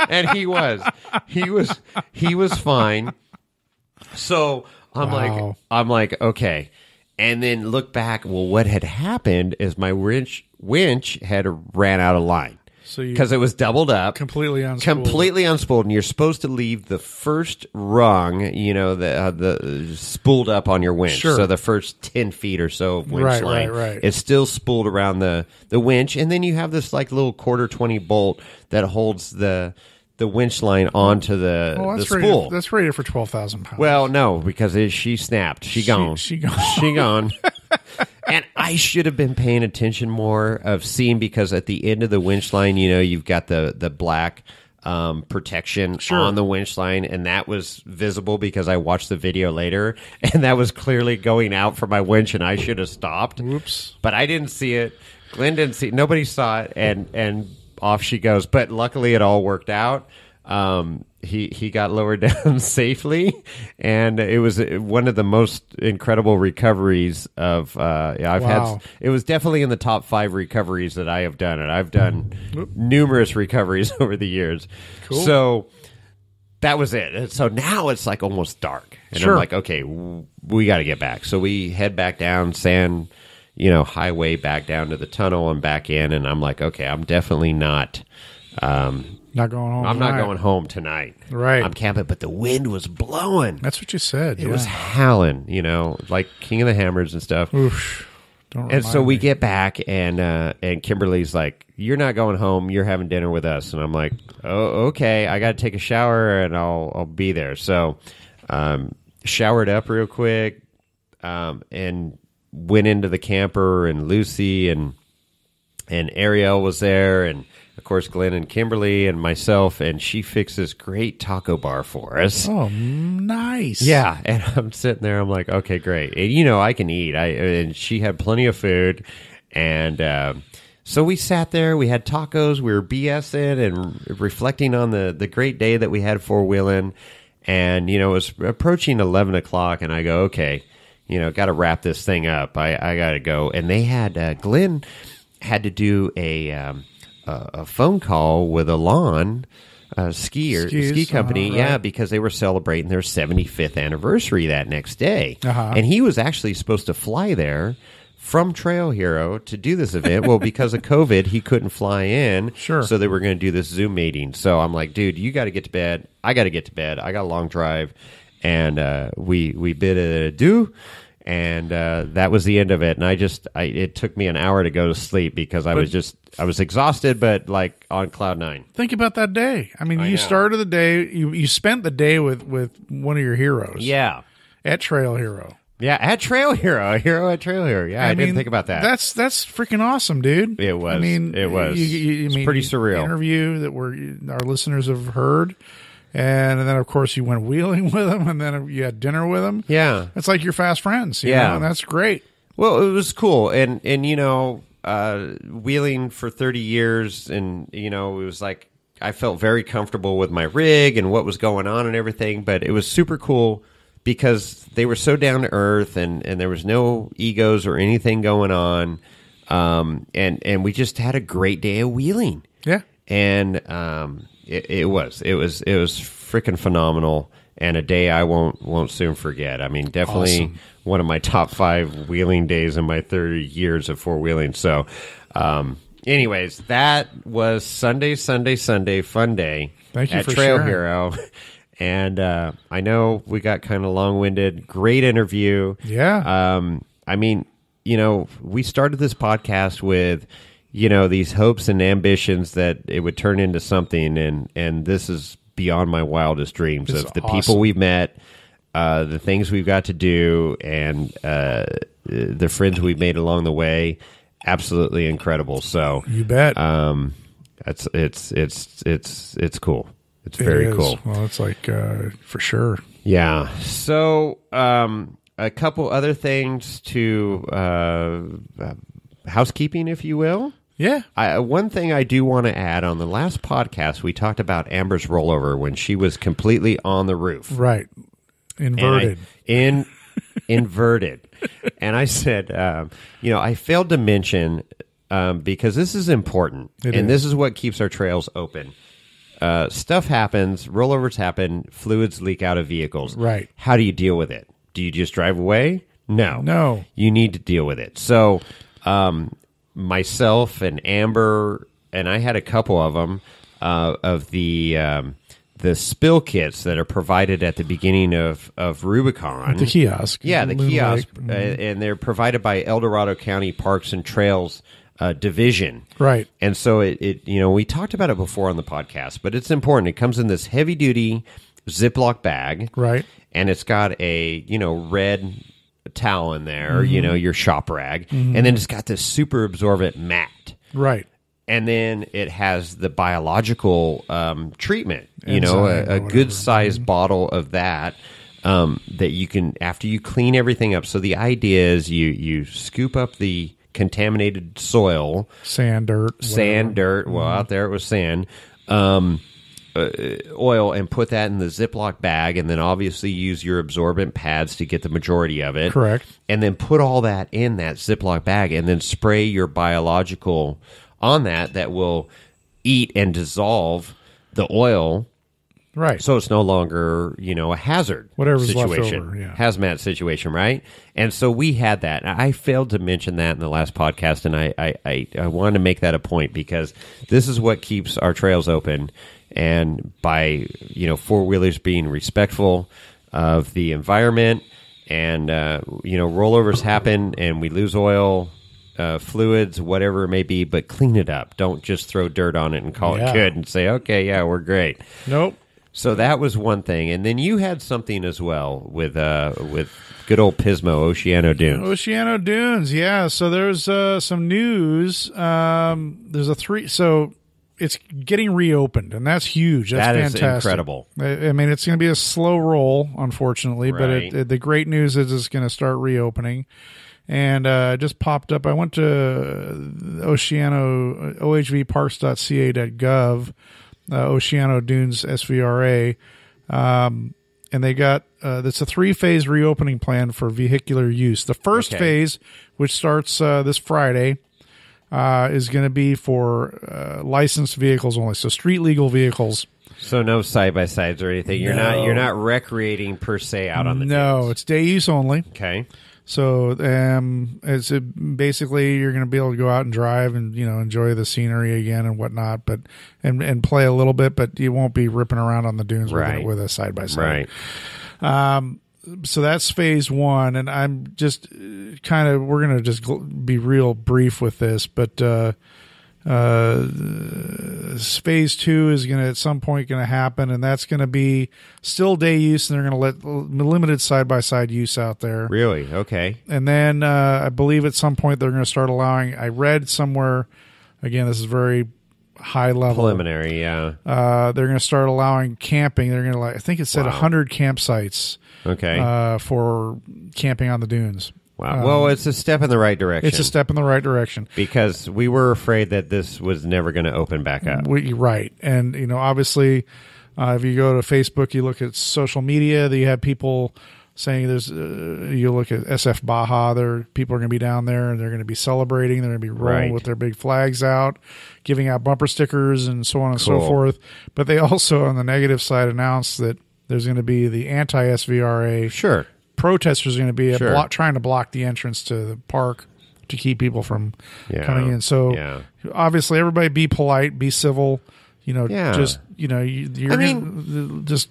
And he was fine. So I'm like, okay. And then look back, well, what had happened is my winch had ran out of line. Because it was doubled up. Completely unspooled. And you're supposed to leave the first rung, the spooled up on your winch. Sure. So the first 10 feet or so of winch line. Right. It's still spooled around the winch. And then you have this little quarter 20 bolt that holds the winch line onto the spool. That's rated for 12,000 pounds. Well, no, because she snapped. She gone. She gone. She gone. And I should have been paying attention more of seeing, because at the end of the winch line, you've got the black protection on the winch line, and that was visible because I watched the video later, and that was clearly going out for my winch, and I should have stopped. Oops. But I didn't see it. Glen didn't see it. Nobody saw it, and off she goes. But luckily it all worked out. He got lowered down safely, and it was one of the most incredible recoveries of I've had. It was definitely in the top 5 recoveries that I have done, and I've done numerous recoveries over the years. Cool. So that was it. And so now it's like almost dark, and I'm like, okay, we got to get back. So we head back down highway back down to the tunnel and back in, and I'm like, okay, I'm definitely not. Not going home. I'm not going home tonight. Right. I'm camping, but the wind was blowing. That's what you said. It was howling, like King of the Hammers and stuff. Oof. And so we get back, and Kimberly's like, "You're not going home. You're having dinner with us." And I'm like, "Oh, okay. I got to take a shower, and I'll be there." So, showered up real quick, and went into the camper, and Lucy and Ariel was there, and of course, Glen and Kimberly and myself, and she fixed this great taco bar for us. Oh, nice. Yeah, and I'm sitting there. I'm like, okay, great. And, I can eat. And she had plenty of food, and so we sat there. We had tacos. We were BSing and reflecting on the great day that we had four-wheeling. And, it was approaching 11 o'clock, and I go, okay, got to wrap this thing up. I got to go. And they had, Glenn had to do a phone call with a lawn ski company, right. because they were celebrating their 75th anniversary that next day. Uh-huh. And he was actually supposed to fly there from Trail Hero to do this event. Well, because of COVID, he couldn't fly in. Sure. So they were going to do this Zoom meeting. So I'm like, dude, you got to get to bed. I got to get to bed. I got a long drive. And we bid it adieu. And that was the end of it. And it took me an hour to go to sleep because I was exhausted, but like on cloud nine. Think about that day. I mean, I you know. started the day, you spent the day with one of your heroes. Yeah. At Trail Hero. Yeah, at Trail Hero. A hero at Trail Hero. Yeah, I didn't think about that. That's freaking awesome, dude. It was. I mean, it was. It's pretty surreal. Interview that our listeners have heard. And then, of course, you went wheeling with them, and then you had dinner with them. Yeah. It's like you're fast friends. You Yeah. know, and that's great. Well, it was cool. And wheeling for 30 years, and, it was like I felt very comfortable with my rig and what was going on and everything, but it was super cool because they were so down to earth, and there was no egos or anything going on, and we just had a great day of wheeling. Yeah. And it was freaking phenomenal, and a day I won't soon forget. I mean, definitely Awesome. One of my top 5 wheeling days in my 30 years of four wheeling. So, anyways, that was Sunday fun day. Thank you at for Trail sharing. Hero. And I know we got kind of long-winded. Great interview. Yeah. I mean, we started this podcast with, these hopes and ambitions that it would turn into something, and this is beyond my wildest dreams This of is the awesome. people we've met, the things we've got to do, and the friends we've made along the way. Absolutely incredible. So you bet. it's cool. It's It very is. cool. Well, it's like for sure. Yeah. So, a couple other things to housekeeping, if you will. Yeah. One thing I do want to add, on the last podcast, we talked about Amber's rollover when she was completely on the roof. Right. Inverted. Inverted. And I said, I failed to mention, because this is important, this is what keeps our trails open. Stuff happens, rollovers happen, fluids leak out of vehicles. Right. How do you deal with it? Do you just drive away? No. You need to deal with it. So, myself and Amber, and I had a couple of them, of the spill kits that are provided at the beginning of Rubicon. The kiosk. Yeah, the Moon kiosk. Lake. And they're provided by El Dorado County Parks and Trails Division. Right. And so we talked about it before on the podcast, but it's important. It comes in this heavy duty Ziploc bag. Right. And it's got a, red towel in there, your shop rag. And then it's got this super absorbent mat. Right. And then it has the biological treatment, Enzyme or a whatever. good sized bottle of that that you can, after you clean everything up. So the idea is you scoop up the contaminated soil, Sand, dirt. Well, out there it was sand, oil, and put that in the Ziploc bag, and then obviously use your absorbent pads to get the majority of it. Correct. And then put all that in that Ziploc bag, and then spray your biological on that will eat and dissolve the oil. Right. So it's no longer, a hazard Whatever's left situation, over, yeah. hazmat situation, right? And so we had that. I failed to mention that in the last podcast, and I wanted to make that a point because this is what keeps our trails open. And by, four-wheelers being respectful of the environment, and, rollovers happen and we lose oil, fluids, whatever it may be, but clean it up. Don't just throw dirt on it and call it good and say, okay, yeah, we're great. Nope. So that was one thing, and then you had something as well with good old Pismo, Oceano Dunes. Oceano Dunes, yeah. So there's some news. There's a 3. So it's getting reopened, and that's huge. That's fantastic. Is incredible. I mean, it's going to be a slow roll, unfortunately, Right. but the great news is it's going to start reopening. And it just popped up. I went to ohvparks.ca.gov, Oceano Dunes SVRA, and they got it's a 3-phase reopening plan for vehicular use. The first phase, which starts this Friday, is going to be for licensed vehicles only, so street legal vehicles. So no side by sides or anything. You're not recreating per se out on the no, dunes. it's day use only. Okay. So it's basically you're going to be able to go out and drive and enjoy the scenery again and whatnot, but and play a little bit, but you won't be ripping around on the dunes with a side by side. Right. So that's phase 1, and I'm just we're going to just be real brief with this, but phase 2 is going to at some point going to happen, and that's going to be still day use, and they're going to let limited side by side use out there. Really? Okay. And then I believe at some point they're going to start allowing. I read somewhere, again, this is very high level Preliminary. Yeah. they're going to start allowing camping. They're going to I think it said 100 campsites. Okay. For camping on the dunes. Wow. Well, it's a step in the right direction. It's a step in the right direction. Because we were afraid that this was never going to open back up. Right. And, obviously, if you go to Facebook, you look at social media, you have people saying you look at SF Baja, people are going to be down there and they're going to be celebrating. They're going to be rolling with their big flags out, giving out bumper stickers and so on and so forth. But they also, on the negative side, announced that there's going to be the anti-SVRA. Sure. Protesters are going to be trying to block the entrance to the park to keep people from coming in. So obviously, everybody be polite, be civil. Just just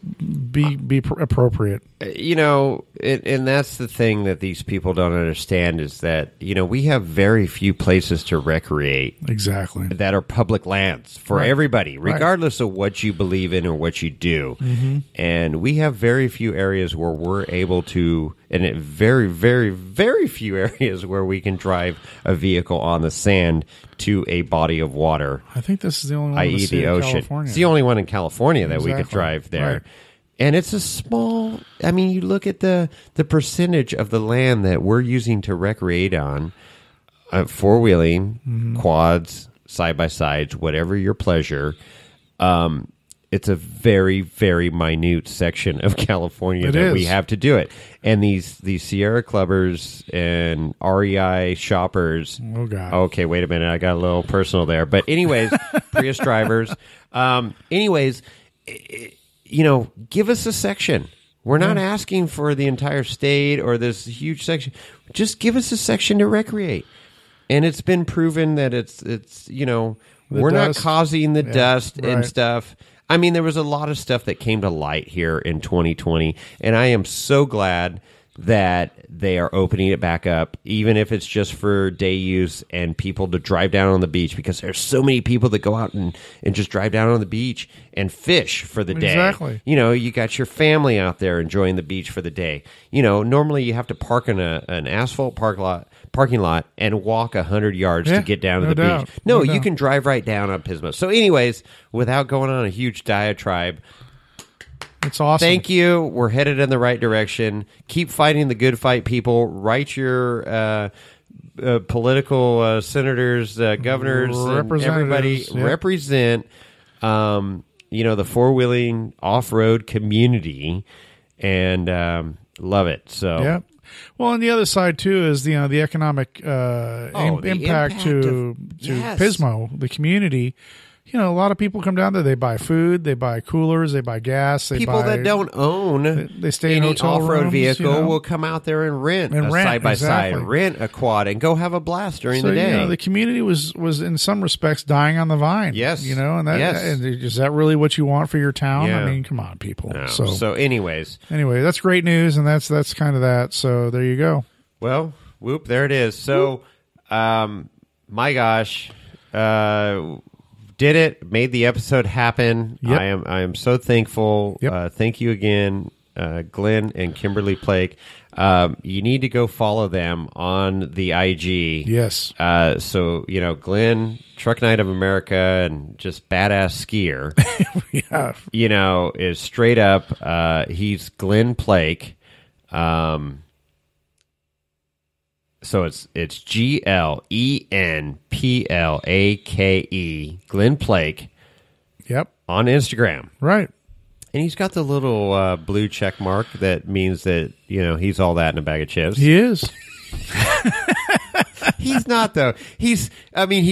be appropriate. And that's the thing that these people don't understand is that we have very few places to recreate. Exactly. That are public lands for everybody, regardless of what you believe in or what you do. Mm-hmm. And we have very few areas where we're able to, and very, very, very few areas where we can drive a vehicle on the sand to a body of water. I think this is the only one i.e. the ocean. California. It's the only one in California that we could drive there. Right. And it's a small, you look at the percentage of the land that we're using to recreate on, four-wheeling, quads, side-by-sides, whatever your pleasure. It's a very, very minute section of California we have to do it. And these Sierra Clubbers and REI shoppers. Oh, God. Okay, wait a minute. I got a little personal there. But anyways, Prius drivers. Give us a section. We're not asking for the entire state or this huge section. Just give us a section to recreate. And it's been proven that it's we're not causing the dust and stuff. There was a lot of stuff that came to light here in 2020, and I am so glad that they are opening it back up, even if it's just for day use and people to drive down on the beach, because there's so many people that go out and just drive down on the beach and fish for the day. Exactly. You got your family out there enjoying the beach for the day. Normally you have to park in an asphalt parking lot and walk 100 yards to get down to the beach. No, you can drive right down on Pismo. So anyways, without going on a huge diatribe, it's awesome. Thank you. We're headed in the right direction. Keep fighting the good fight, people. Write your political senators, governors, and everybody. Represent, the four-wheeling off-road community, and love it. So, yeah. Well, on the other side too is the economic impact to Pismo, the community. A lot of people come down there. They buy food, they buy coolers, they buy gas. People that don't own they stay in hotel off-road rooms, vehicle will come out there and rent a side-by-side, rent a quad, and go have a blast during the day. The community was in some respects dying on the vine. Yes. And is that really what you want for your town? Yeah. Come on, people. No. So anyways. Anyway, that's great news, and that's kind of that. So there you go. Well, whoop, there it is. So, my gosh, did it, made the episode happen. Yep. I am so thankful. Yep. Thank you again, Glen and Kimberly Plake. You need to go follow them on the IG. Yes. So, Glen, Truck Night of America, and just badass skier, Yeah. Is straight up. He's Glen Plake. So it's GlenPlake, Glen Plake, Yep. on Instagram. Right. And he's got the little blue check mark that means that, he's all that in a bag of chips. He is. He's not, though. He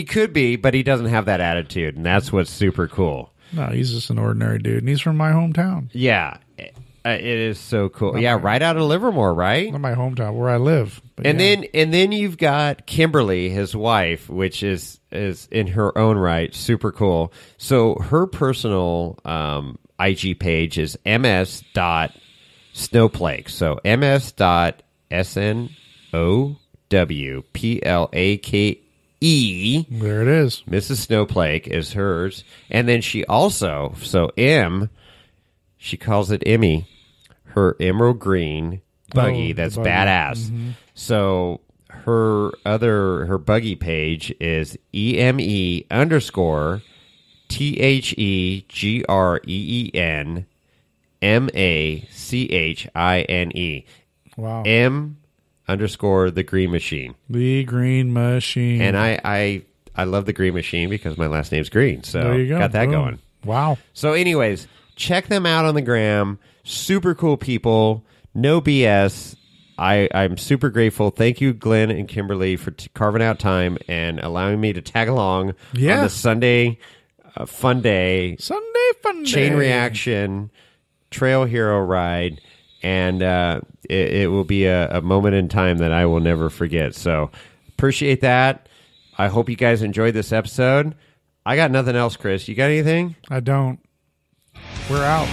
could be, but he doesn't have that attitude, and that's what's super cool. No, he's just an ordinary dude, and he's from my hometown. Yeah, it is so cool. Yeah, right out of Livermore, right? Not my hometown, where I live. But And yeah. then you've got Kimberly, his wife, which is in her own right super cool. So her personal IG page is ms.snowplake. So ms.snowplake. There it is. Mrs. Snowplake is hers. And then she also, she calls it Emmy, her emerald green buggy. That's the buggy. badass. Mm-hmm. So her buggy page is EME_THEGREEN Wow. M_the green machine. The Green Machine. And I love the green machine because my last name's Green. So there you go. got that Boom. going. Wow. So anyways, check them out on the gram. Super cool people. No BS. I'm super grateful. Thank you, Glen and Kimberly, for carving out time and allowing me to tag along on the Sunday fun day. Sunday fun day. Chain reaction trail hero ride. And it will be a moment in time that I will never forget. So appreciate that. I hope you guys enjoyed this episode. I got nothing else, Chris. You got anything? I don't. We're out.